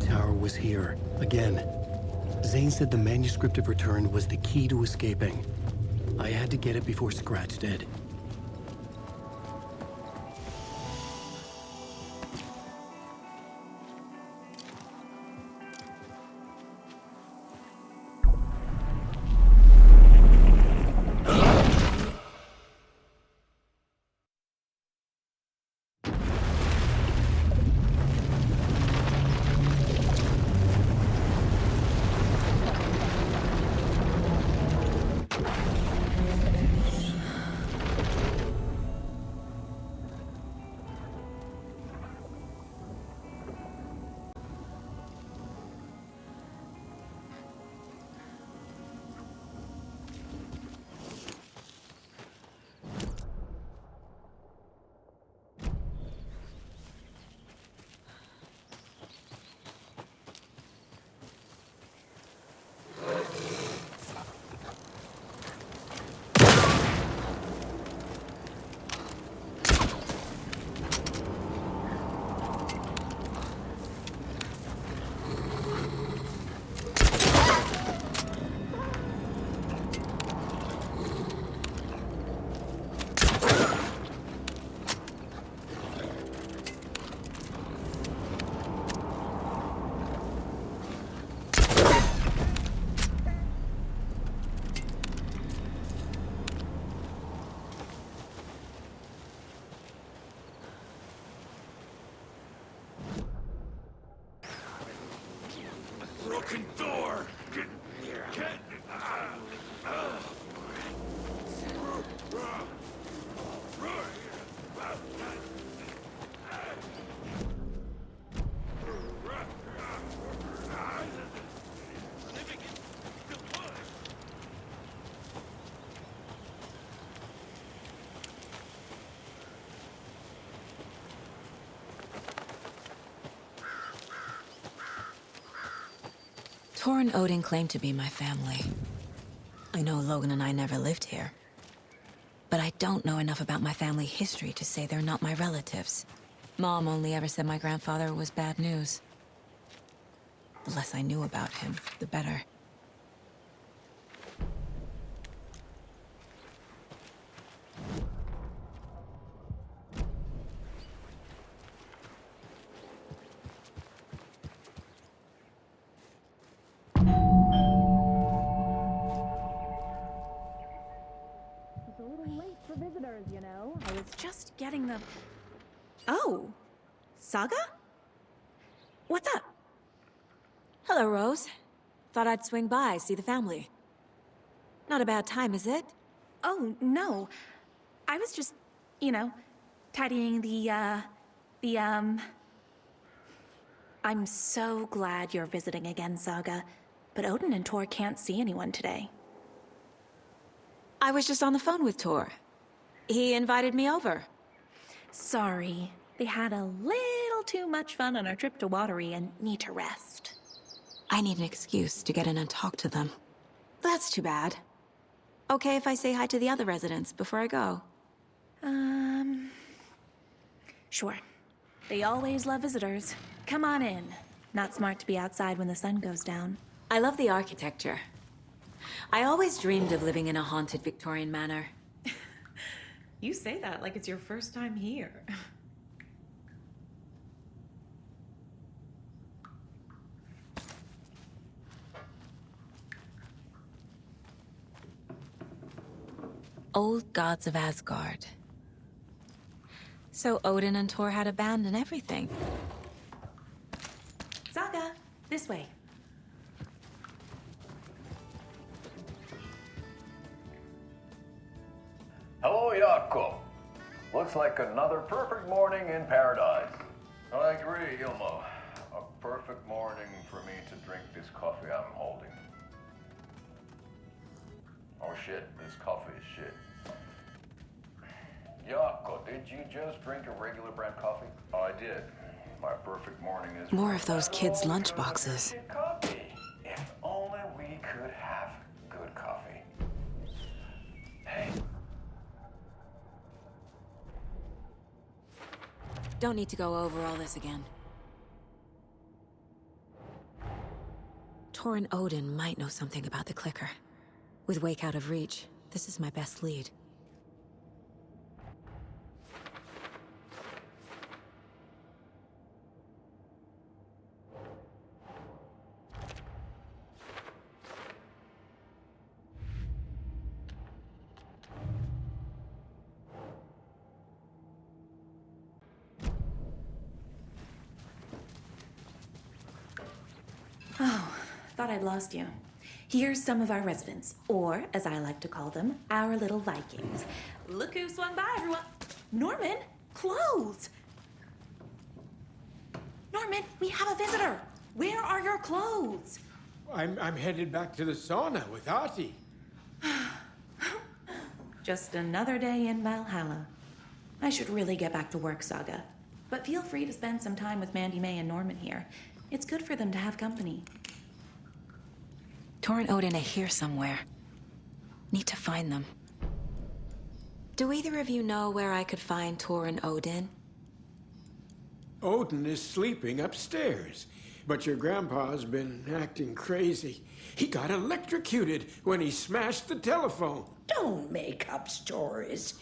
tower was here, again. Zane said the manuscript of Return was the key to escaping. I had to get it before Scratch did. Broken door! Tor and Odin claim to be my family. I know Logan and I never lived here. But I don't know enough about my family history to say they're not my relatives. Mom only ever said my grandfather was bad news. The less I knew about him, the better. You know, I was just getting the... Oh, Saga? What's up? Hello, Rose. Thought I'd swing by, see the family. Not a bad time, is it? Oh, no. I was just, you know, tidying I'm so glad you're visiting again, Saga. But Odin and Tor can't see anyone today. I was just on the phone with Tor. He invited me over. Sorry. They had a little too much fun on our trip to Watery and need to rest. I need an excuse to get in and talk to them. That's too bad. Okay if I say hi to the other residents before I go? Sure. They always love visitors. Come on in. Not smart to be outside when the sun goes down. I love the architecture. I always dreamed of living in a haunted Victorian manor. You say that like it's your first time here. Old gods of Asgard. So Odin and Tor had a band and everything. Saga, this way. Hello, Jaakko. Looks like another perfect morning in paradise. I agree, Ilmo. A perfect morning for me to drink this coffee I'm holding. Oh shit, this coffee is shit. Jaakko, did you just drink a regular brand coffee? I did. My perfect morning is... More of those kids' lunchboxes. Coffee. If only we could have good coffee. Hey. Don't need to go over all this again. Torin Odin might know something about the clicker. With Wake out of reach, this is my best lead. Oh, thought I'd lost you. Here's some of our residents, or as I like to call them, our little Vikings. Look who swung by, everyone. Norman, clothes. Norman, we have a visitor. Where are your clothes? I'm headed back to the sauna with Artie. Just another day in Valhalla. I should really get back to work, Saga. But feel free to spend some time with Mandy May and Norman here. It's good for them to have company. Torin Odin are here somewhere. Need to find them. Do either of you know where I could find Torin Odin? Odin is sleeping upstairs, but your grandpa's been acting crazy. He got electrocuted when he smashed the telephone. Don't make up stories.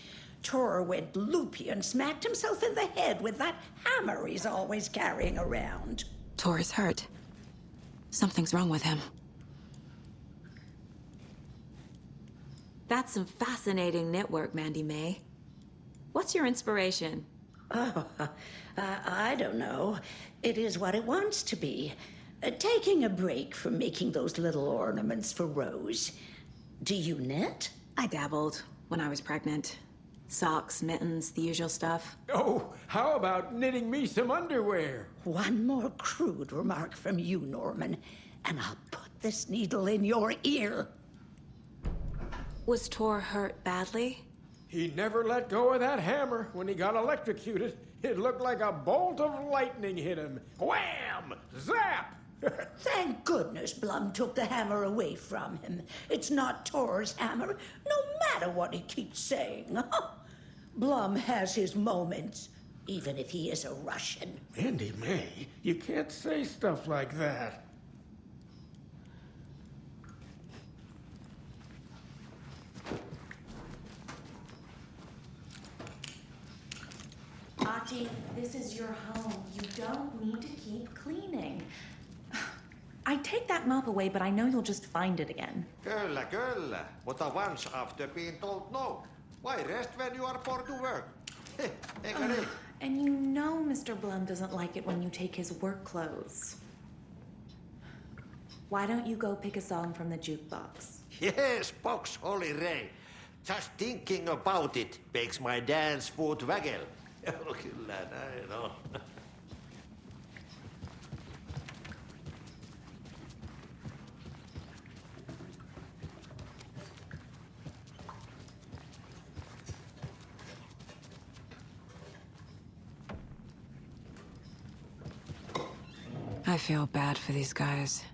Tor went loopy and smacked himself in the head with that hammer he's always carrying around. Tor is hurt. Something's wrong with him. That's some fascinating network, Mandy May. What's your inspiration? Oh, I don't know. It is what it wants to be. Taking a break from making those little ornaments for Rose. Do you knit? I dabbled when I was pregnant. Socks, mittens, the usual stuff. Oh, how about knitting me some underwear? One more crude remark from you, Norman, and I'll put this needle in your ear. Was Tor hurt badly? He never let go of that hammer when he got electrocuted. It looked like a bolt of lightning hit him. Wham! Zap! Thank goodness Blum took the hammer away from him. It's not Tor's hammer, no matter what he keeps saying. Blum has his moments, even if he is a Russian. Mandy May, you can't say stuff like that. Ati, this is your home. You don't need to keep cleaning. I take that mop away, but I know you'll just find it again. Kyllä, kyllä. Mutta once after being told no. Why rest when you are bored to work? Eikä niin? And you know Mr. Blum doesn't like it when you take his work clothes. Why don't you go pick a song from the jukebox? Yes, box Holy Ray. Just thinking about it makes my dance foot waggle. Kyllä näin on. I feel bad for these guys.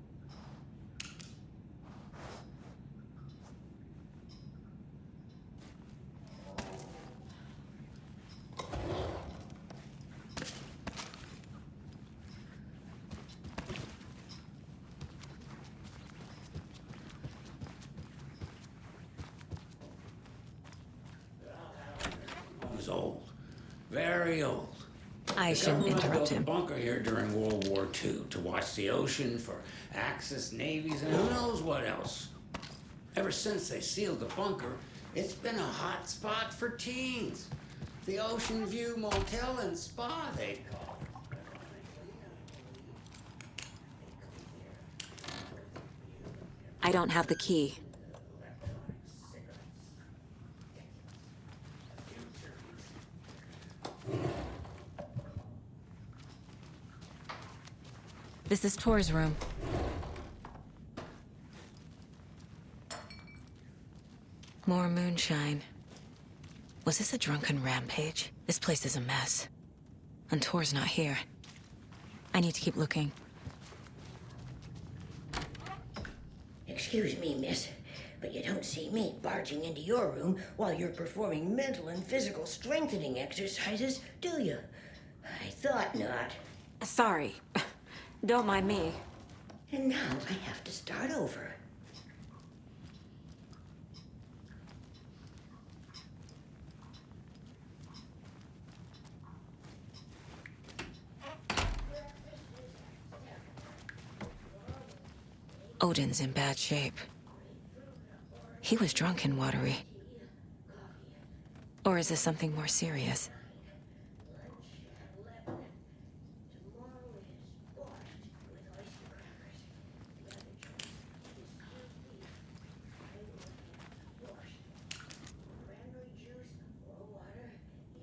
He was old. Very old. I shouldn't interrupt built a him. bunker here during World War II to watch the ocean for Axis navies and who knows what else. Ever since they sealed the bunker, it's been a hot spot for teens. The Ocean View Motel and Spa, they call it. I don't have the key. This is Tor's room. More moonshine. Was this a drunken rampage? This place is a mess. And Tor's not here. I need to keep looking. Excuse me, miss, but you don't see me barging into your room while you're performing mental and physical strengthening exercises, do you? I thought not. Sorry. Don't mind me. And now I have to start over. Odin's in bad shape. He was drunk and watery. Or is this something more serious?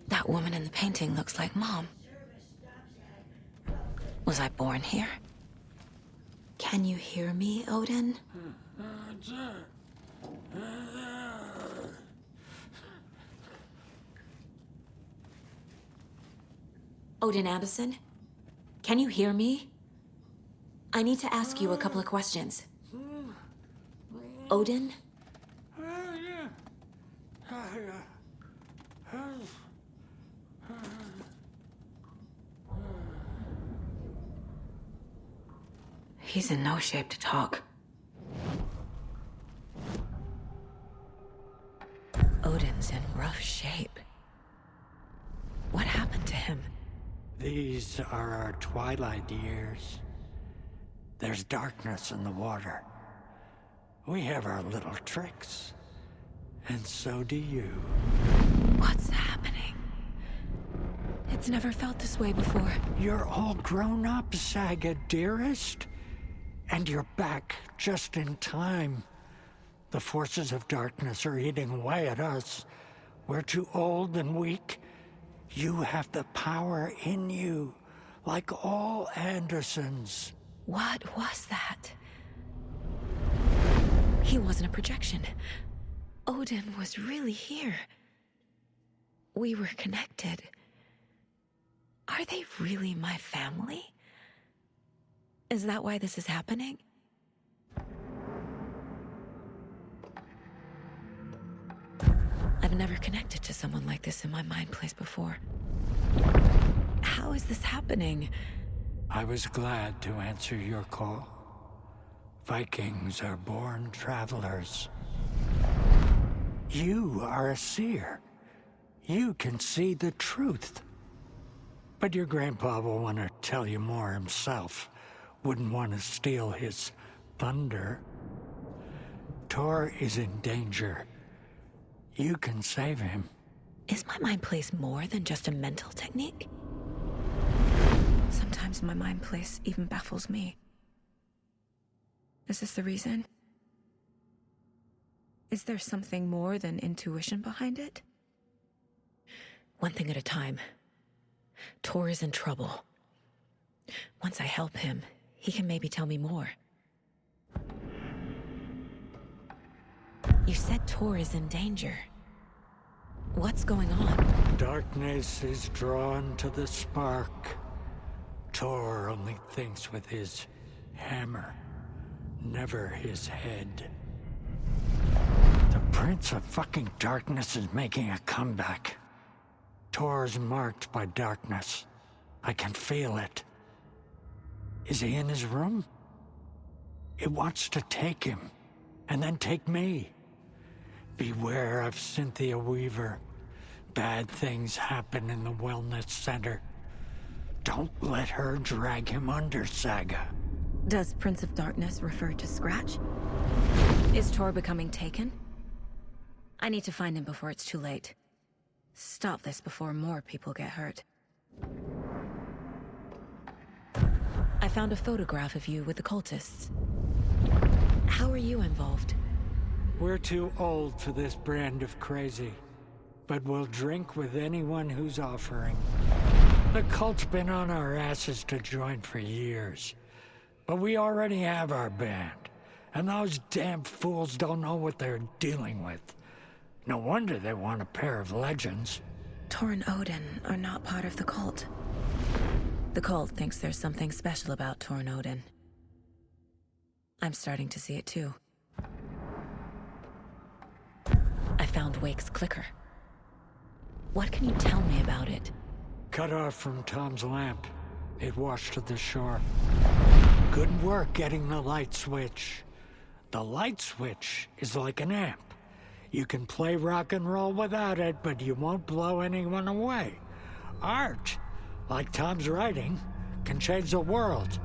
That woman in the painting looks like Mom. Was I born here? Can you hear me, Odin? Odin Anderson? Can you hear me? I need to ask you a couple of questions. Odin? He's in no shape to talk. Odin's in rough shape. What happened to him? These are our twilight years. There's darkness in the water. We have our little tricks. And so do you. What's happening? It's never felt this way before. You're all grown up, Saga, dearest. And you're back just in time. The forces of darkness are eating away at us. We're too old and weak. You have the power in you, like all Andersons. What was that? He wasn't a projection. Odin was really here. We were connected. Are they really my family? Is that why this is happening? I've never connected to someone like this in my mind place before. How is this happening? I was glad to answer your call. Vikings are born travelers. You are a seer. You can see the truth. But your grandpa will want to tell you more himself. Wouldn't want to steal his thunder. Tor is in danger. You can save him. Is my mind place more than just a mental technique? Sometimes my mind place even baffles me. Is this the reason? Is there something more than intuition behind it? One thing at a time. Tor is in trouble. Once I help him, he can maybe tell me more. You said Tor is in danger. What's going on? Darkness is drawn to the spark. Tor only thinks with his hammer, never his head. The Prince of fucking Darkness is making a comeback. Tor's marked by darkness. I can feel it. Is he in his room? It wants to take him, and then take me. Beware of Cynthia Weaver. Bad things happen in the wellness center. Don't let her drag him under, Saga. Does Prince of Darkness refer to Scratch? Is Tor becoming taken? I need to find him before it's too late. Stop this before more people get hurt. I found a photograph of you with the cultists. How are you involved? We're too old for this brand of crazy, but we'll drink with anyone who's offering. The cult's been on our asses to join for years, but we already have our band, and those damn fools don't know what they're dealing with. No wonder they want a pair of legends. Tor and Odin are not part of the cult. The cult thinks there's something special about Tor and Odin. I'm starting to see it too. I found Wake's clicker. What can you tell me about it? Cut off from Tom's lamp. It washed to the shore. Good work getting the light switch. The light switch is like an amp. You can play rock and roll without it, but you won't blow anyone away. Art, like Tom's writing, can change the world.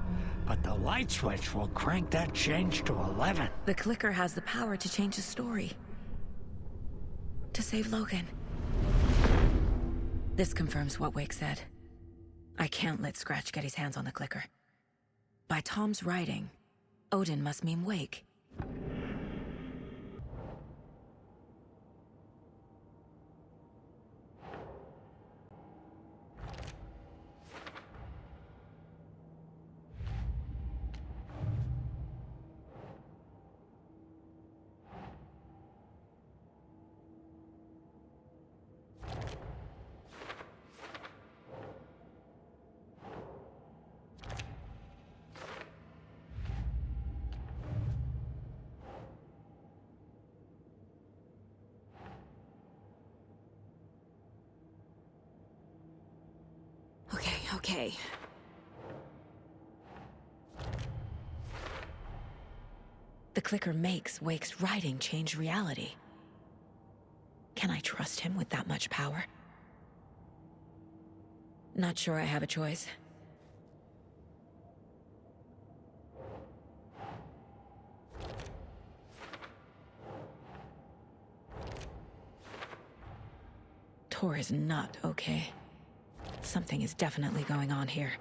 But the light switch will crank that change to 11. The clicker has the power to change the story. To save Logan. This confirms what Wake said. I can't let Scratch get his hands on the clicker. By Tom's writing, Odin must mean Wake. Okay. The clicker makes Wake's writing change reality. Can I trust him with that much power? Not sure I have a choice. Tor is not okay. Something is definitely going on here.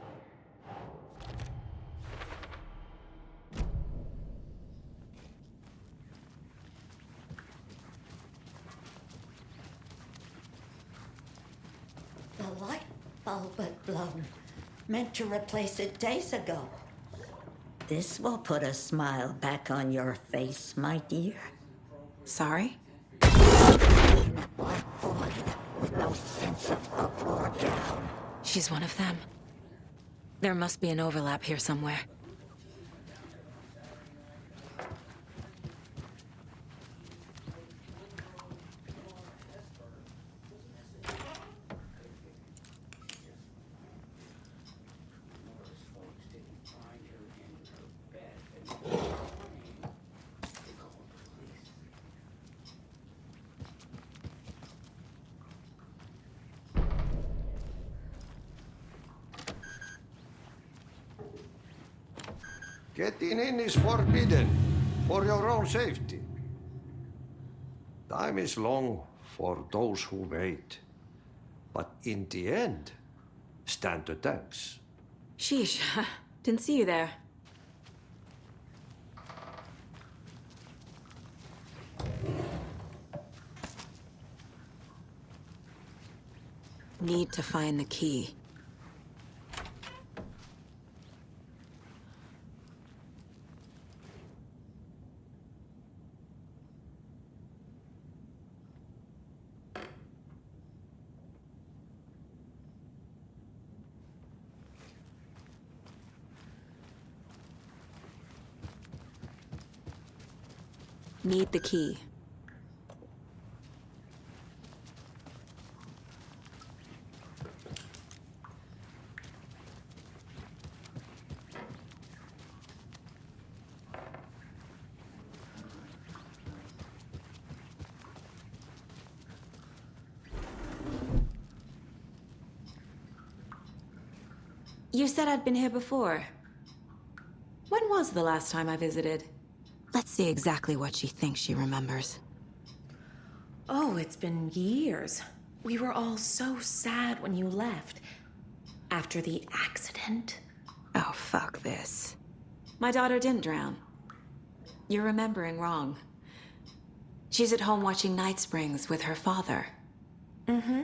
The light bulb had blown. Meant to replace it days ago. This will put a smile back on your face, my dear. Sorry? Being a black woman with no sense of up or down. She's one of them. There must be an overlap here somewhere. Getting in is forbidden, for your own safety. Time is long for those who wait. But in the end, stand the thanks. Sheesh, didn't see you there. Need to find the key. Need the key. You said I'd been here before. When was the last time I visited? Let's see exactly what she thinks she remembers. Oh, it's been years. We were all so sad when you left. After the accident. Oh, fuck this. My daughter didn't drown. You're remembering wrong. She's at home watching Night Springs with her father. Mm-hmm.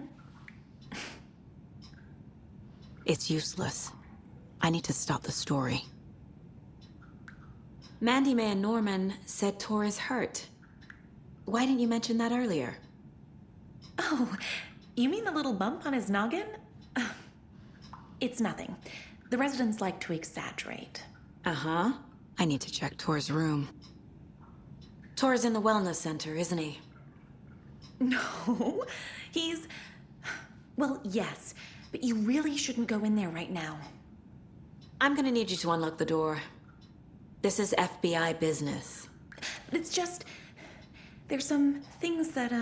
It's useless. I need to stop the story. Mandy May and Norman said Tor is hurt. Why didn't you mention that earlier? Oh, you mean the little bump on his noggin? It's nothing. The residents like to exaggerate. Uh-huh. I need to check Tor's room. Tor's in the wellness center, isn't he? No, he's... Well, yes, but you really shouldn't go in there right now. I'm gonna need you to unlock the door. This is FBI business. It's just... There's some things that,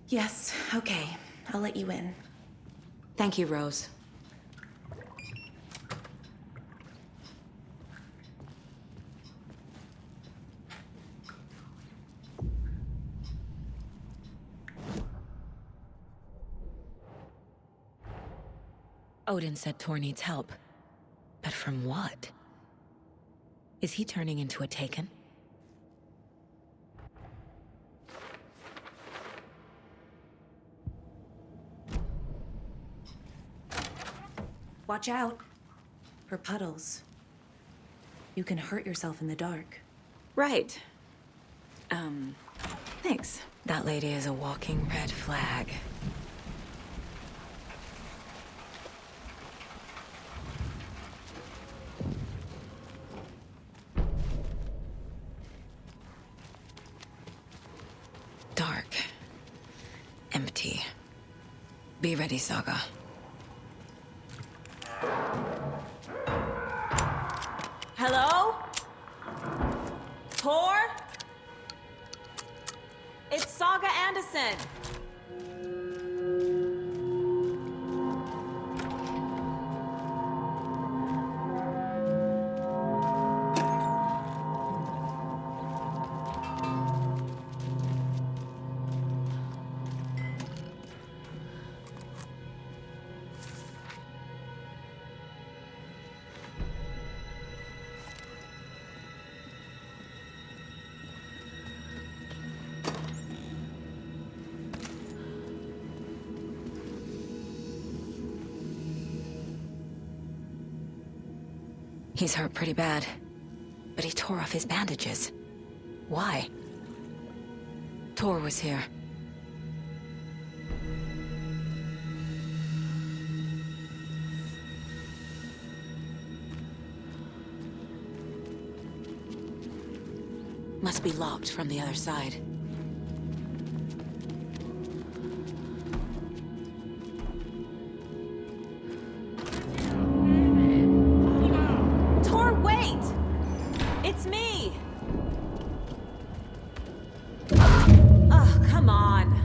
Yes, okay. I'll let you in. Thank you, Rose. Odin said Tor needs help. But from what? Is he turning into a Taken? Watch out for puddles. You can hurt yourself in the dark. Right. Thanks. That lady is a walking red flag. Dark. Empty. Be ready, Saga. Hello? Tor? It's Saga Anderson. He's hurt pretty bad, but he tore off his bandages. Why? Tor was here. Must be locked from the other side. Tor, wait! It's me! Ugh, come on.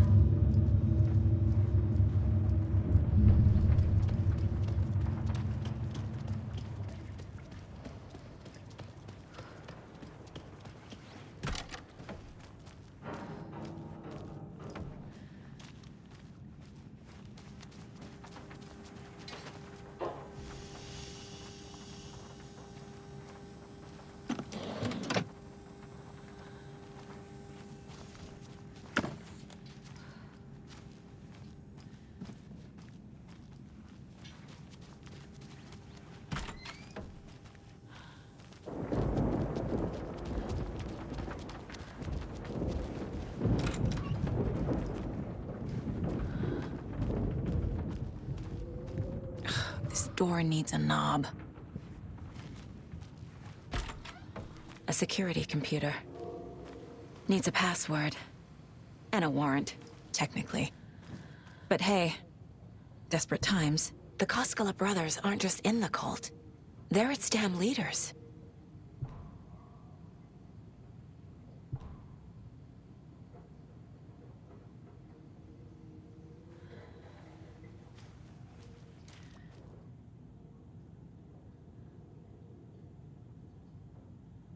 This door needs a knob. A security computer. Needs a password. And a warrant, technically. But hey, desperate times. The Koskela brothers aren't just in the cult. They're its damn leaders.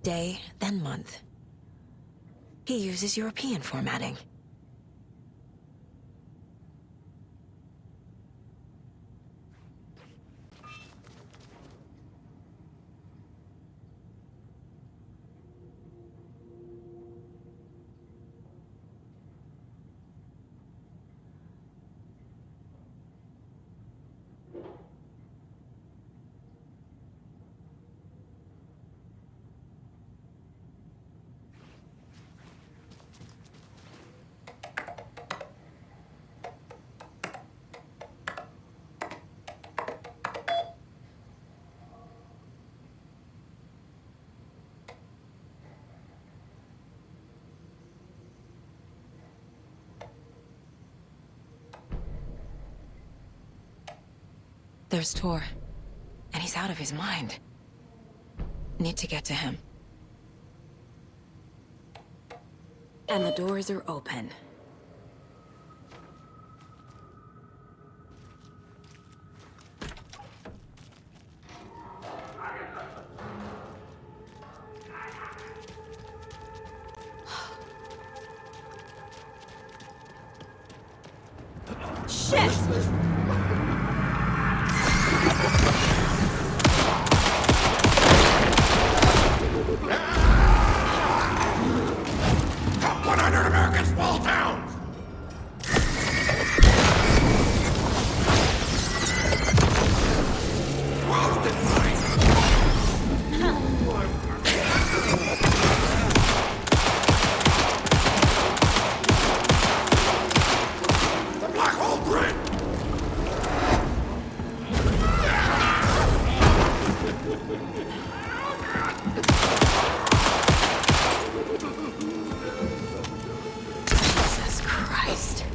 Day, then month. He uses European formatting. There's Tor. And he's out of his mind. Need to get to him. And the doors are open. Shit! Top 100 American small towns! Closed in mind. The black hole grid! Jesus Christ.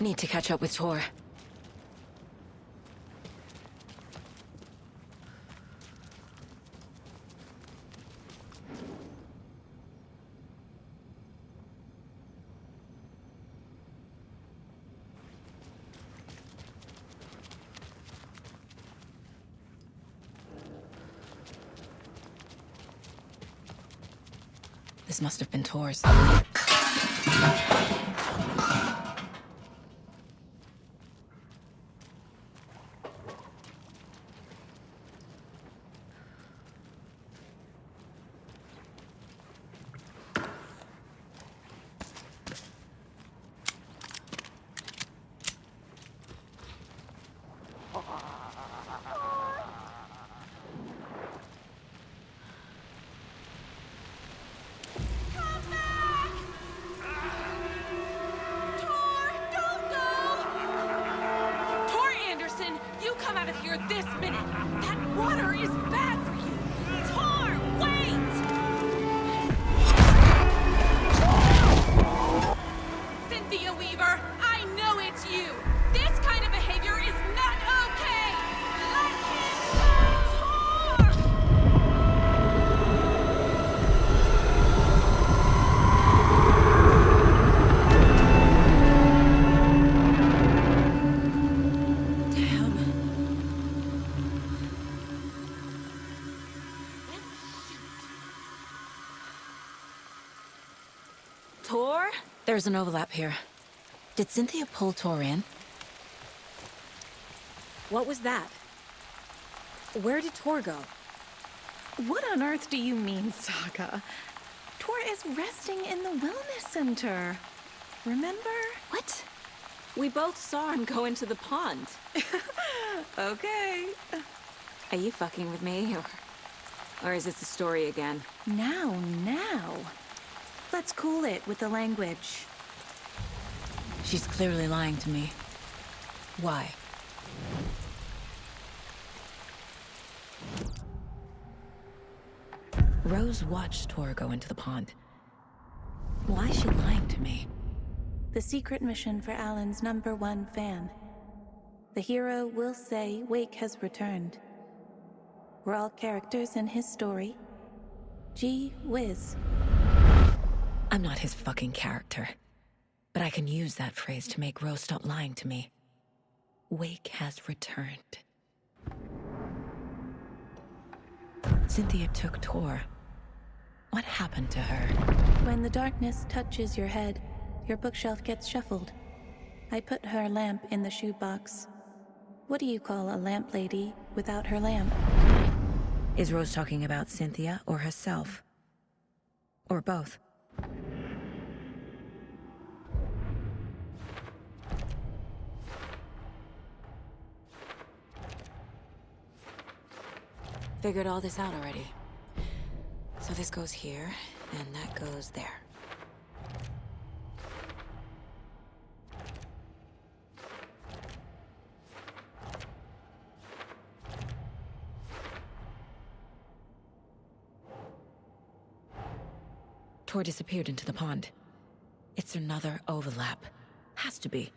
Need to catch up with Tor. This must have been Tor's. Tor Anderson, you come out of here this minute. That water is bad for you. Tor, wait! Cynthia Weaver, I know it's you. This kind of behavior is not okay. Let him go, Tor! Tor? There's an overlap here. Did Cynthia pull Tor in? What was that? Where did Tor go? What on earth do you mean, Saga? Tor is resting in the wellness center. Remember? What? We both saw him go into the pond. Okay. Are you fucking with me, or is this a story again? Now. Let's cool it with the language. She's clearly lying to me. Why? Rose watched Tor go into the pond. Why is she lying to me? The secret mission for Alan's #1 fan. The hero will say Wake has returned. We're all characters in his story. Gee whiz. I'm not his fucking character. But I can use that phrase to make Rose stop lying to me. Wake has returned. Cynthia took Tor. What happened to her? When the darkness touches your head, your bookshelf gets shuffled. I put her lamp in the shoebox. What do you call a lamp lady without her lamp? Is Rose talking about Cynthia or herself? Or both? Figured all this out already. So this goes here, and that goes there. Tor disappeared into the pond. It's another overlap. Has to be.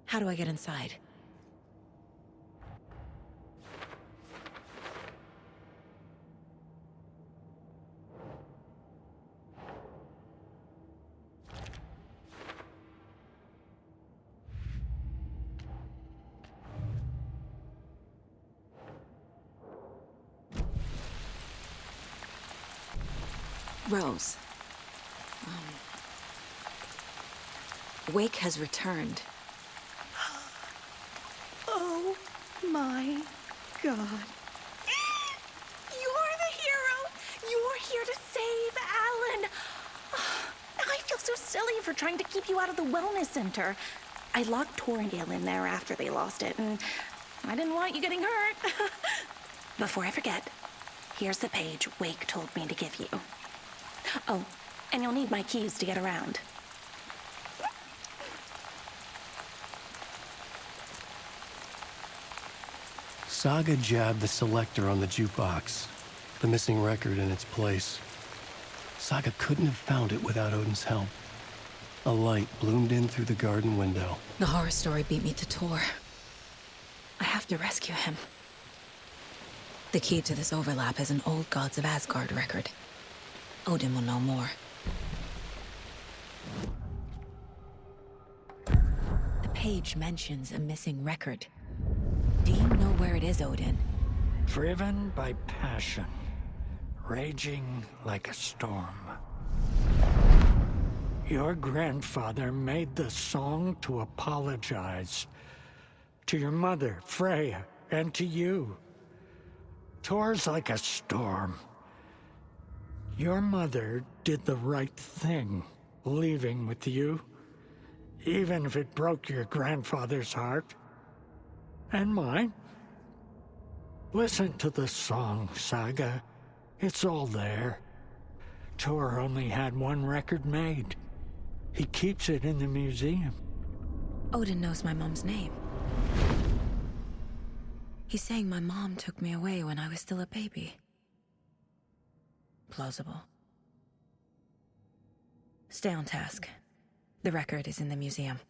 How do I get inside? Rose. Wake has returned. Oh my God. You're the hero! You're here to save Alan! I feel so silly for trying to keep you out of the wellness center. I locked Tor and Gale in there after they lost it, and I didn't want you getting hurt. Before I forget, here's the page Wake told me to give you. Oh, and you'll need my keys to get around. Saga jabbed the selector on the jukebox, the missing record in its place. Saga couldn't have found it without Odin's help. A light bloomed in through the garden window. The horror story beat me to Tor. I have to rescue him. The key to this overlap is an old Gods of Asgard record. Odin will know more. The page mentions a missing record. Do you know where it is, Odin? Driven by passion, raging like a storm. Your grandfather made the song to apologize. To your mother, Freya, and to you. Tor's like a storm. Your mother did the right thing, leaving with you, even if it broke your grandfather's heart. And mine. Listen to the song, Saga. It's all there. Tor only had one record made. He keeps it in the museum. Odin knows my mom's name. He's saying my mom took me away when I was still a baby. Plausible. Stay on task. The record is in the museum.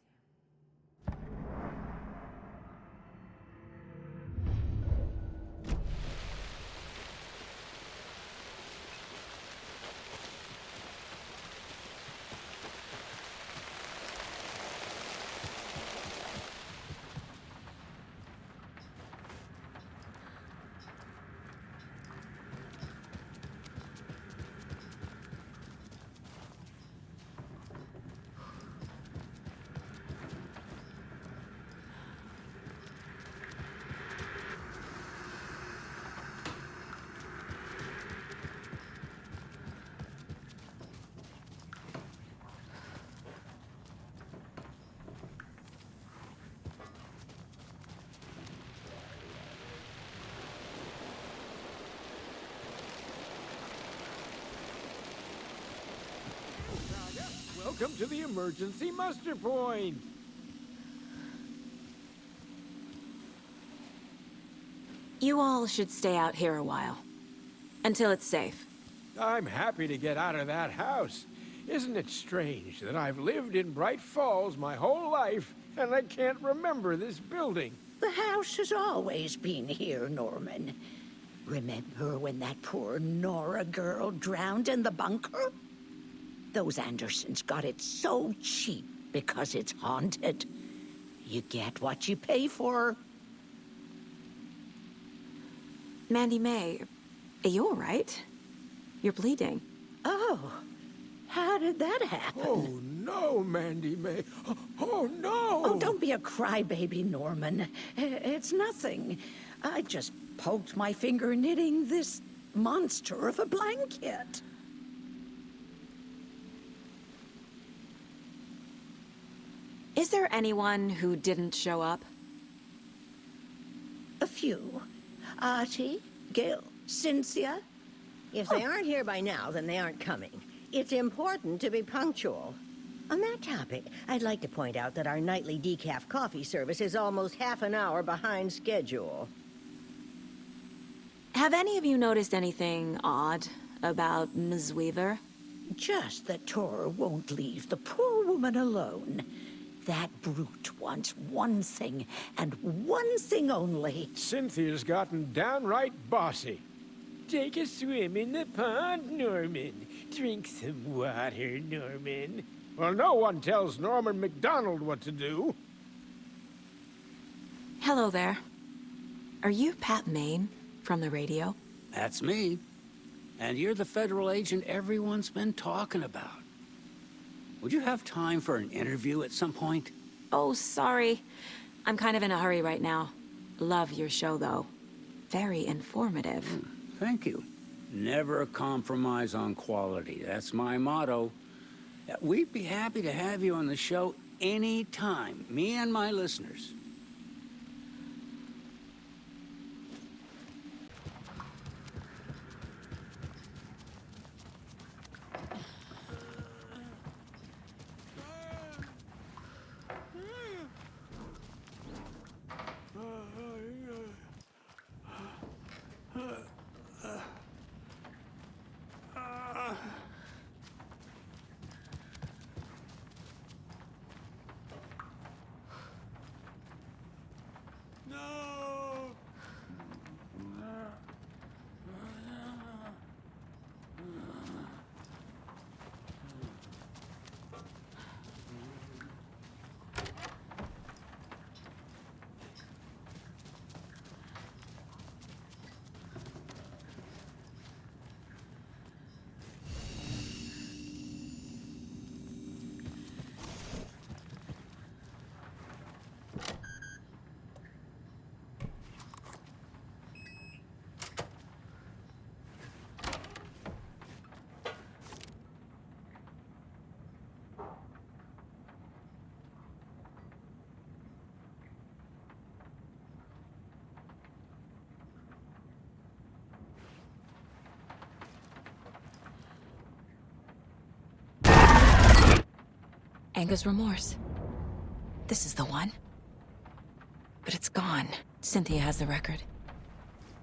Welcome to the emergency muster point. You all should stay out here a while. Until it's safe. I'm happy to get out of that house. Isn't it strange that I've lived in Bright Falls my whole life and I can't remember this building? The house has always been here, Norman. Remember when that poor Nora girl drowned in the bunker? Those Andersons got it so cheap because it's haunted. You get what you pay for. Mandy May, are you all right? You're bleeding. Oh, how did that happen? Oh, no, Mandy May. Oh, no! Oh, don't be a crybaby, Norman. It's nothing. I just poked my finger knitting this monster of a blanket. Is there anyone who didn't show up? A few. Artie, Gil, Cynthia. If they aren't here by now, then they aren't coming. It's important to be punctual. On that topic, I'd like to point out that our nightly decaf coffee service is almost half an hour behind schedule. Have any of you noticed anything odd about Ms. Weaver? Just that Tor won't leave the poor woman alone. That brute wants one thing, and one thing only. Cynthia's gotten downright bossy. Take a swim in the pond, Norman. Drink some water, Norman. Well, no one tells Norman MacDonald what to do. Hello there. Are you Pat Maine from the radio? That's me. And you're the federal agent everyone's been talking about. Would you have time for an interview at some point? Oh, sorry. I'm kind of in a hurry right now. Love your show, though. Very informative. Thank you. Never compromise on quality. That's my motto. We'd be happy to have you on the show anytime, me and my listeners. Anger's Remorse. This is the one. But it's gone. Cynthia has the record.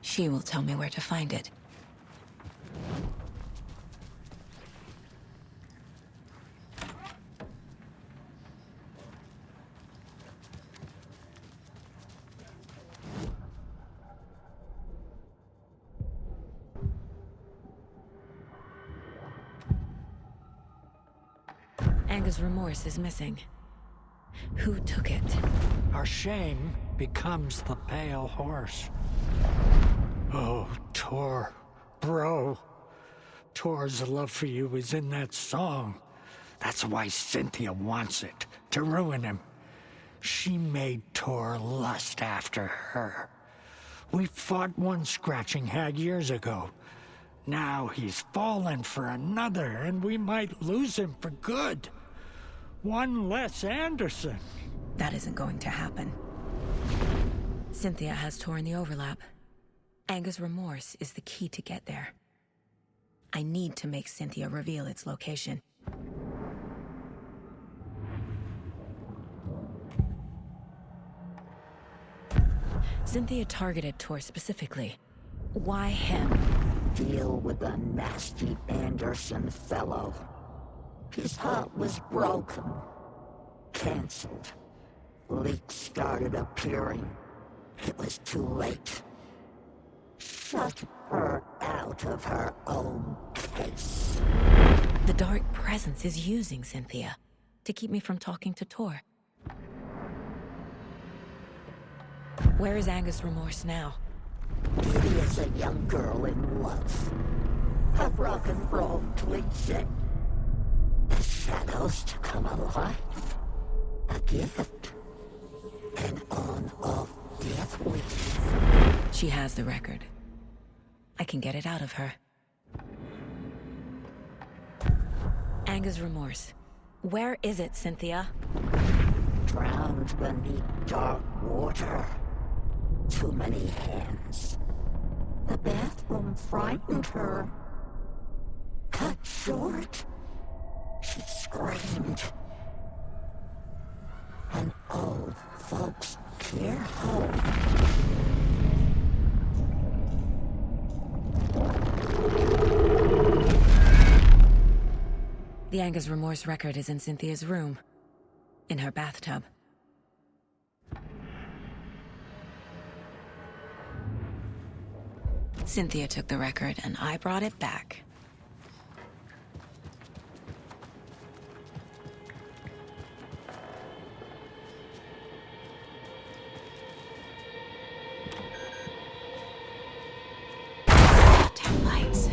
She will tell me where to find it. Anger's Remorse is missing. Who took it? Our shame becomes the pale horse. Oh, Tor. Bro. Tor's love for you is in that song. That's why Cynthia wants it, to ruin him. She made Tor lust after her. We fought one scratching hag years ago. Now he's fallen for another, and we might lose him for good. One less Anderson. That isn't going to happen. Cynthia has Tor in the overlap. Anger's Remorse is the key to get there. I need to make Cynthia reveal its location. Cynthia targeted Tor specifically. Why him? Deal with the nasty Anderson fellow. His heart was broken. Cancelled. Leaks started appearing. It was too late. Shut her out of her own case. The Dark Presence is using Cynthia to keep me from talking to Tor. Where is Anger's Remorse now? Beauty is a young girl in love. A rock and roll cliche. The shadows to come alive. A gift. An on-off death wish. She has the record. I can get it out of her. Anger's Remorse. Where is it, Cynthia? Drowned beneath dark water. Too many hands. The bathroom frightened her. Cut short. She screamed. An old folks' care home. The Anger's remorse record is in Cynthia's room. In her bathtub. Cynthia took the record, and I brought it back. Lights.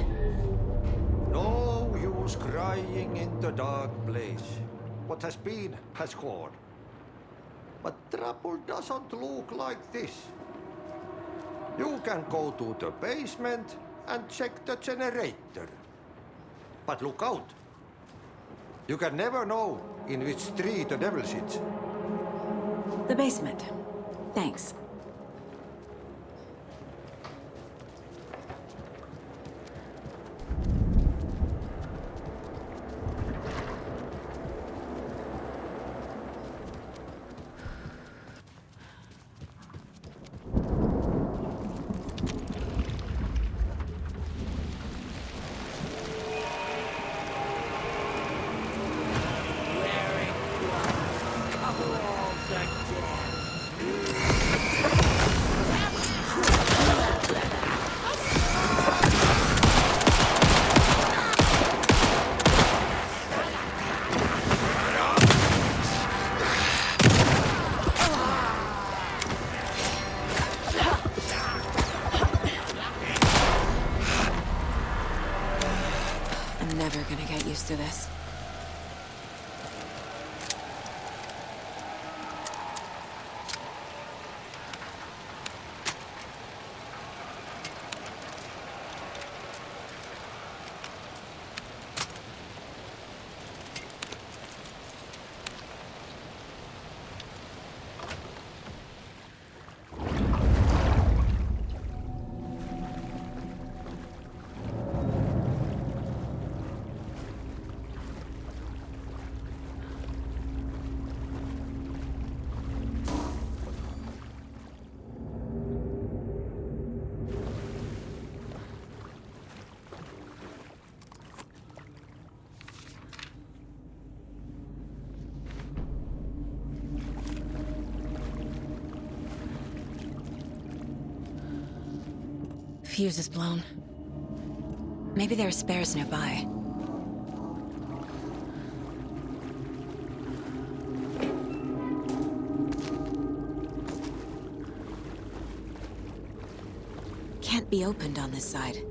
No use crying in the dark place. What has been has gone. But trouble doesn't look like this. You can go to the basement and check the generator. But look out. You can never know in which tree the devil sits. The basement. Thanks. I'm never gonna get used to this. Fuse is blown. Maybe there are spares nearby. Can't be opened on this side.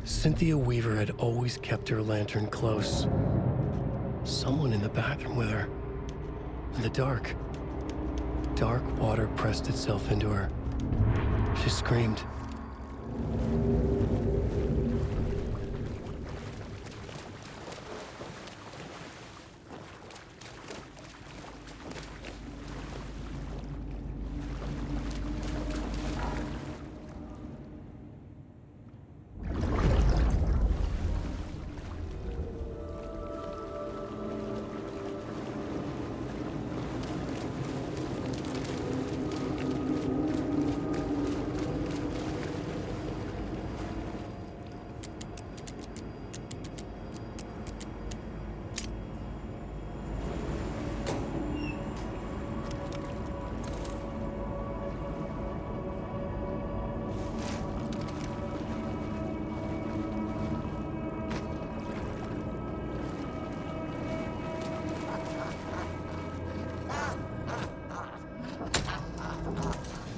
Cynthia Weaver had always kept her lantern close. Someone in the bathroom with her. In the dark. Dark water pressed itself into her. She screamed.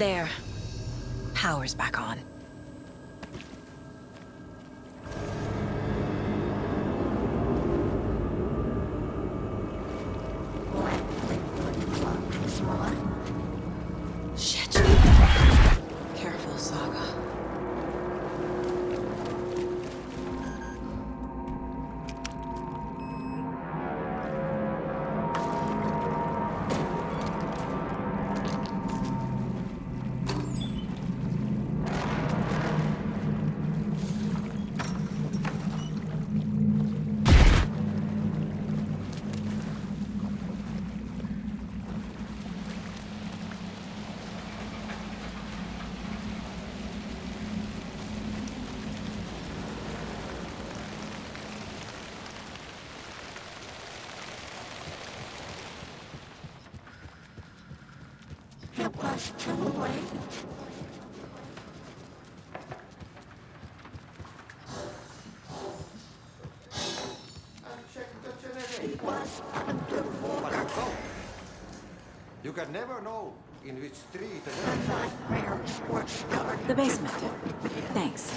There. Power's back on. Shit. Careful, Saga. It was too late. You can never know in which street The basement. Thanks.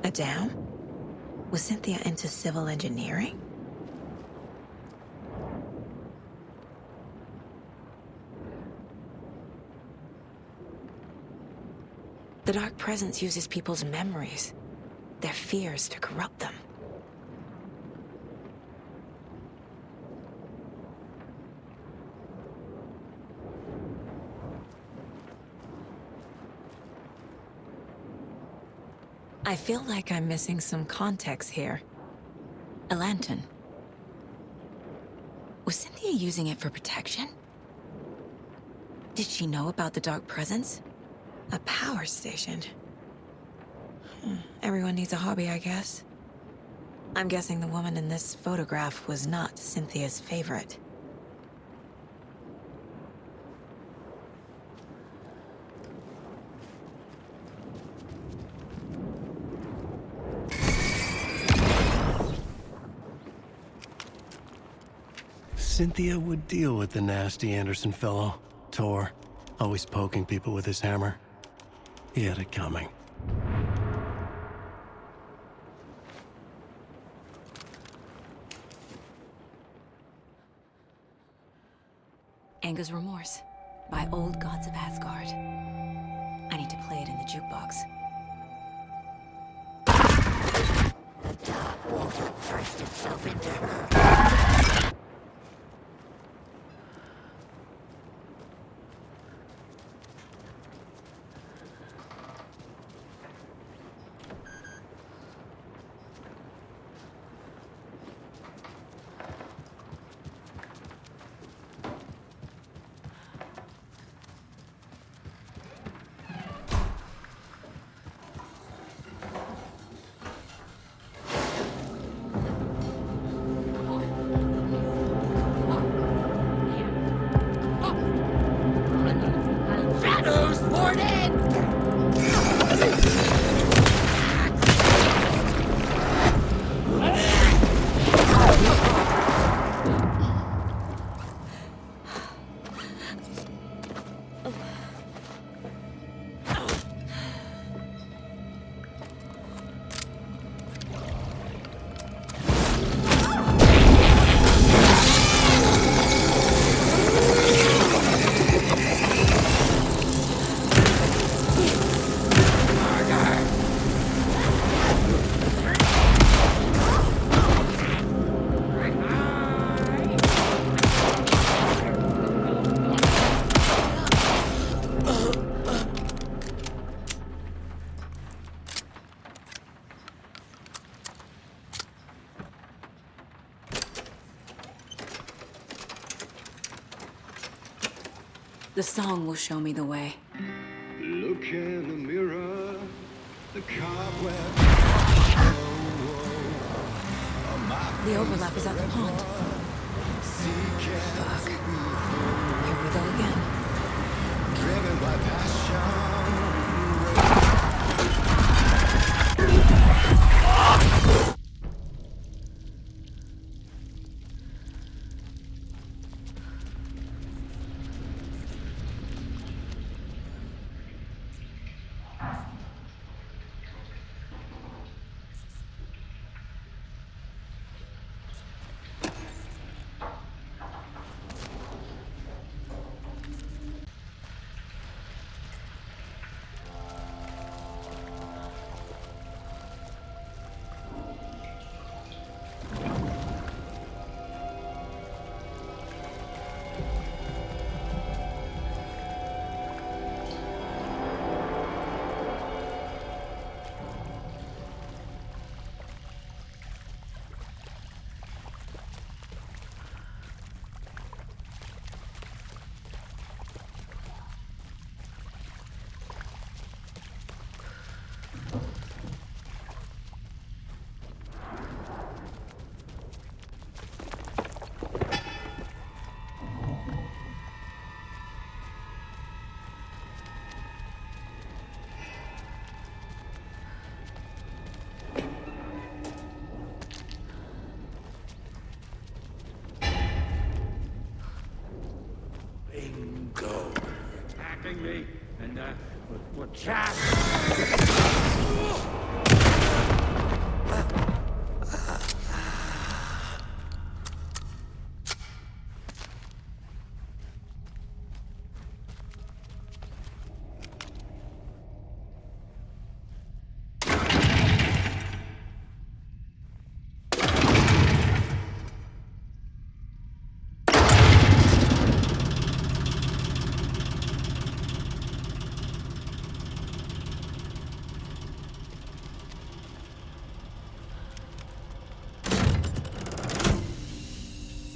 A dam? Was Cynthia into civil engineering? The Dark Presence uses people's memories, their fears to corrupt them. I feel like I'm missing some context here. A lantern. Was Cynthia using it for protection? Did she know about the Dark Presence? A power station. Everyone needs a hobby, I guess. I'm guessing the woman in this photograph was not Cynthia's favorite. Cynthia would deal with the nasty Anderson fellow, Tor, always poking people with his hammer. He had it coming. Anger's Remorse by Old Gods of Asgard. I need to play it in the jukebox. The dark water pressed itself into her. The song will show me the way. Look in the mirror, the cobweb. The overlap is at the pond. Fuck. Here we go again. Driven by passion. Bingo. Attacking me, and we'll chat.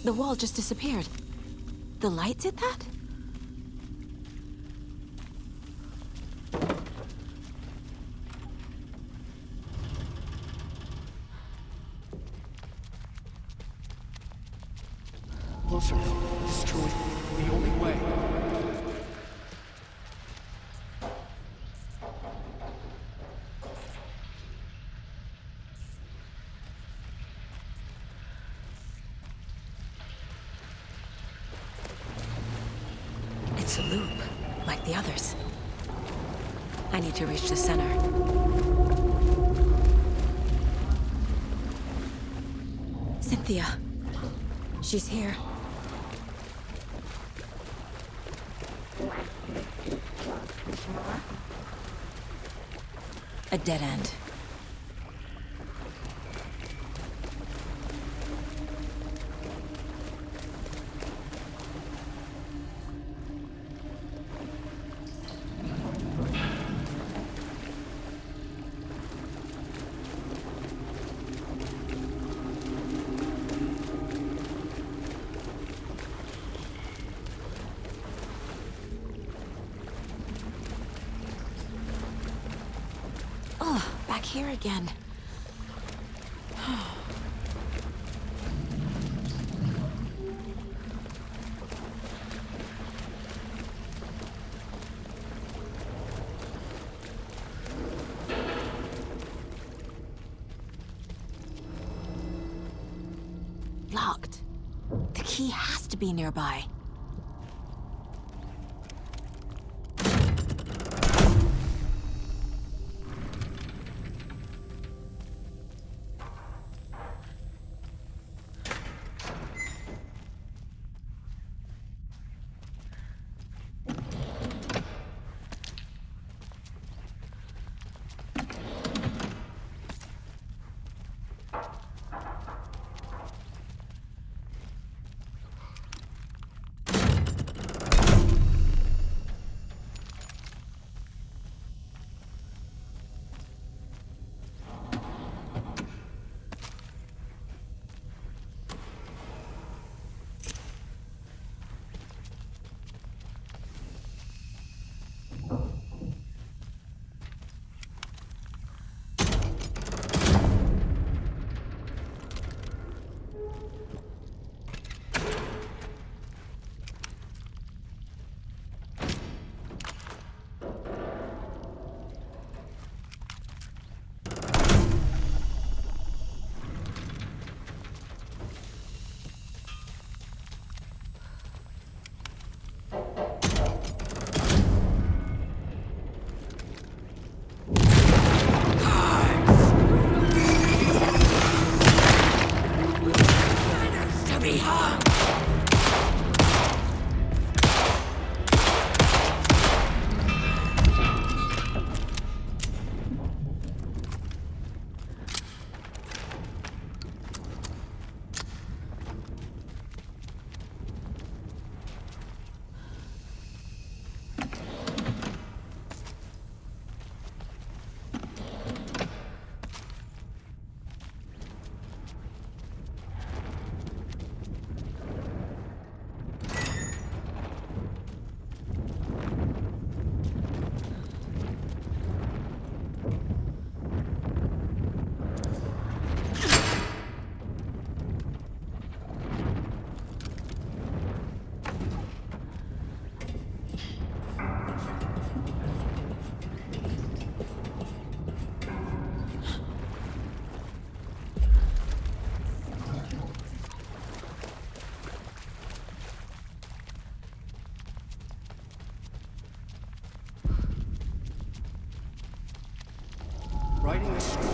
The wall just disappeared. The light did that? Closer. Destroyed. The only way. It's a loop, like the others. I need to reach the center. Cynthia. She's here. A dead end. Back here again. Locked. The key has to be nearby. fighting a storm.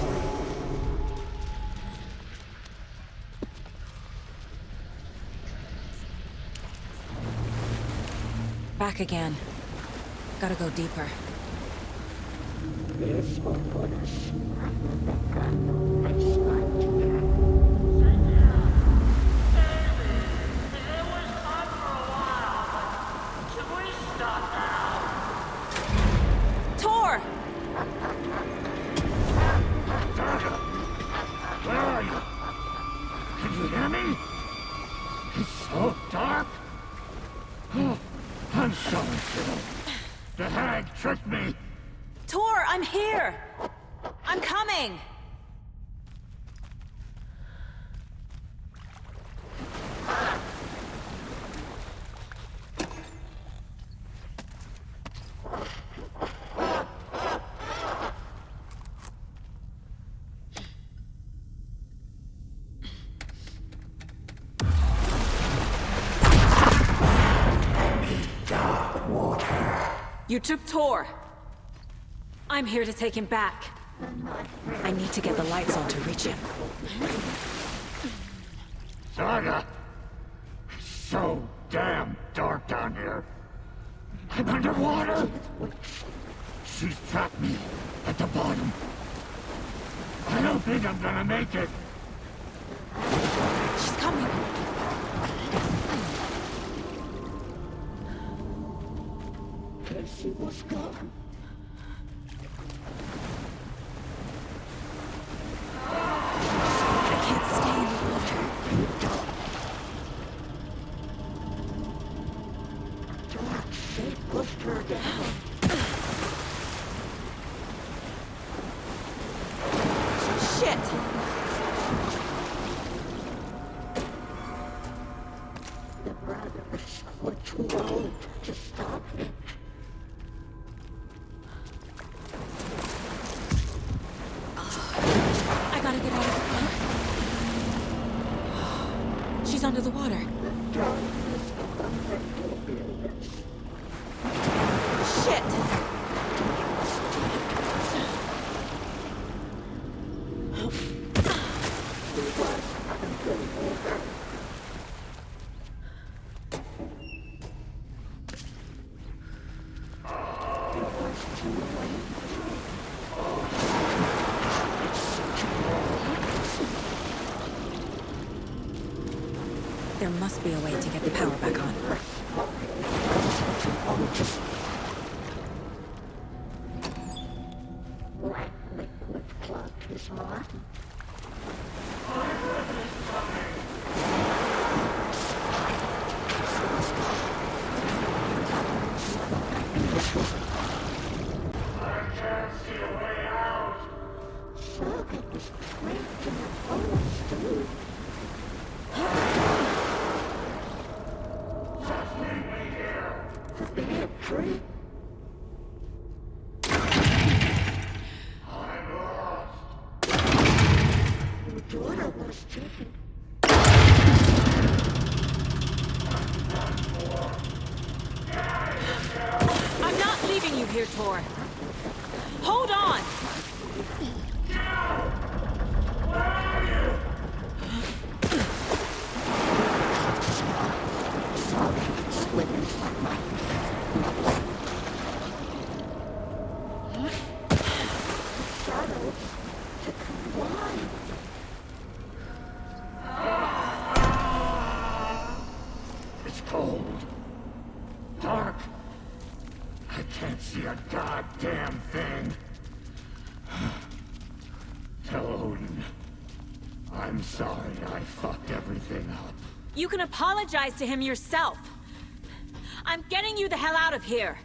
Back again. Gotta go deeper. Tor! Where are you? Can you hear me? It's so dark. Oh, I'm sorry, kiddo. The hag tricked me. Tor, I'm here! I'm coming! You took Tor. I'm here to take him back. I need to get the lights on to reach him. Saga! It's so damn dark down here. I'm underwater. She's trapped me at the bottom. I don't think I'm gonna make it. She's coming. She was gone. I can't stay in the water. Dark shape pushed her down. Shit! The brothers were too old to stop it. I gotta get out of the car. She's under the water. Shit! There must be a way to get the power back on. I'm not leaving you here, Tor. Hold on! It's cold. Dark. I can't see a goddamn thing. Tell Odin. I'm sorry I fucked everything up. You can apologize to him yourself. I'm getting you the hell out of here.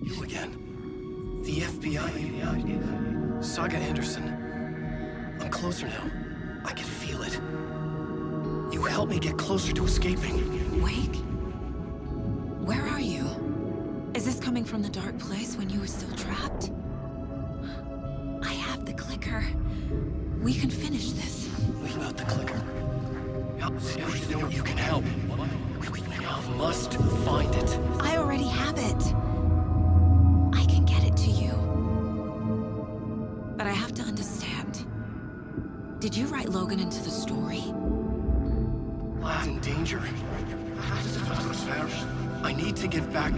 You again. The FBI. Saga Anderson. I'm closer now. I can feel it. You helped me get closer to escaping. Wake? Where are you? Is this coming from the dark place when you were still trapped? I have the clicker. We can finish this. What about the clicker? You can help. I must find it. I already have it. I can get it to you. But I have to understand. Did you write Logan into the story? I'm in danger. I need to get back.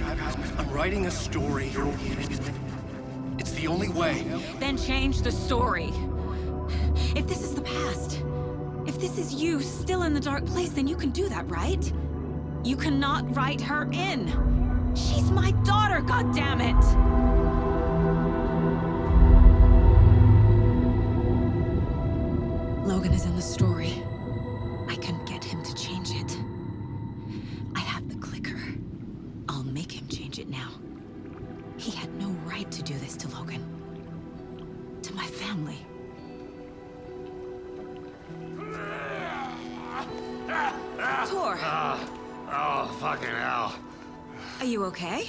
I'm writing a story. It's the only way. Then change the story. If this is the past, if this is you still in the dark place, then you can do that, right? You cannot write her in. She's my daughter, goddammit! Logan is in the story. I can get him to change it. I have the clicker. I'll make him change it now. He had no right to do this to Logan. To my family. Tor! Oh, fucking hell. Are you okay?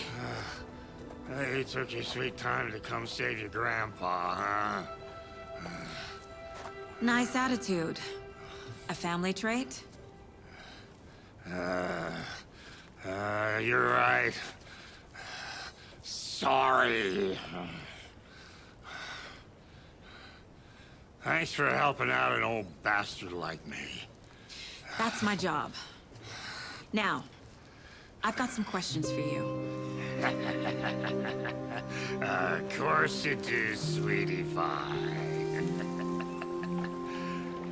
You took your sweet time to come save your grandpa, huh? Nice attitude. A family trait? You're right. Sorry. Thanks for helping out an old bastard like me. That's my job. Now, I've got some questions for you. Of course you do, sweetie pie.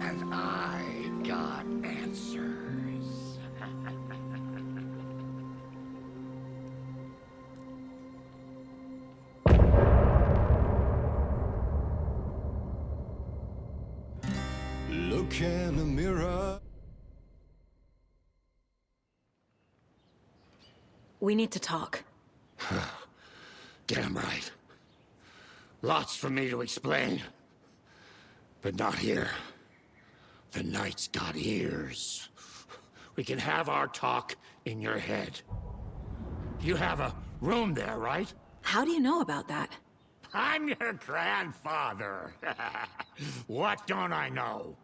And I got answers. Look in the mirror. We need to talk. Damn right. Lots for me to explain. But not here. The night's got ears. We can have our talk in your head. You have a room there, right? How do you know about that? I'm your grandfather. What don't I know?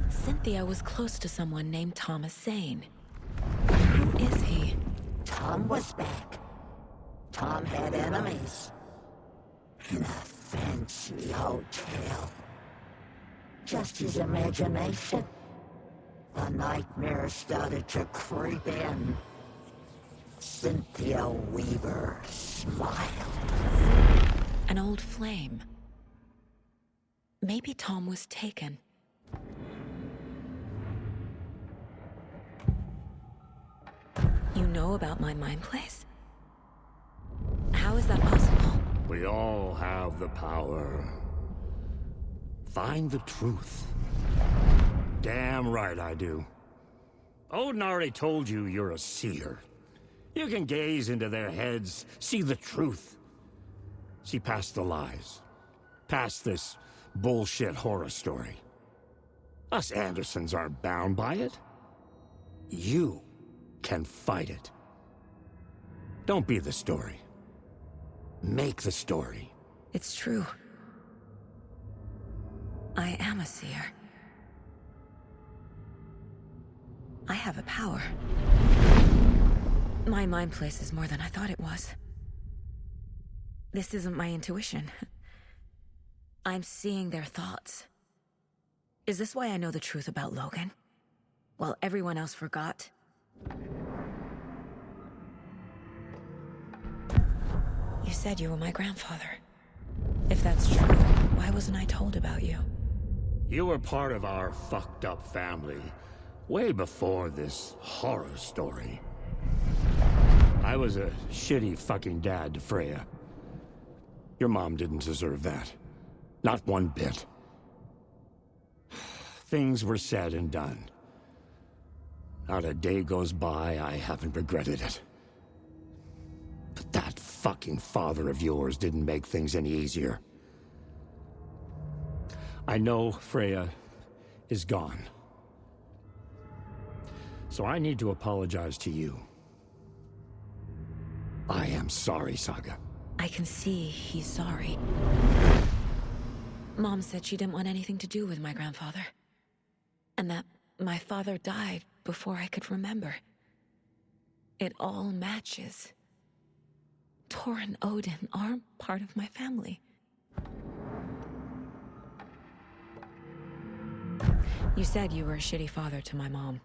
Cynthia was close to someone named Thomas Zane. Who is he? Tom was back. Tom had enemies. In a fancy hotel. Just his imagination. The nightmare started to creep in. Cynthia Weaver smiled. An old flame. Maybe Tom was taken. You know about my mind place? How is that possible? We all have the power. Find the truth. Damn right I do. Odin already told you you're a seer. You can gaze into their heads, see the truth. See past the lies. Past this bullshit horror story. Us Andersons aren't bound by it. You can fight it. Don't be the story. Make the story. It's true. I am a seer. I have a power. My mind place is more than I thought it was. This isn't my intuition. I'm seeing their thoughts. Is this why I know the truth about Logan? While everyone else forgot? You said you were my grandfather. If that's true, why wasn't I told about you? You were part of our fucked up family, way before this horror story. I was a shitty fucking dad to Freya. Your mom didn't deserve that. Not one bit. Things were said and done. Not a day goes by I haven't regretted it. But that fucking father of yours didn't make things any easier. I know Freya is gone. So I need to apologize to you. I am sorry, Saga. I can see he's sorry. Mom said she didn't want anything to do with my grandfather. And that my father died before I could remember. It all matches. Tor and Odin aren't part of my family. You said you were a shitty father to my mom.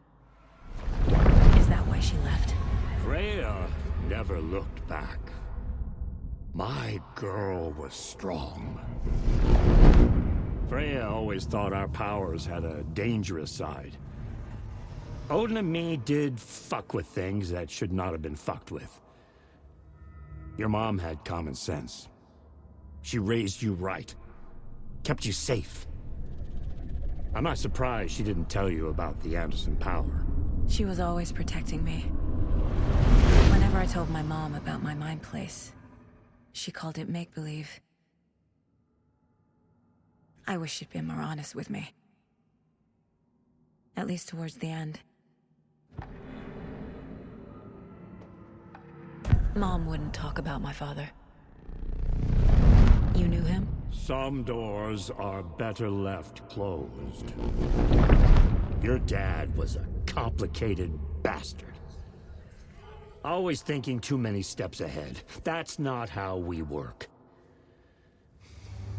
Is that why she left? Freya never looked back. My girl was strong. Freya always thought our powers had a dangerous side. Odin and me did fuck with things that should not have been fucked with. Your mom had common sense. She raised you right. Kept you safe. I'm not surprised she didn't tell you about the Anderson power. She was always protecting me. Whenever I told my mom about my mind place, she called it make-believe. I wish she'd been more honest with me. At least towards the end. Mom wouldn't talk about my father. You knew him? Some doors are better left closed. Your dad was a complicated bastard. Always thinking too many steps ahead. That's not how we work.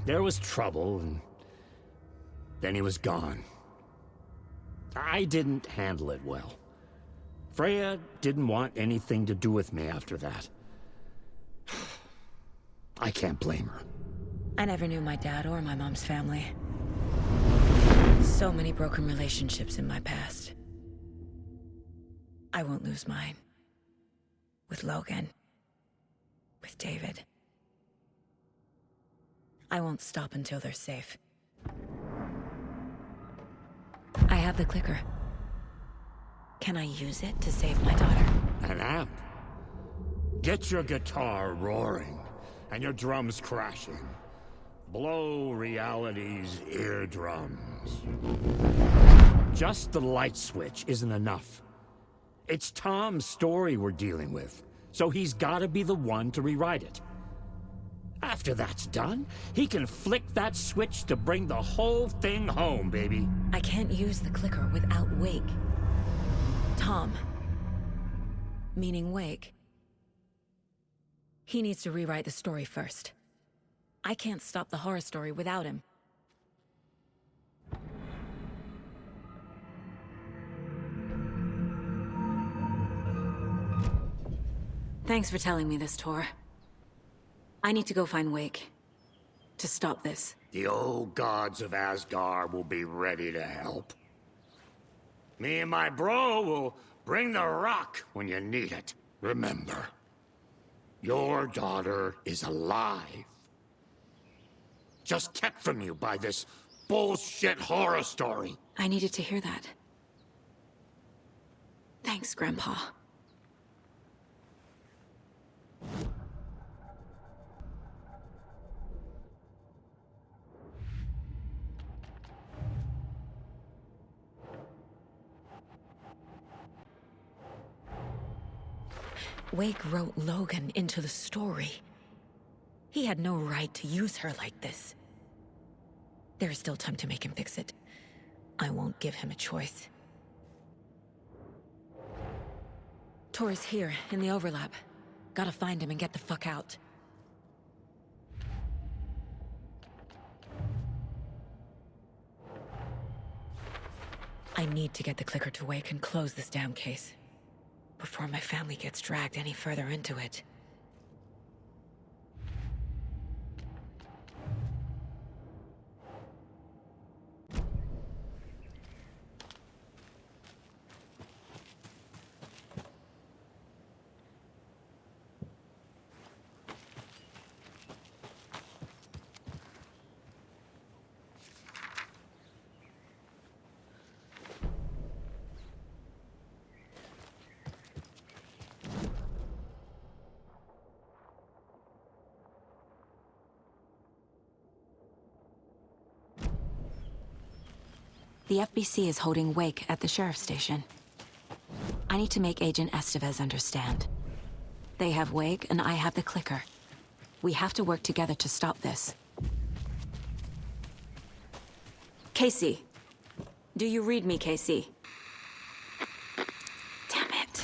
There was trouble, and then he was gone. I didn't handle it well. Freya didn't want anything to do with me after that. I can't blame her. I never knew my dad or my mom's family. So many broken relationships in my past. I won't lose mine. With Logan. With David. I won't stop until they're safe. I have the clicker. Can I use it to save my daughter? An amp? Get your guitar roaring, and your drums crashing. Blow reality's eardrums. Just the light switch isn't enough. It's Tom's story we're dealing with, so he's gotta be the one to rewrite it. After that's done, he can flick that switch to bring the whole thing home, baby. I can't use the clicker without Wake. Tom. Meaning Wake. He needs to rewrite the story first. I can't stop the horror story without him. Thanks for telling me this, Tor. I need to go find Wake. To stop this. The old gods of Asgard will be ready to help. Me and my bro will bring the rock when you need it. Remember, your daughter is alive. Just kept from you by this bullshit horror story. I needed to hear that. Thanks, Grandpa. Wake wrote Logan into the story. He had no right to use her like this. There is still time to make him fix it. I won't give him a choice. Tor's here, in the overlap. Gotta find him and get the fuck out. I need to get the clicker to Wake and close this damn case. Before my family gets dragged any further into it. The FBC is holding Wake at the sheriff's station. I need to make Agent Estevez understand. They have Wake, and I have the clicker. We have to work together to stop this. Casey. Do you read me, Casey? Damn it.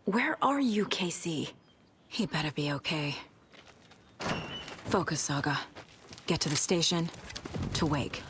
Where are you, Casey? He better be okay. Focus, Saga. Get to the station, to Wake.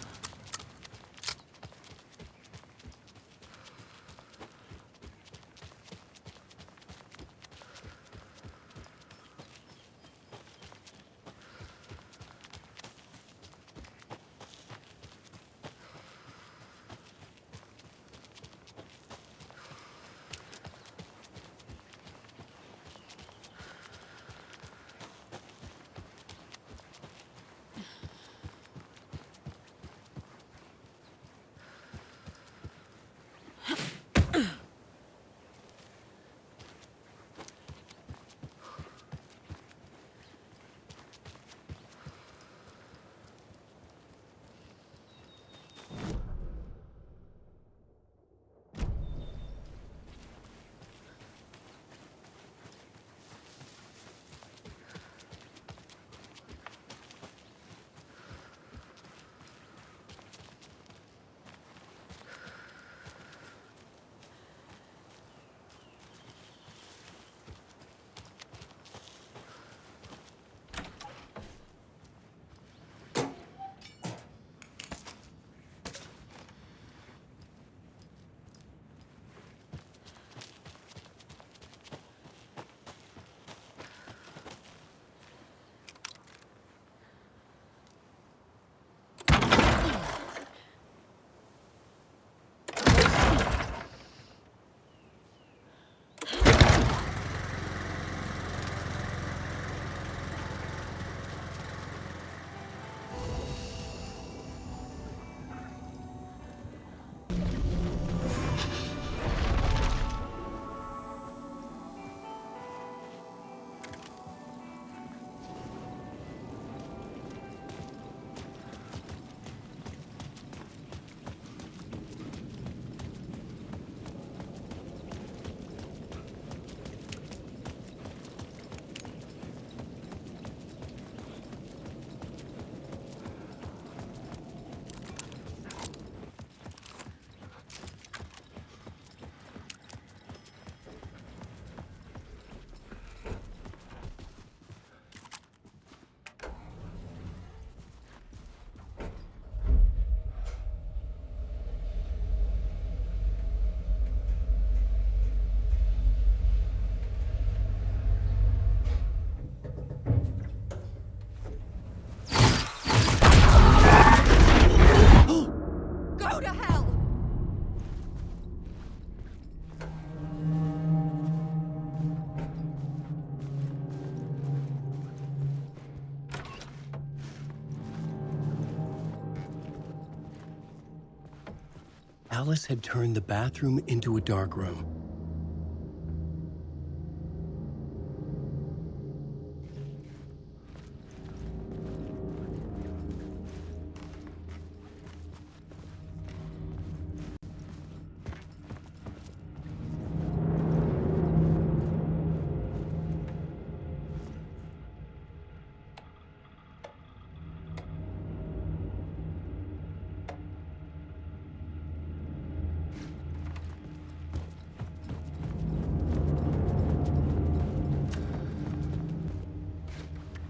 Alice had turned the bathroom into a darkroom.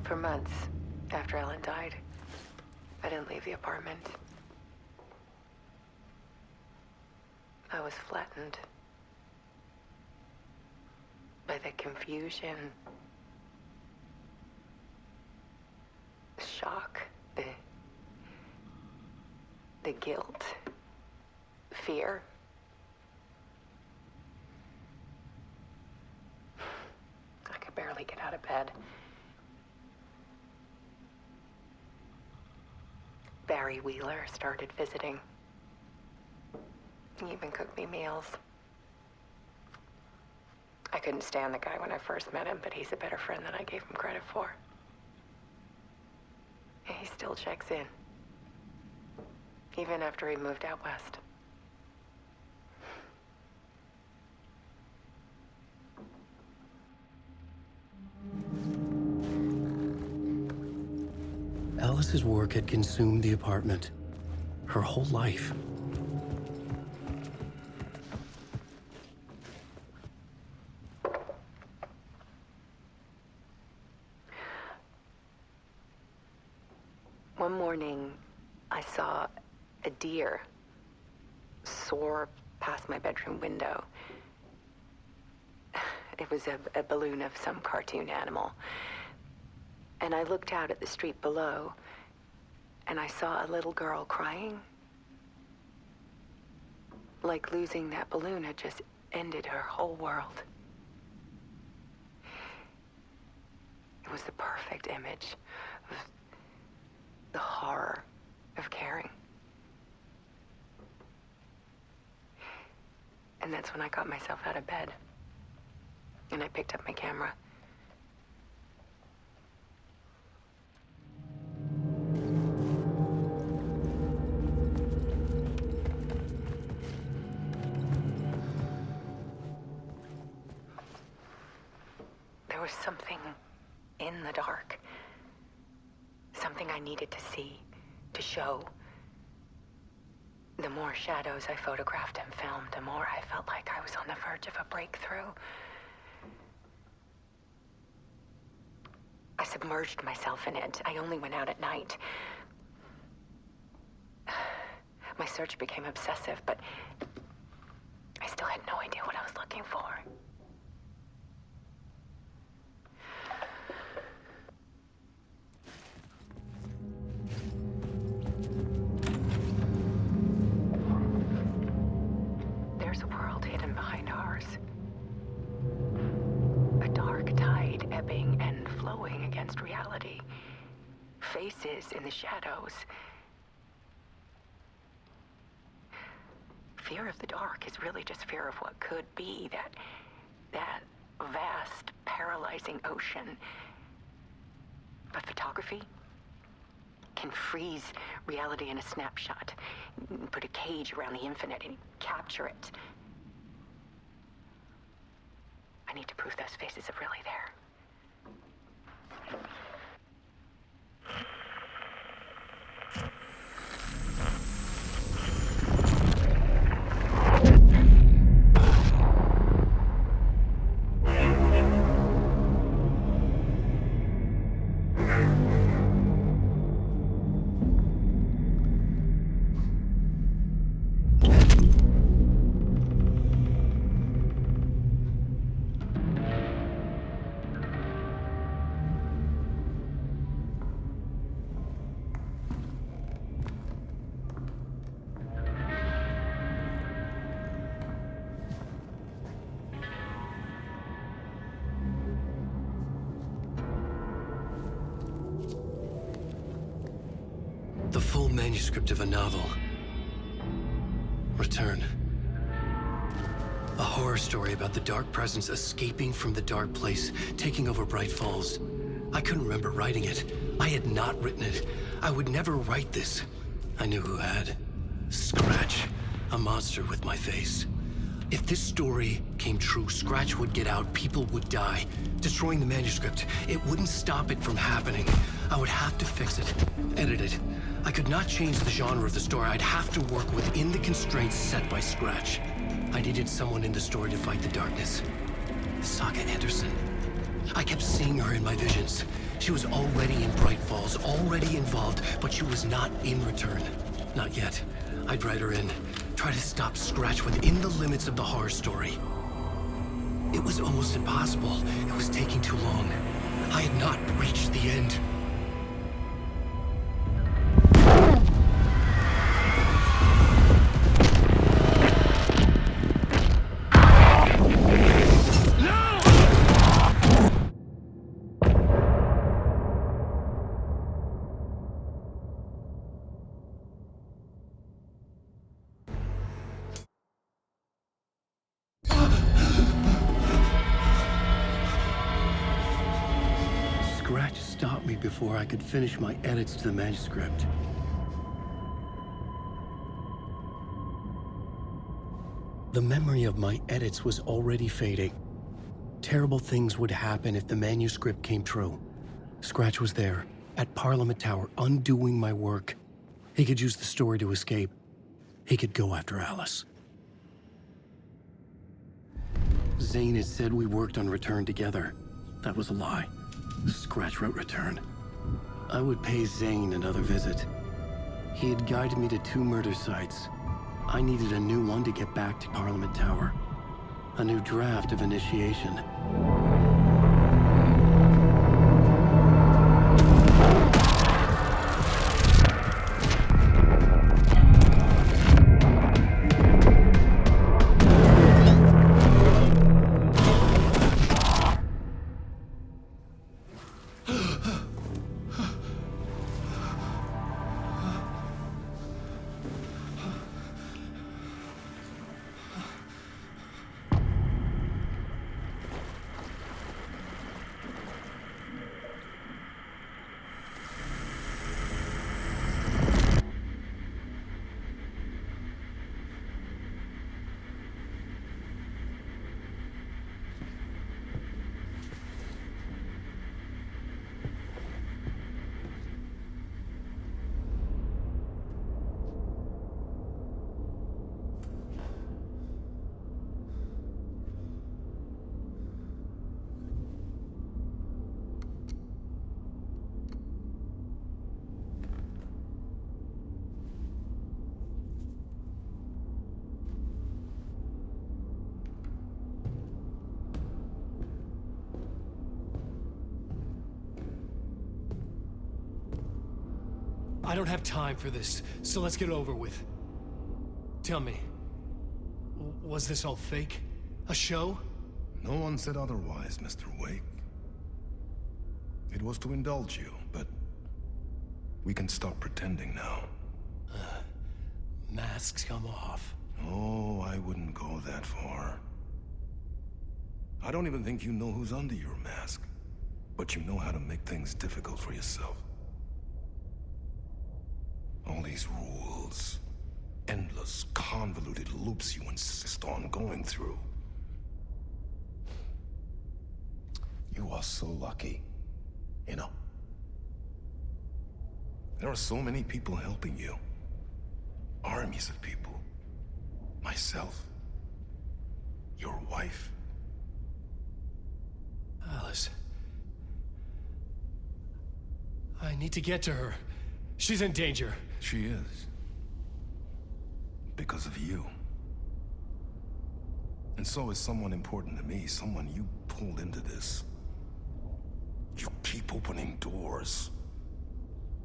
For months after Ellen died, I didn't leave the apartment. I was flattened by the confusion, shock, the guilt, fear. I could barely get out of bed. Barry Wheeler started visiting. He even cooked me meals. I couldn't stand the guy when I first met him, but he's a better friend than I gave him credit for. And he still checks in. even after he moved out west. Alice's work had consumed the apartment. Her whole life. One morning, I saw a deer soar past my bedroom window. It was a balloon of some cartoon animal. And I looked out at the street below, and I saw a little girl crying. Like losing that balloon had just ended her whole world. It was the perfect image of the horror of caring. And that's when I got myself out of bed. And I picked up my camera. There was something in the dark. Something I needed to see, to show. The more shadows I photographed and filmed, the more I felt like I was on the verge of a breakthrough. I submerged myself in it. I only went out at night. My search became obsessive, but I still had no idea what I was looking for. There's a world hidden behind ours. A dark tide ebbing and flowing against reality. Faces in the shadows. Fear of the dark is really just fear of what could be, that vast, paralyzing ocean. But photography can freeze reality in a snapshot, put a cage around the infinite and capture it. I need to prove those faces are really there. The full manuscript of a novel. Return. A horror story about the dark presence escaping from the dark place, taking over Bright Falls. I couldn't remember writing it. I had not written it. I would never write this. I knew who had. Scratch. A monster with my face. If this story came true, Scratch would get out, people would die. Destroying the manuscript, it wouldn't stop it from happening. I would have to fix it, edit it. I could not change the genre of the story. I'd have to work within the constraints set by Scratch. I needed someone in the story to fight the darkness. Saga Anderson. I kept seeing her in my visions. She was already in Bright Falls, already involved, but she was not in Return. Not yet. I'd write her in. Try to stop Scratch within the limits of the horror story. It was almost impossible. It was taking too long. I had not reached the end. Scratch stopped me before I could finish my edits to the manuscript. The memory of my edits was already fading. Terrible things would happen if the manuscript came true. Scratch was there, at Parliament Tower, undoing my work. He could use the story to escape. He could go after Alice. Zane had said we worked on Return together. That was a lie. Scratch wrote Return. I would pay Zane another visit. He had guided me to 2 murder sites. I needed a new one to get back to Parliament Tower. A new draft of Initiation. I don't have time for this, so let's get it over with. Tell me, was this all fake? A show? No one said otherwise, Mr. Wake. It was to indulge you, but we can stop pretending now. Masks come off. Oh, I wouldn't go that far. I don't even think you know who's under your mask, but you know how to make things difficult for yourself. All these rules, endless, convoluted loops you insist on going through. You are so lucky, you know. There are so many people helping you. Armies of people. Myself. Your wife. Alice. I need to get to her. She's in danger. She is. Because of you. And so is someone important to me, someone you pulled into this. You keep opening doors.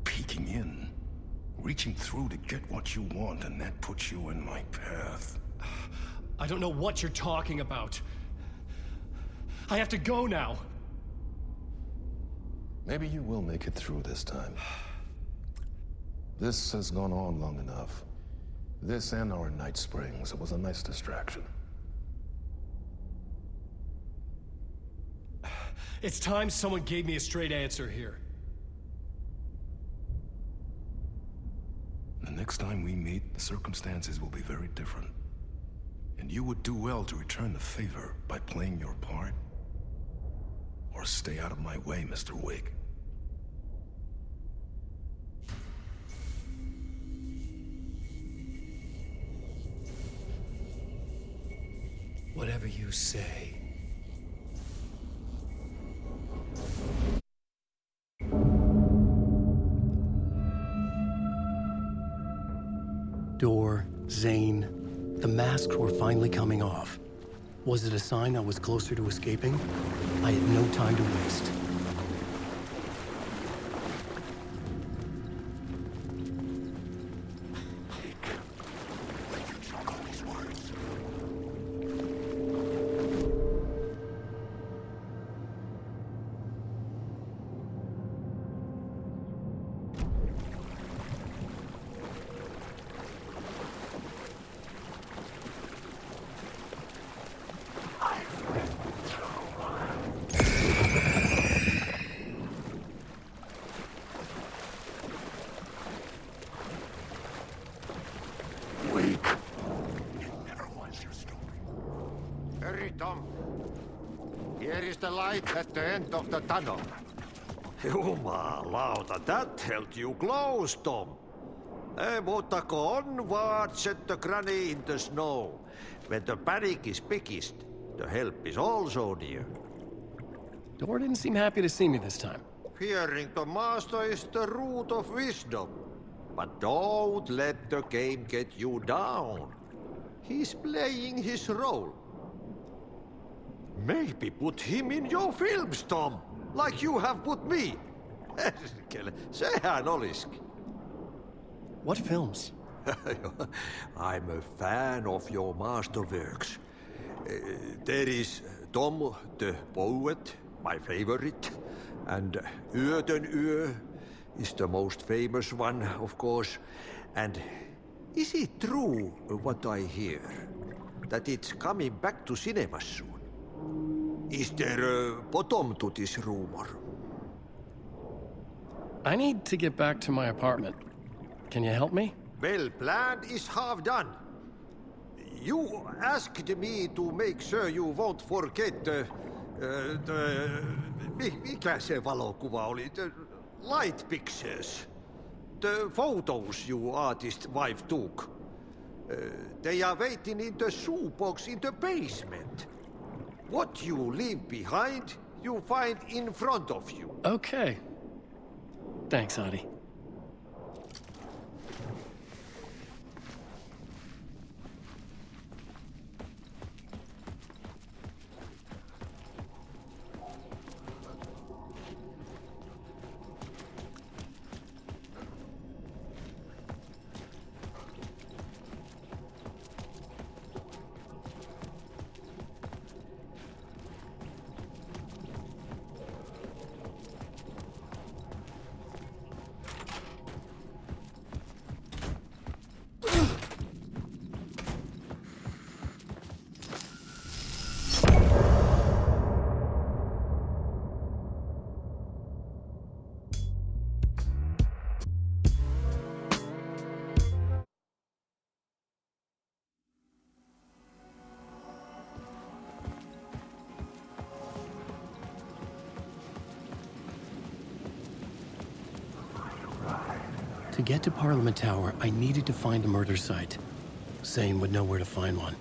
Peeking in. Reaching through to get what you want, and that puts you in my path. I don't know what you're talking about. I have to go now. Maybe you will make it through this time. This has gone on long enough. This and our Night Springs. It was a nice distraction. It's time someone gave me a straight answer here. The next time we meet, the circumstances will be very different. And you would do well to return the favor by playing your part. Or stay out of my way, Mr. Wake. Whatever you say. Door, Zane, the masks were finally coming off. Was it a sign I was closer to escaping? I had no time to waste. at the end of the tunnel. Jumalauta, that held you close, Tom. Mutta onward, said the granny in the snow. When the panic is biggest, the help is also near. Door didn't seem happy to see me this time. Fearing the master is the root of wisdom. But don't let the game get you down. He's playing his role. Maybe put him in your films, Tom, like you have put me. Sehän olisikin. What films? I'm a fan of your masterworks. There is Tom the Poet, my favorite, and Yö is the most famous one, of course. And is it true what I hear, that it's coming back to cinemas soon? Is there a bottom to this rumor? I need to get back to my apartment. Can you help me? Well, plan is half done. You asked me to make sure you won't forget mikä se valokuva oli? The light pictures. The photos you artist wife took. They are waiting in the shoebox in the basement. What you leave behind, you find in front of you. Okay. Thanks, Adi. To get to Parliament Tower, I needed to find a murder site. Zane would know where to find one.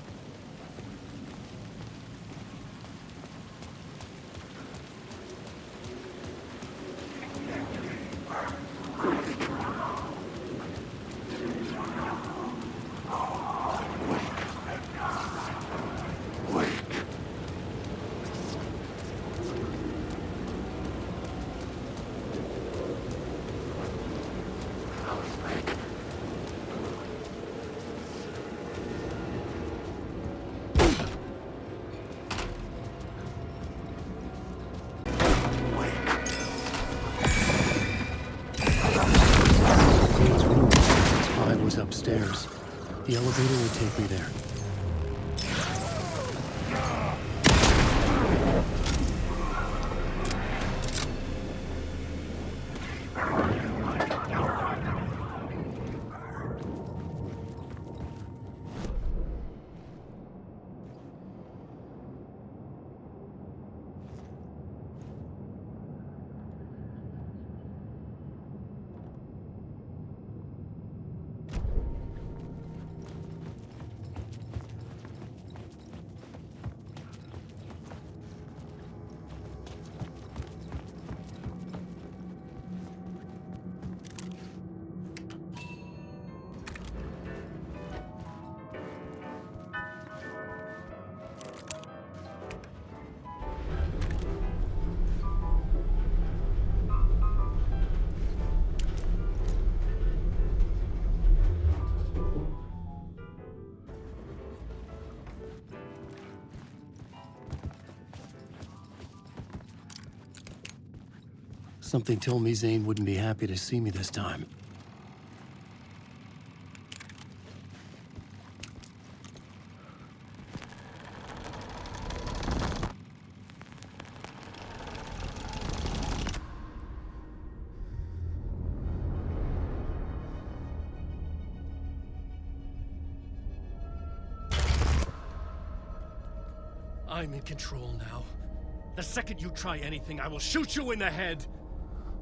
Upstairs. The elevator would take me there. Something told me Zane wouldn't be happy to see me this time. I'm in control now. The second you try anything, I will shoot you in the head.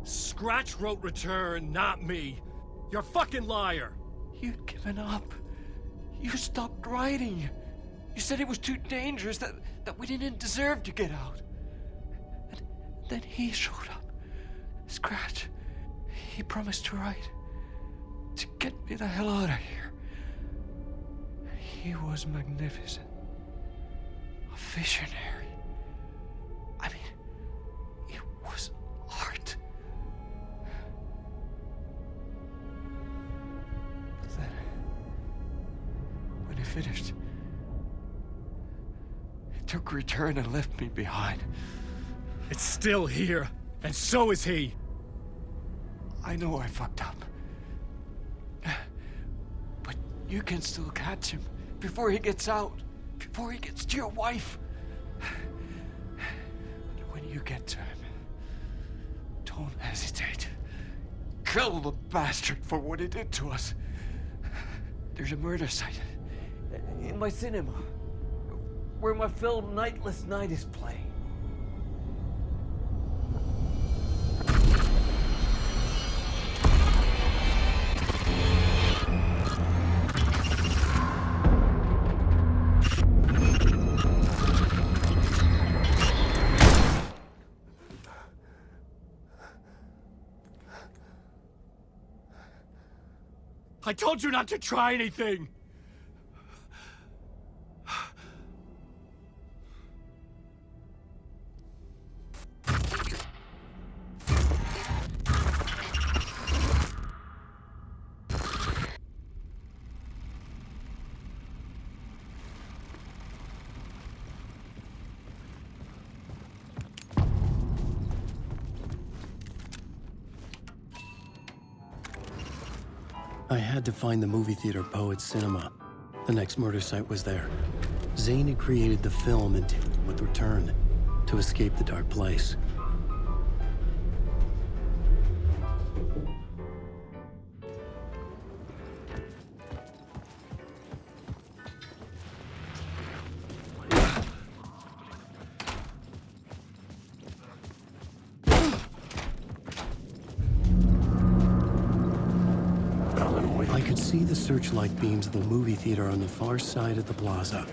Scratch wrote return, not me. You're a fucking liar. You'd given up. You stopped writing. You said it was too dangerous, that we didn't deserve to get out. And then he showed up. Scratch. He promised to write. To get me the hell out of here. He was magnificent. A visionary. I mean, it was art. But then, when he finished, he took return and left me behind. It's still here, and so is he. I know I fucked up. But you can still catch him before he gets out, before he gets to your wife. And when you get to him, don't hesitate. Kill the bastard for what he did to us. There's a murder site in my cinema where my film Nightless Night is playing. I told you not to try anything! I had to find the movie theater Poet's Cinema. The next murder site was there. Zane had created the film and with Return to escape the dark place. I could see the searchlight beams of the movie theater on the far side of the plaza.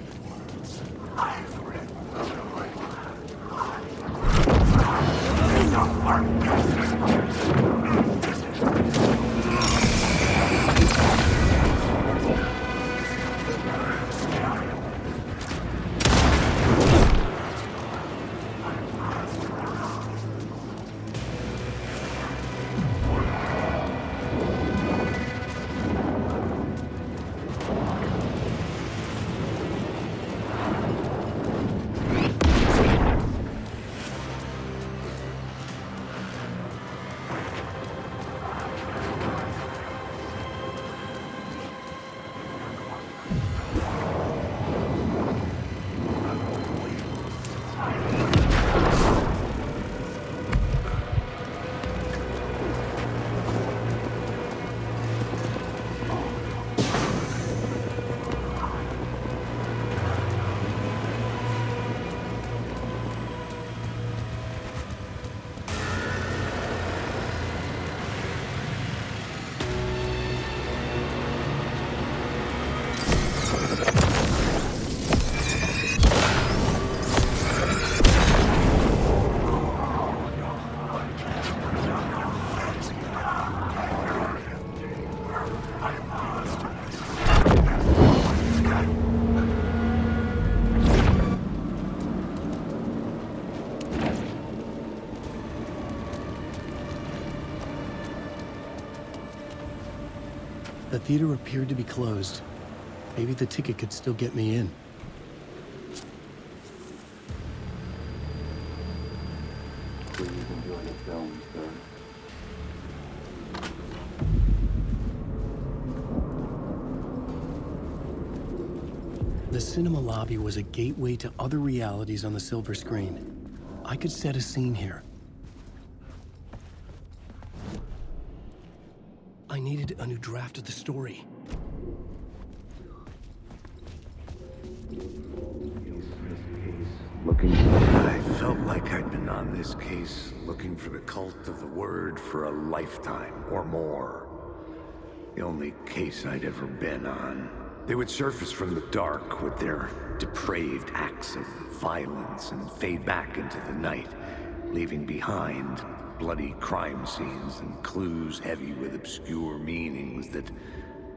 The theater appeared to be closed. Maybe the ticket could still get me in. Please enjoy the film, sir. The cinema lobby was a gateway to other realities on the silver screen. I could set a scene here. I needed a new draft of the story. Looking for life. felt like I'd been on this case looking for the cult of the word for a lifetime or more. The only case I'd ever been on. They would surface from the dark with their depraved acts of violence and fade back into the night, leaving behind bloody crime scenes and clues heavy with obscure meanings that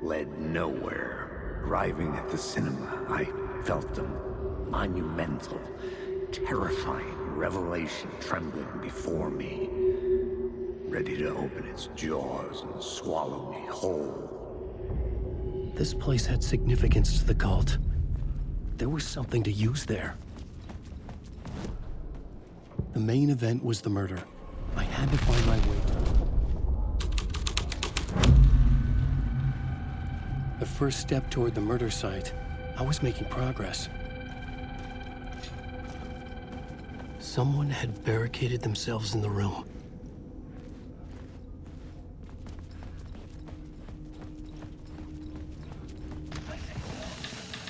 led nowhere. Arriving at the cinema, I felt a monumental, terrifying revelation trembling before me, ready to open its jaws and swallow me whole. This place had significance to the cult. There was something to use there. The main event was the murder. I had to find my way to it. The first step toward the murder site, I was making progress. Someone had barricaded themselves in the room.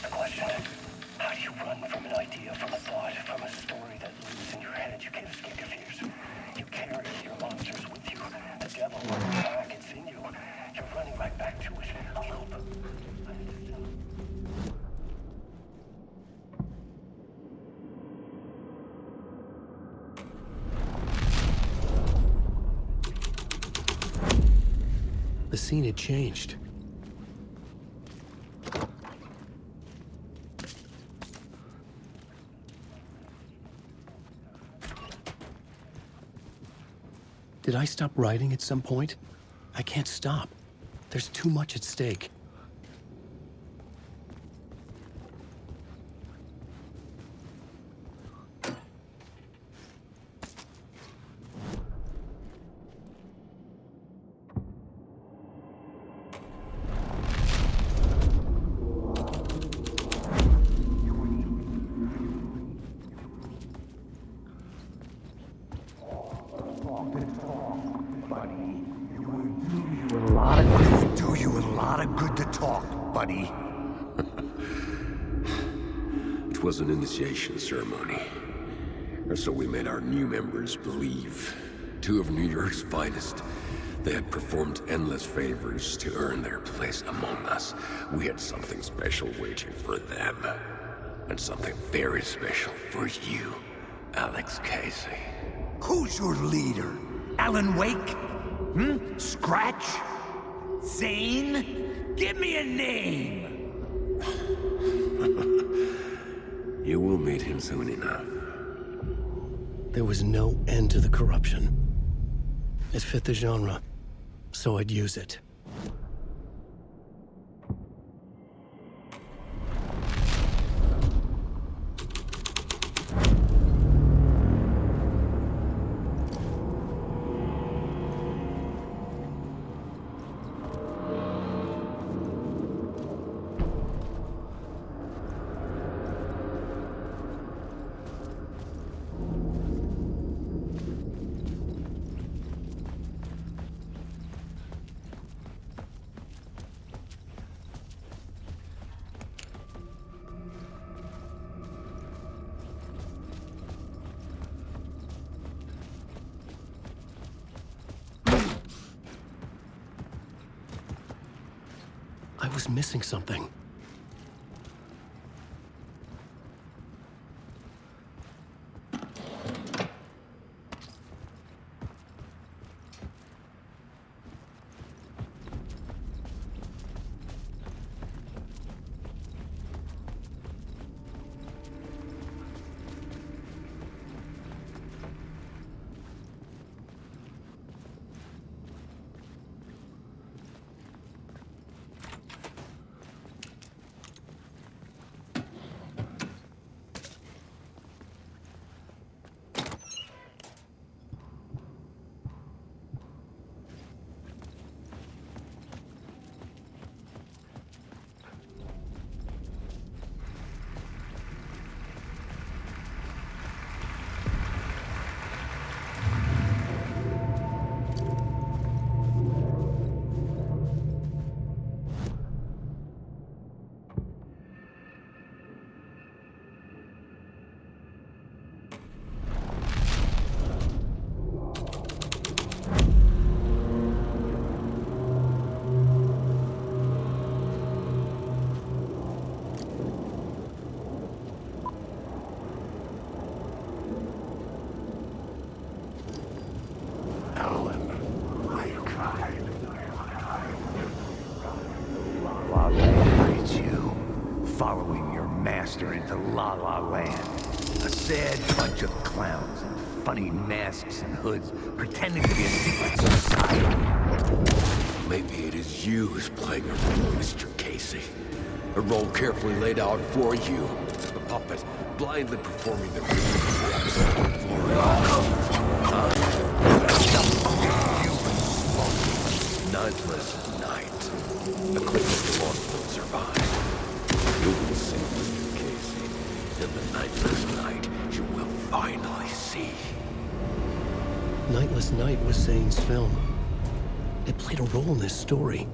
The question is, how do you run from an idea, from a thought, from a story that lives in your head? You can't escape your fears. You carry your monsters with you. The devil on your back, it's in you. You're running right back to it. I'll help. The scene had changed. Did I stop writing at some point? I can't stop. There's too much at stake. Do you a lot of good to talk, buddy. It was an initiation ceremony. Or so we made our new members believe. Two of New York's finest. They had performed endless favors to earn their place among us. We had something special waiting for them. And something very special for you, Alex Casey. Who's your leader? Alan Wake? Scratch? Zane? Give me a name! You will meet him soon enough. There was no end to the corruption. It fit the genre, so I'd use it. I was missing something. master into La La Land. A sad bunch of clowns in funny masks and hoods, pretending to be a secret society. Maybe it is you who's playing a role, Mr. Casey. A role carefully laid out for you. A puppet, blindly performing the Nightless night. The quickest one will survive. You will see, Mr. Casey. In the nightless night, you will finally see. Nightless Night was Zane's film. It played a role in this story.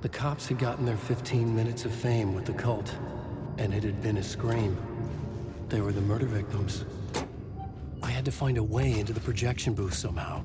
The cops had gotten their 15 minutes of fame with the cult, and it had been a scream. They were the murder victims. I had to find a way into the projection booth somehow.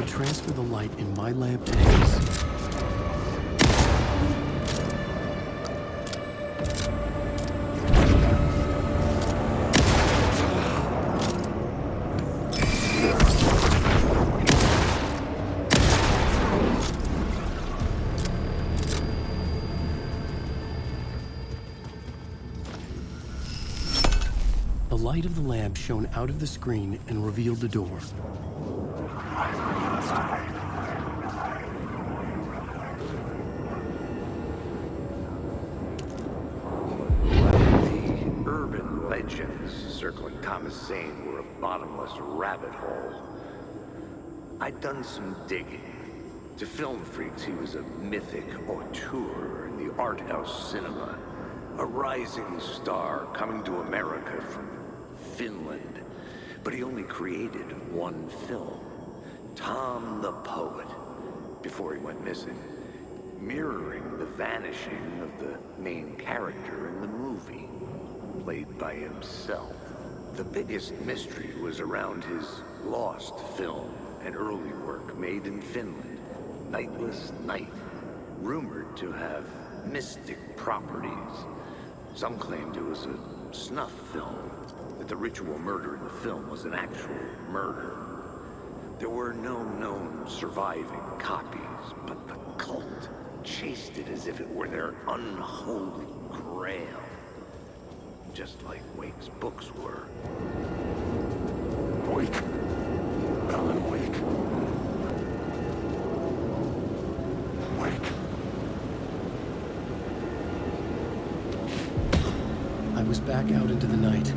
Transfer the light in my lab to his. The light of the lamp shone out of the screen and revealed the door. Legends circling Thomas Zane were a bottomless rabbit hole. I'd done some digging. To film freaks, he was a mythic auteur in the art house cinema. A rising star coming to America from Finland. But he only created one film, Tom the Poet, before he went missing, mirroring the vanishing of the main character in the movie. Played by himself. The biggest mystery was around his lost film, an early work made in Finland, Nightless Night, rumored to have mystic properties. Some claimed it was a snuff film, that the ritual murder in the film was an actual murder. There were no known surviving copies, but the cult chased it as if it were their unholy grail. Just like Wake's books were. Wake. Alan Wake. Wake. I was back out into the night.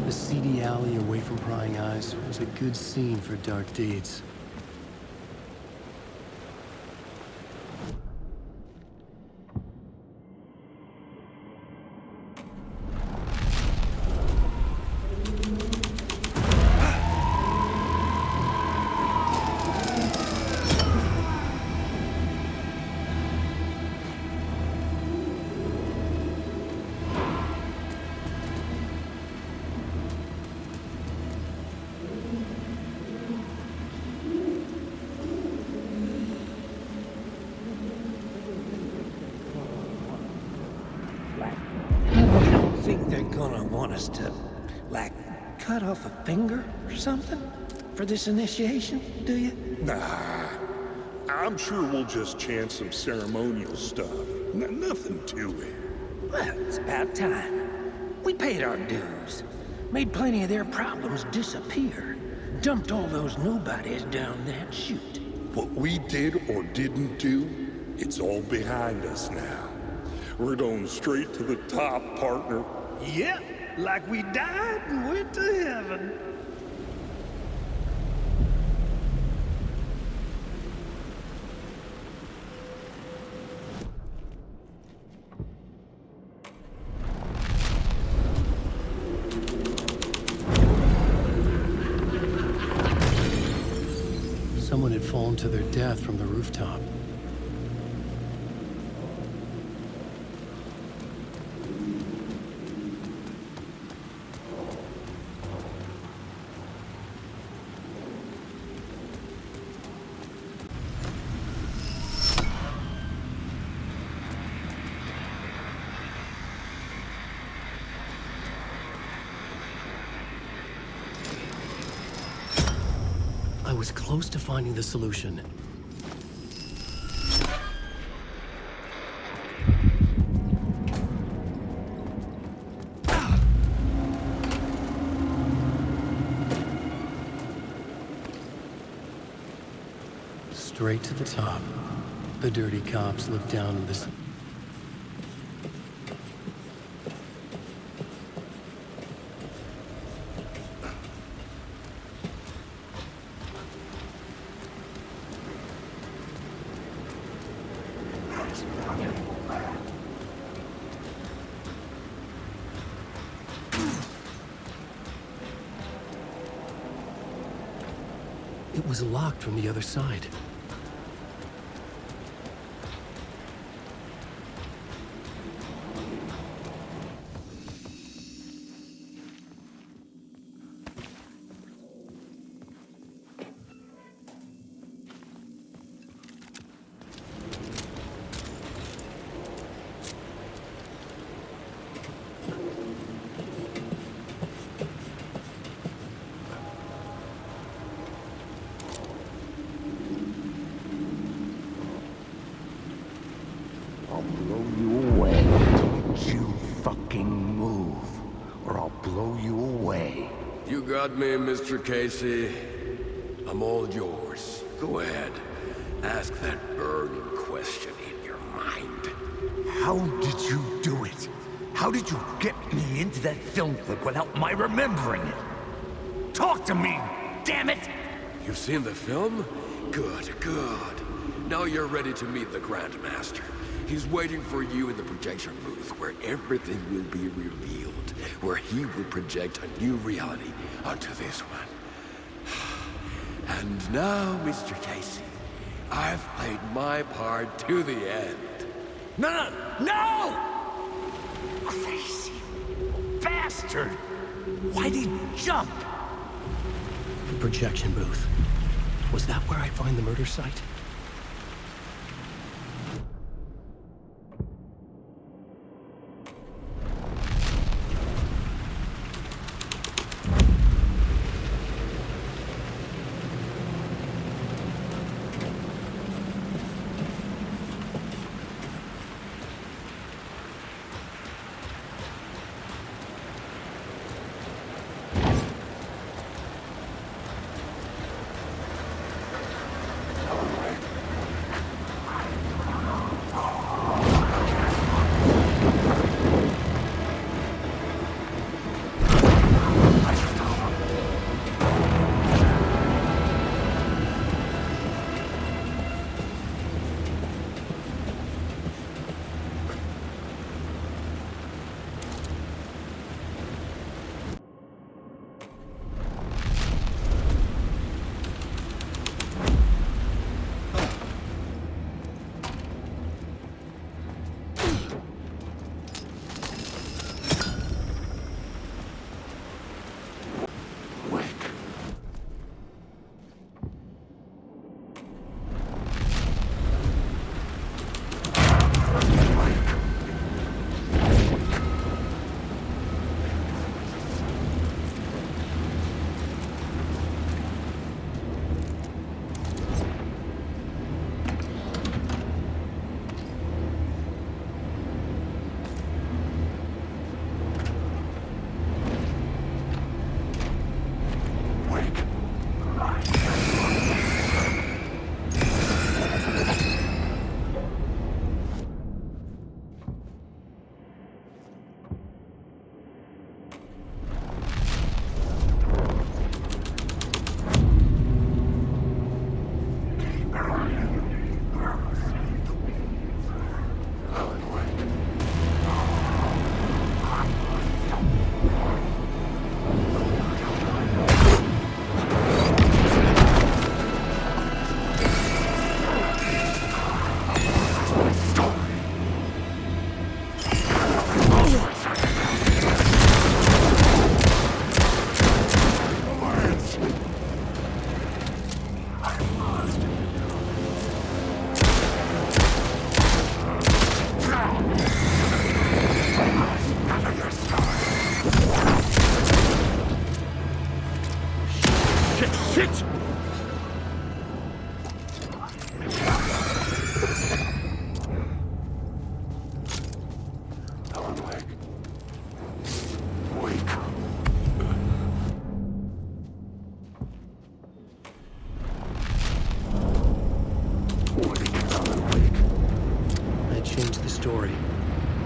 The seedy alley away from prying eyes was a good scene for dark deeds. Gonna want us to, like, cut off a finger or something for this initiation, do you? Nah, I'm sure we'll just chant some ceremonial stuff. Nothing to it. Well, it's about time. We paid our dues. Made plenty of their problems disappear. Dumped all those nobodies down that chute. What we did or didn't do, it's all behind us now. We're going straight to the top, partner. Yep, like we died and went to heaven. Someone had fallen to their death from the rooftop. I was close to finding the solution. Straight to the top. The dirty cops look down on this. It was locked from the other side. I'll blow you away. Don't you fucking move, or I'll blow you away. You got me, Mr. Casey. I'm all yours. Go ahead. Ask that burning question in your mind. How did you do it? How did you get me into that film clip without my remembering it? Talk to me, damn it! You've seen the film? Good, good. Now you're ready to meet the Grandmaster. He's waiting for you in the projection booth, where everything will be revealed, where he will project a new reality onto this one. And now, Mr. Casey, I've played my part to the end. No! Crazy bastard! Why did he jump? The projection booth. Was that where I find the murder site?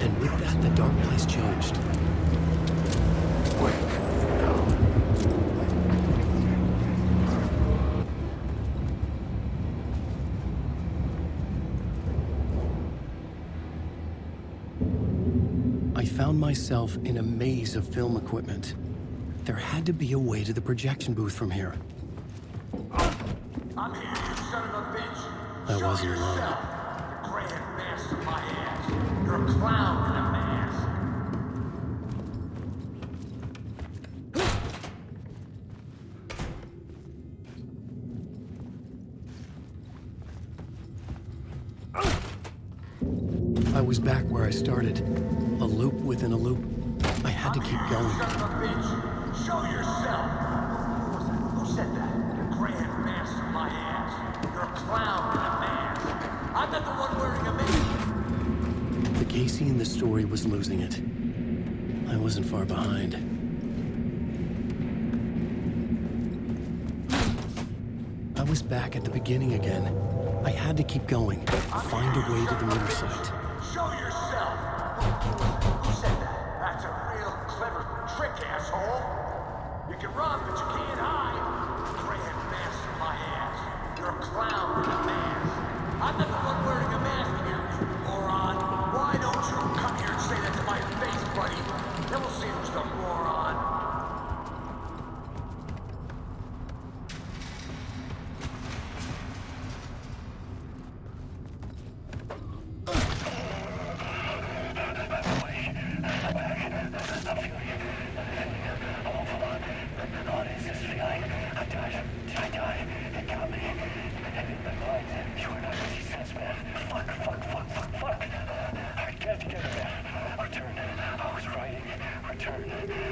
And with that, the dark place changed. Wait, no. I found myself in a maze of film equipment. There had to be a way to the projection booth from here. I'm here, you son of a bitch. I wasn't alone. The grand master of my ass. You're a clown in a mask. I was back where I started. A loop within a loop. I had to keep going. Son of a bitch. Show yourself. Who said that? The grand master of my ass. You're a clown in a mask. I'm not the one wearing a mask. The Casey in the story was losing it. I wasn't far behind. I was back at the beginning again. I had to keep going. Find a way to the murder site. Show yourself. Who said that? That's a real clever trick, asshole. You can run, but you can't hide. Grand master of my ass. You're a clown in a mask. I'm not the one wearing a mask here, you moron. Why don't you come here and say that to my face, buddy? Then we'll see who's the moron.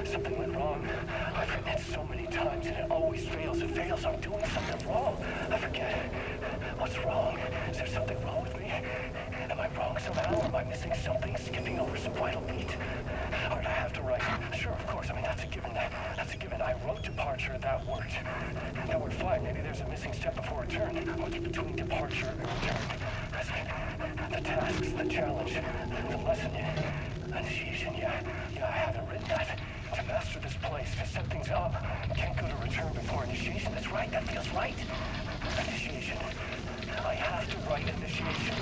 Something went wrong. I've written it so many times and it always fails. It fails. I'm doing something wrong. I forget. What's wrong? Is there something wrong with me? Am I wrong somehow? Am I missing something? Skipping over some vital beat? Or do I have to write? Sure, of course. I mean, that's a given. That's a given. I wrote departure. That worked. That worked fine. Maybe there's a missing step before return. What's between departure and return? The tasks, the challenge, the lesson, initiation. Yeah, I haven't written that. To master this place, to set things up. Can't go to return before initiation. That's right, that feels right. Initiation. I have to write initiation.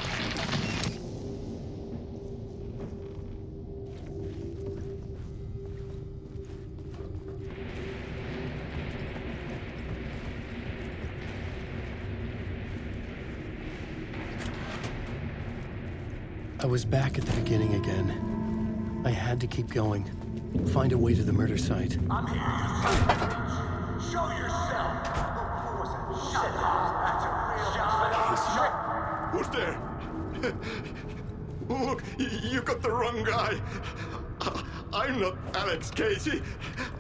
I was back at the beginning again. I had to keep going. Find a way to the murder site. I'm here, you son of a bitch. Show yourself. Who was it? Shut up. That's a real trick. Who's there? Look, you got the wrong guy. I'm not Alex Casey.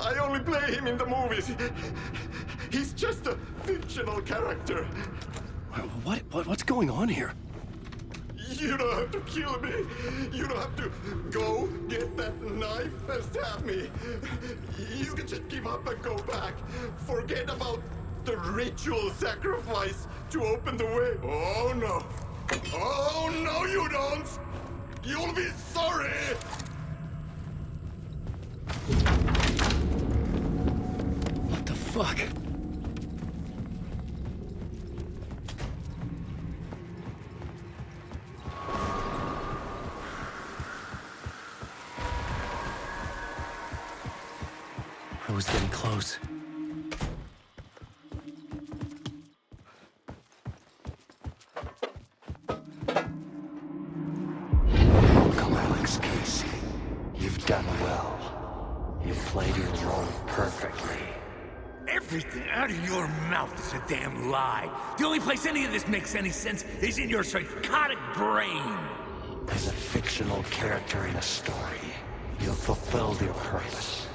I only play him in the movies. He's just a fictional character. What's going on here? You don't have to kill me. You don't have to go get that knife and stab me. You can just give up and go back. Forget about the ritual sacrifice to open the way. Oh, no. Oh, no, you don't. You'll be sorry. What the fuck? I was getting close. Welcome, Alex Casey. You've done well. You've played your role perfectly. Everything out of your mouth is a damn lie. The only place any of this makes any sense is in your psychotic brain. As a fictional character in a story, you've fulfilled your purpose.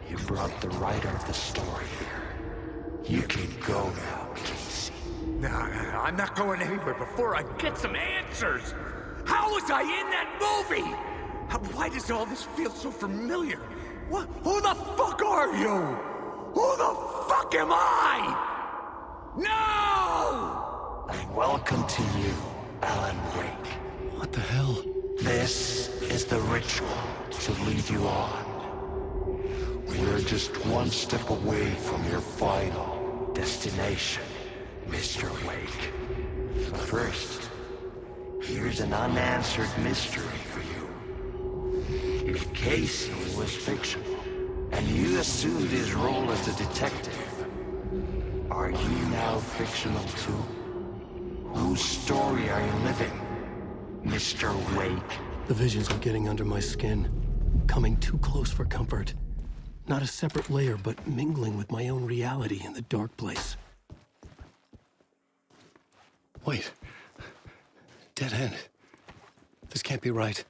You brought the writer of the story here. You can go now, Casey. No, I'm not going anywhere before I get some answers. How was I in that movie? Why does all this feel so familiar? What? Who the fuck are you? Who the fuck am I? No! And welcome to you, Alan Wake. What the hell? This is the ritual to lead you on. We're just one step away from your final destination, Mr. Wake. But first, here's an unanswered mystery for you. If Casey was fictional, and you assumed his role as a detective, are you now fictional too? Whose story are you living, Mr. Wake? The visions are getting under my skin, coming too close for comfort. Not a separate layer, but mingling with my own reality in the dark place. Wait. Dead end. This can't be right.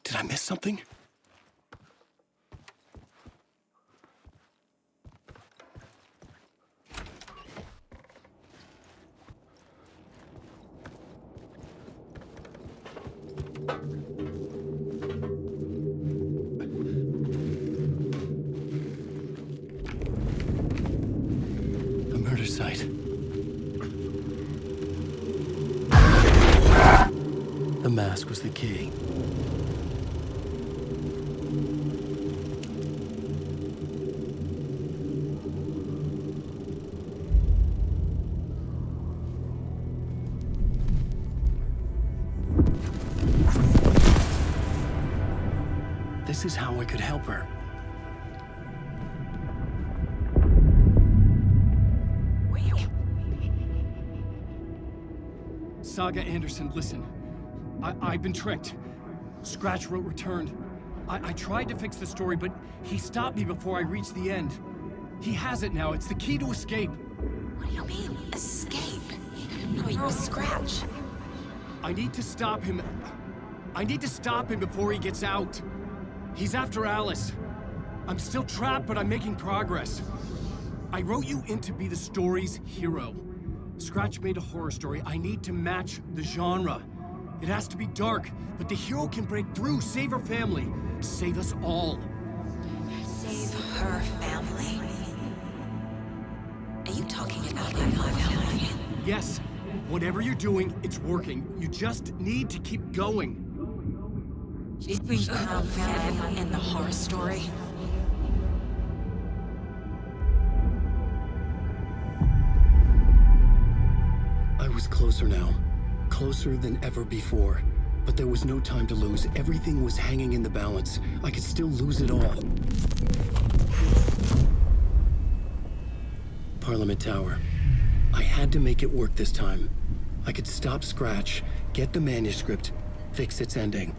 Did I miss something? The murder site. The mask was the key. This is how I could help her. Saga Anderson, listen. I've been tricked. Scratch wrote returned. I tried to fix the story, but he stopped me before I reached the end. He has it now. It's the key to escape. What do you mean, escape? No, you're a Scratch. I need to stop him. I need to stop him before he gets out. He's after Alice. I'm still trapped, but I'm making progress. I wrote you in to be the story's hero. Scratch made a horror story. I need to match the genre. It has to be dark, but the hero can break through, save her family, save us all. Save her family? Are you talking about my family? Yes. Whatever you're doing, it's working. You just need to keep going. Did we have family in the horror story? I was closer now. Closer than ever before. But there was no time to lose. Everything was hanging in the balance. I could still lose it all. Parliament Tower. I had to make it work this time. I could stop Scratch, get the manuscript, fix its ending.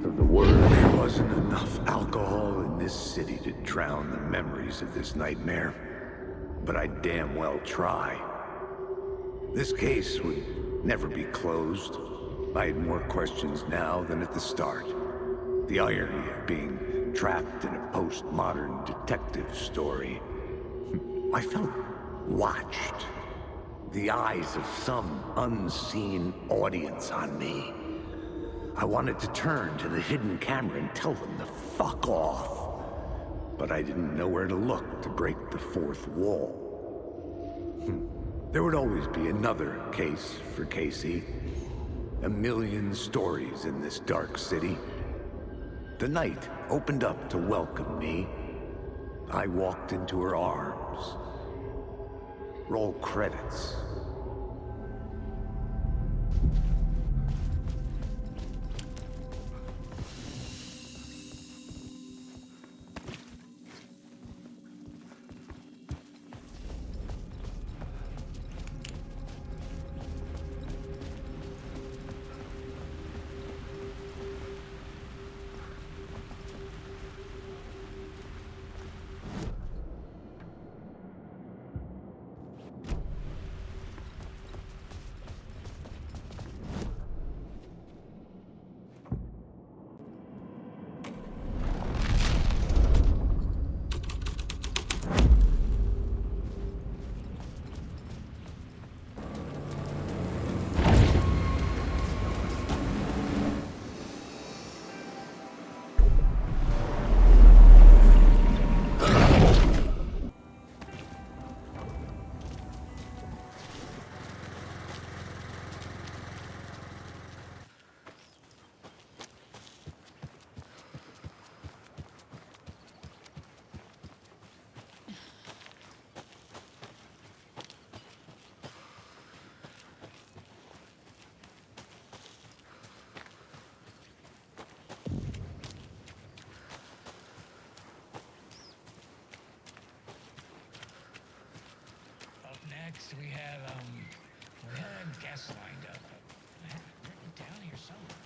There wasn't enough alcohol in this city to drown the memories of this nightmare. But I'd damn well try. This case would never be closed. I had more questions now than at the start. The irony of being trapped in a postmodern detective story. I felt watched. The eyes of some unseen audience on me. I wanted to turn to the hidden camera and tell them to fuck off. But I didn't know where to look to break the fourth wall. There would always be another case for Casey. A million stories in this dark city. The night opened up to welcome me. I walked into her arms. Roll credits. Next, we had a guest lined up. I had it written down here somewhere.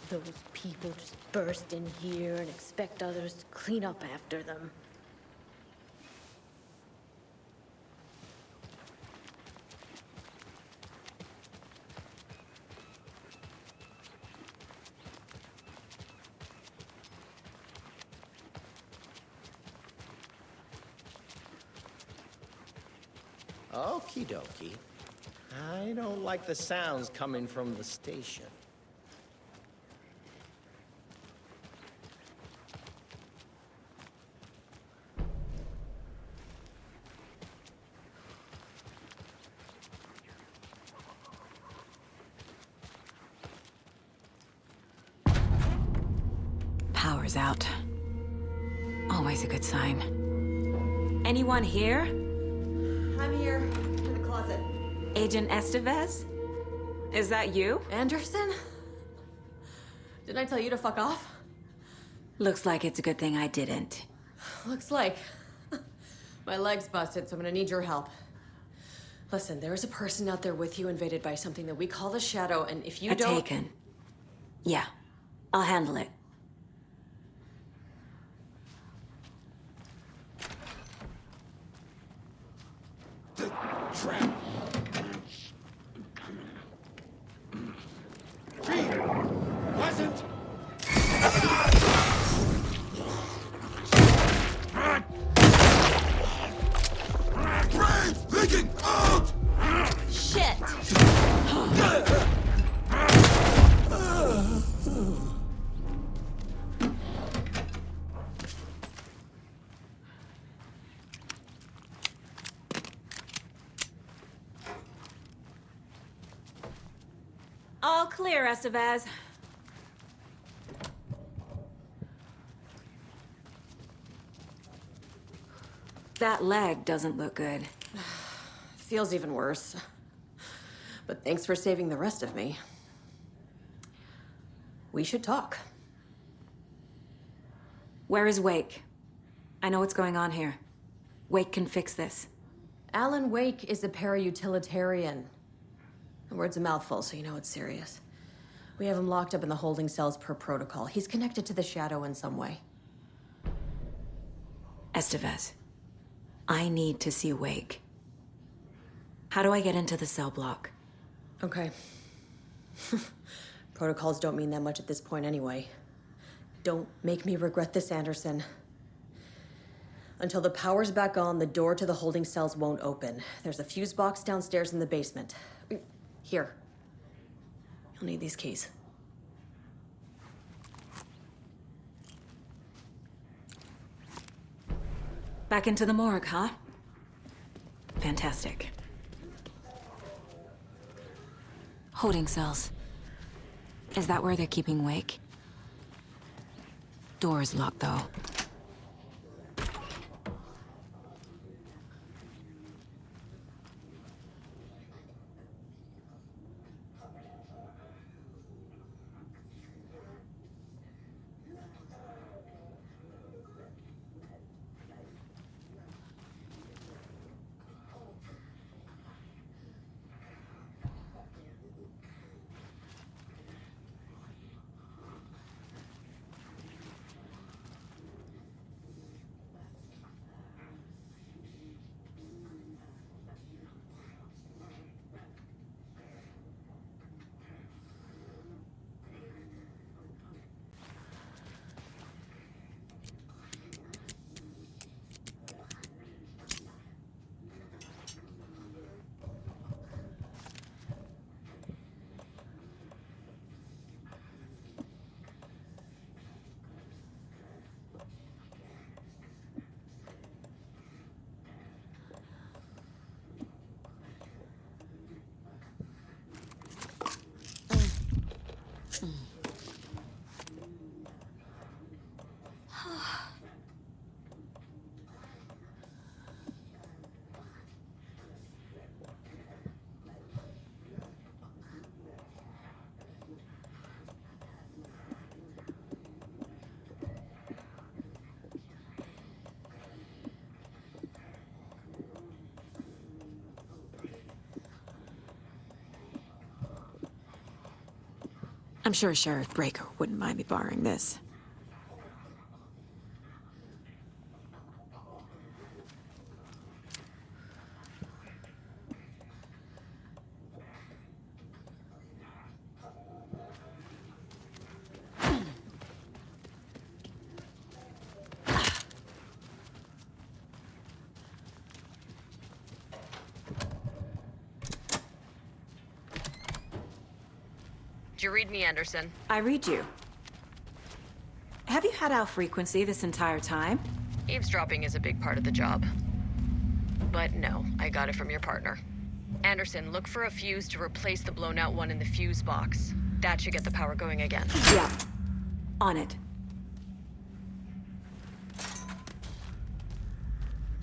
Those people just burst in here and expect others to clean up after them. Okie dokie. I don't like the sounds coming from the station. Power's out. Always a good sign. Anyone here? I'm here, in the closet. Agent Estevez? Is that you? Anderson? Didn't I tell you to fuck off? Looks like it's a good thing I didn't. Looks like. My leg's busted, so I'm gonna need your help. Listen, there is a person out there with you invaded by something that we call the Shadow, and if you don't... Taken. Yeah, I'll handle it. Trap! Wasn't! Brave! Leaking out! Shit! All clear, Estevez. That leg doesn't look good. Feels even worse. But thanks for saving the rest of me. We should talk. Where is Wake? I know what's going on here. Wake can fix this. Alan Wake is a para-utilitarian. The word's a mouthful, so you know it's serious. We have him locked up in the holding cells per protocol. He's connected to the Shadow in some way. Estevez, I need to see Wake. How do I get into the cell block? Okay. Protocols don't mean that much at this point anyway. Don't make me regret this, Anderson. Until the power's back on, the door to the holding cells won't open. There's a fuse box downstairs in the basement. Here. You'll need these keys. Back into the morgue, huh? Fantastic. Holding cells. Is that where they're keeping Wake? Door's locked, though. I'm sure Sheriff Breaker wouldn't mind me borrowing this. Did you read me, Anderson? I read you. Have you had our frequency this entire time? Eavesdropping is a big part of the job. But no, I got it from your partner. Anderson, look for a fuse to replace the blown out one in the fuse box. That should get the power going again. Yeah. On it.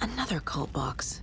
Another cult box.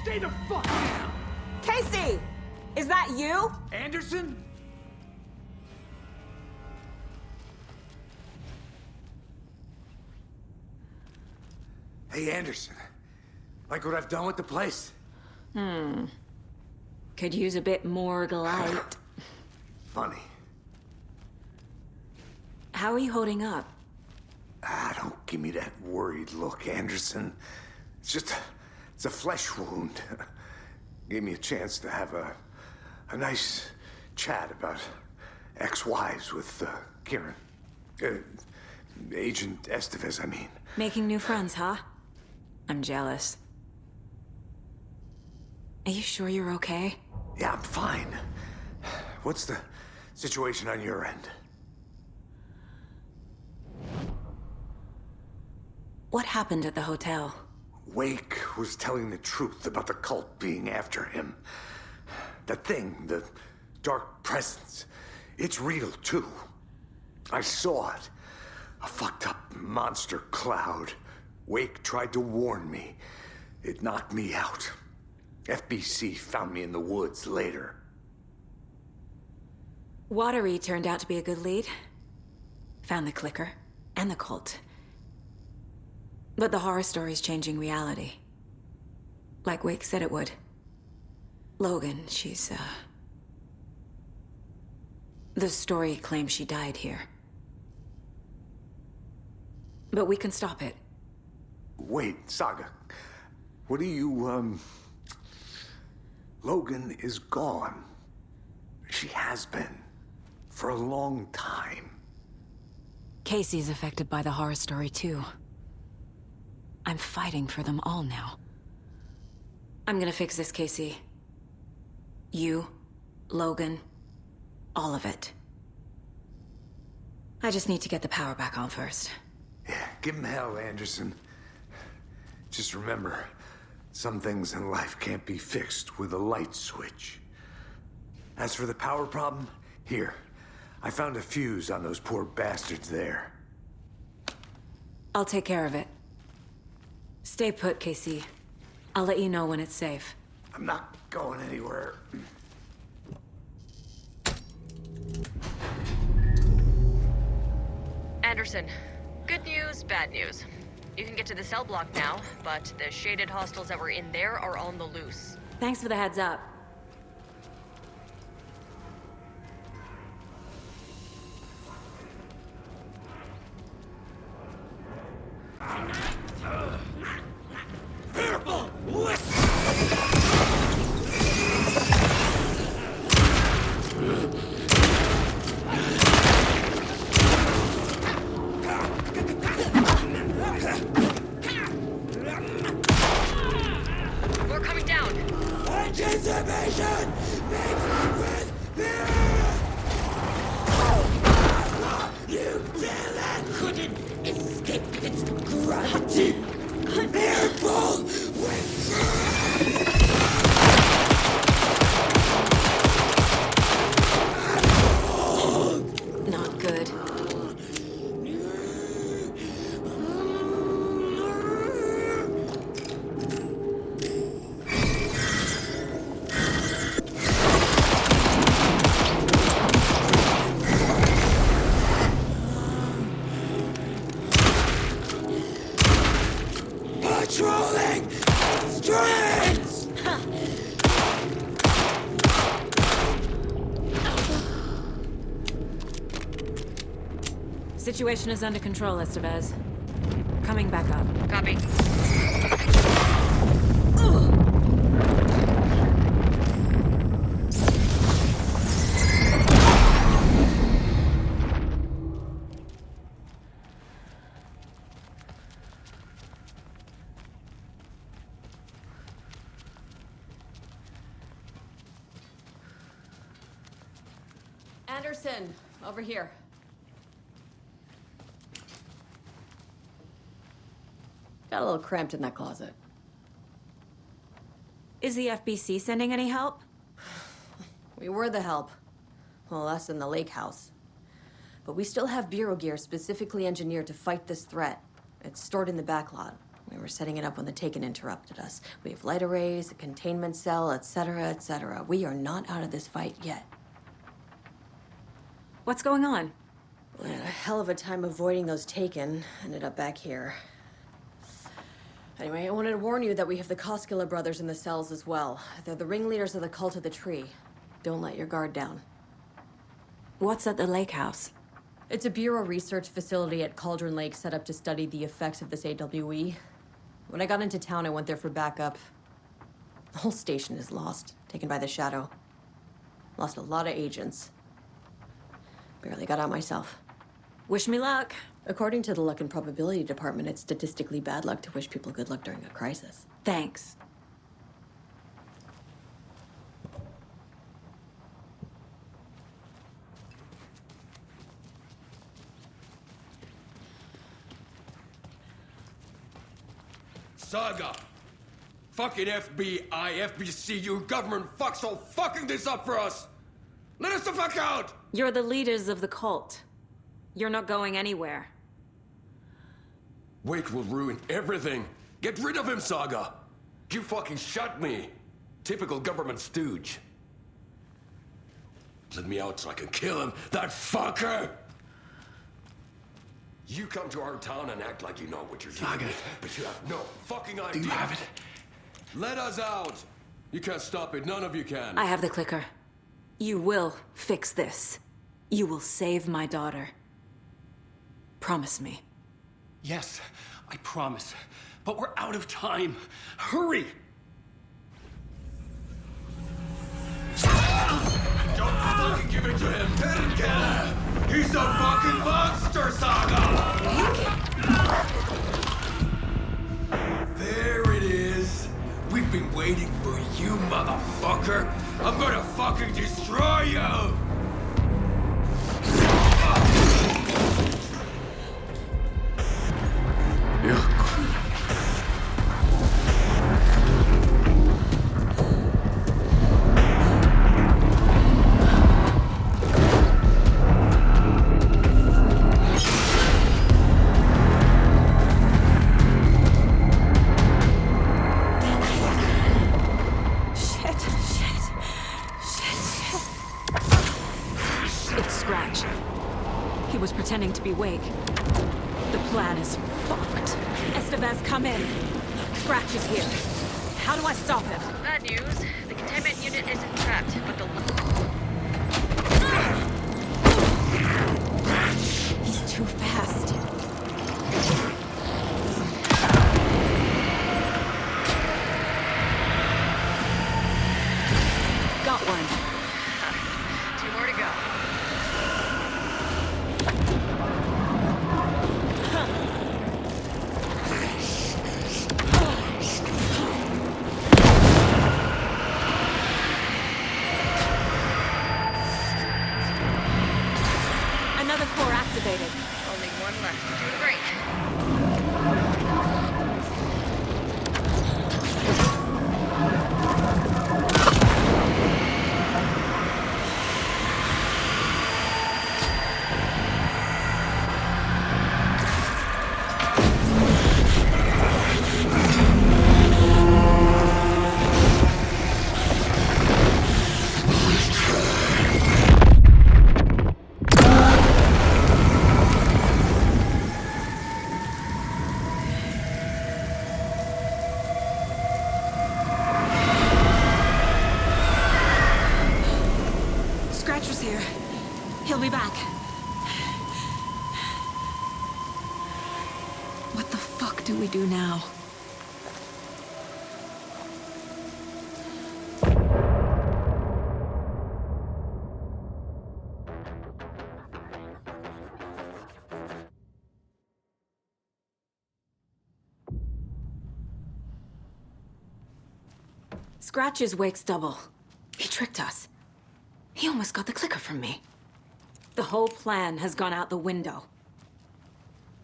Stay the fuck down! Casey! Is that you? Anderson? Hey, Anderson. Like what I've done with the place? Could use a bit more light. Funny. How are you holding up? Don't give me that worried look, Anderson. It's a flesh wound. Gave me a chance to have a nice chat about ex-wives with Kieran. Agent Estevez, I mean. Making new friends, huh? I'm jealous. Are you sure you're okay? Yeah, I'm fine. What's the situation on your end? What happened at the hotel? Wake was telling the truth about the cult being after him. That thing, the dark presence, it's real too. I saw it. A fucked up monster cloud. Wake tried to warn me. It knocked me out. FBC found me in the woods later. Watery turned out to be a good lead. Found the clicker and the cult. But the horror story's changing reality. Like Wake said it would. Logan, she's, the story claims she died here. But we can stop it. Wait, Saga. What do you, Logan is gone. She has been. For a long time. Casey's affected by the horror story, too. I'm fighting for them all now. I'm gonna fix this, Casey. You, Logan, all of it. I just need to get the power back on first. Yeah, give him hell, Anderson. Just remember, some things in life can't be fixed with a light switch. As for the power problem, here. I found a fuse on those poor bastards there. I'll take care of it. Stay put, Casey. I'll let you know when it's safe. I'm not going anywhere. Anderson, good news, bad news. You can get to the cell block now, but the shaded hostiles that were in there are on the loose. Thanks for the heads up. Purple! We're coming down. Anticipation mixed with fear! You villain! Couldn't escape its gravity! Fearful Not good. patrolling streets! Situation is under control, Estevez. Coming back up. Copy. Anderson, over here. Got a little cramped in that closet. Is the FBC sending any help? We were the help. Well, us in the lake house. But we still have Bureau gear specifically engineered to fight this threat. It's stored in the back lot. We were setting it up when the Taken interrupted us. We have light arrays, a containment cell, etc., etc. We are not out of this fight yet. What's going on? We had a hell of a time avoiding those Taken. Ended up back here. Anyway, I wanted to warn you that we have the Koskela brothers in the cells as well. They're the ringleaders of the Cult of the Tree. Don't let your guard down. What's at the lake house? It's a Bureau research facility at Cauldron Lake set up to study the effects of this AWE. When I got into town, I went there for backup. The whole station is lost, taken by the Shadow. Lost a lot of agents. Barely got out myself. Wish me luck. According to the Luck and Probability Department, it's statistically bad luck to wish people good luck during a crisis. Thanks. Saga! Fucking FBI, FBC, you government fucks all fucking this up for us! Let us the fuck out! You're the leaders of the cult. You're not going anywhere. Wake will ruin everything. Get rid of him, Saga. You fucking shot me. Typical government stooge. Let me out so I can kill him, that fucker! You come to our town and act like you know what you're doing, but you have no fucking idea. Do you have it? Let us out! You can't stop it, none of you can. I have the clicker. You will fix this. You will save my daughter. Promise me. Yes, I promise. But we're out of time. Hurry! Don't fucking give it to him! Let him get him! He's a fucking monster, Saga! There it is! We've been waiting for you, motherfucker! I'm gonna fucking destroy you! Pretending to be Wake. The plan is fucked. Estevez, come in. Scratch is here. How do I stop him? Bad news. The containment unit isn't trapped, but the... He's too fast. Got one. 2 more to go. Only one left. Doing great. He'll be back. What the fuck do we do now? Scratch is Wake's double. He tricked us. He almost got the clicker from me. The whole plan has gone out the window.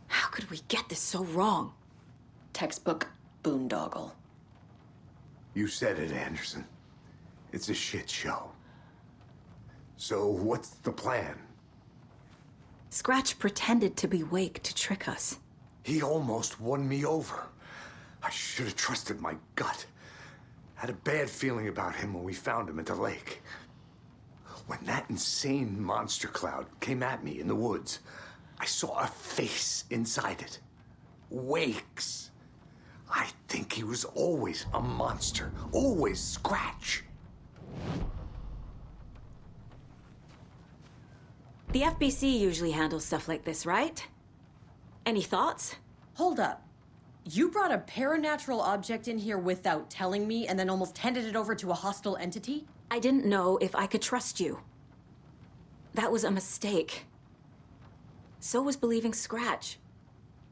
How could we get this so wrong? Textbook boondoggle. You said it, Anderson. It's a shit show. So what's the plan? Scratch pretended to be Wake to trick us. He almost won me over. I should have trusted my gut. Had a bad feeling about him when we found him at the lake. When that insane monster cloud came at me in the woods, I saw a face inside it. Wake's. I think he was always a monster. Always Scratch. The FBC usually handles stuff like this, right? Any thoughts? Hold up. You brought a paranatural object in here without telling me and then almost handed it over to a hostile entity? I didn't know if I could trust you. That was a mistake. So was believing Scratch.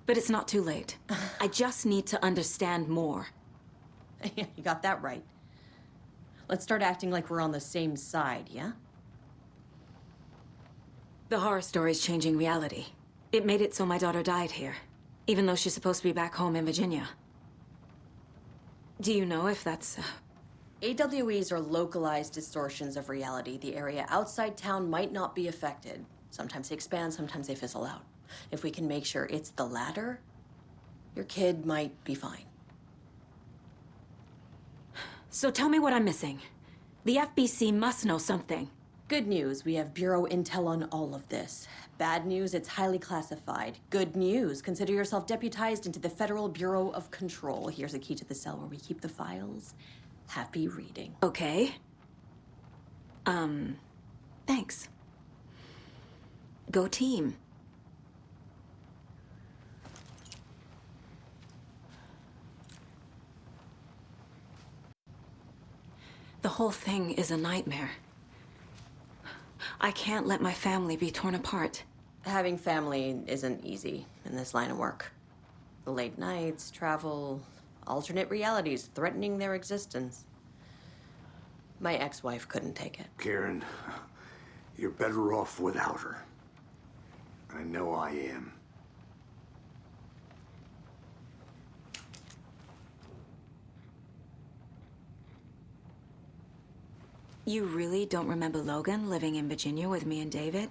But it's not too late. I just need to understand more. You got that right. Let's start acting like we're on the same side, yeah? The horror story's changing reality. It made it so my daughter died here, even though she's supposed to be back home in Virginia. Do you know if that's... AWEs are localized distortions of reality. The area outside town might not be affected. Sometimes they expand, sometimes they fizzle out. If we can make sure it's the latter, Your kid might be fine. So tell me what I'm missing. The FBC must know something. Good news, we have Bureau intel on all of this. Bad news, it's highly classified. Good news, consider yourself deputized into the Federal Bureau of Control. Here's a key to the cell where we keep the files. Happy reading. Okay. Thanks. Go team. The whole thing is a nightmare. I can't let my family be torn apart. Having family isn't easy in this line of work. The late nights, travel, alternate realities threatening their existence. My ex-wife couldn't take it. Karen, you're better off without her. I know I am. You really don't remember Logan living in Virginia with me and David?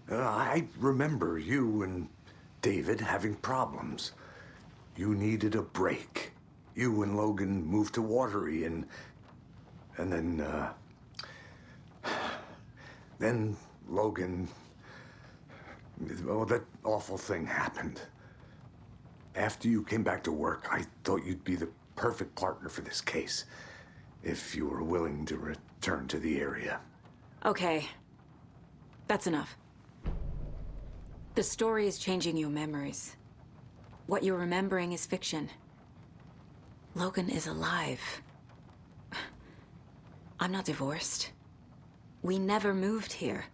I remember you and David having problems. You needed a break. You and Logan moved to Watery and then Logan, oh, that awful thing happened. After you came back to work, I thought you'd be the perfect partner for this case, if you were willing to return to the area. Okay. That's enough. The story is changing your memories. What you're remembering is fiction. Logan is alive. I'm not divorced. We never moved here.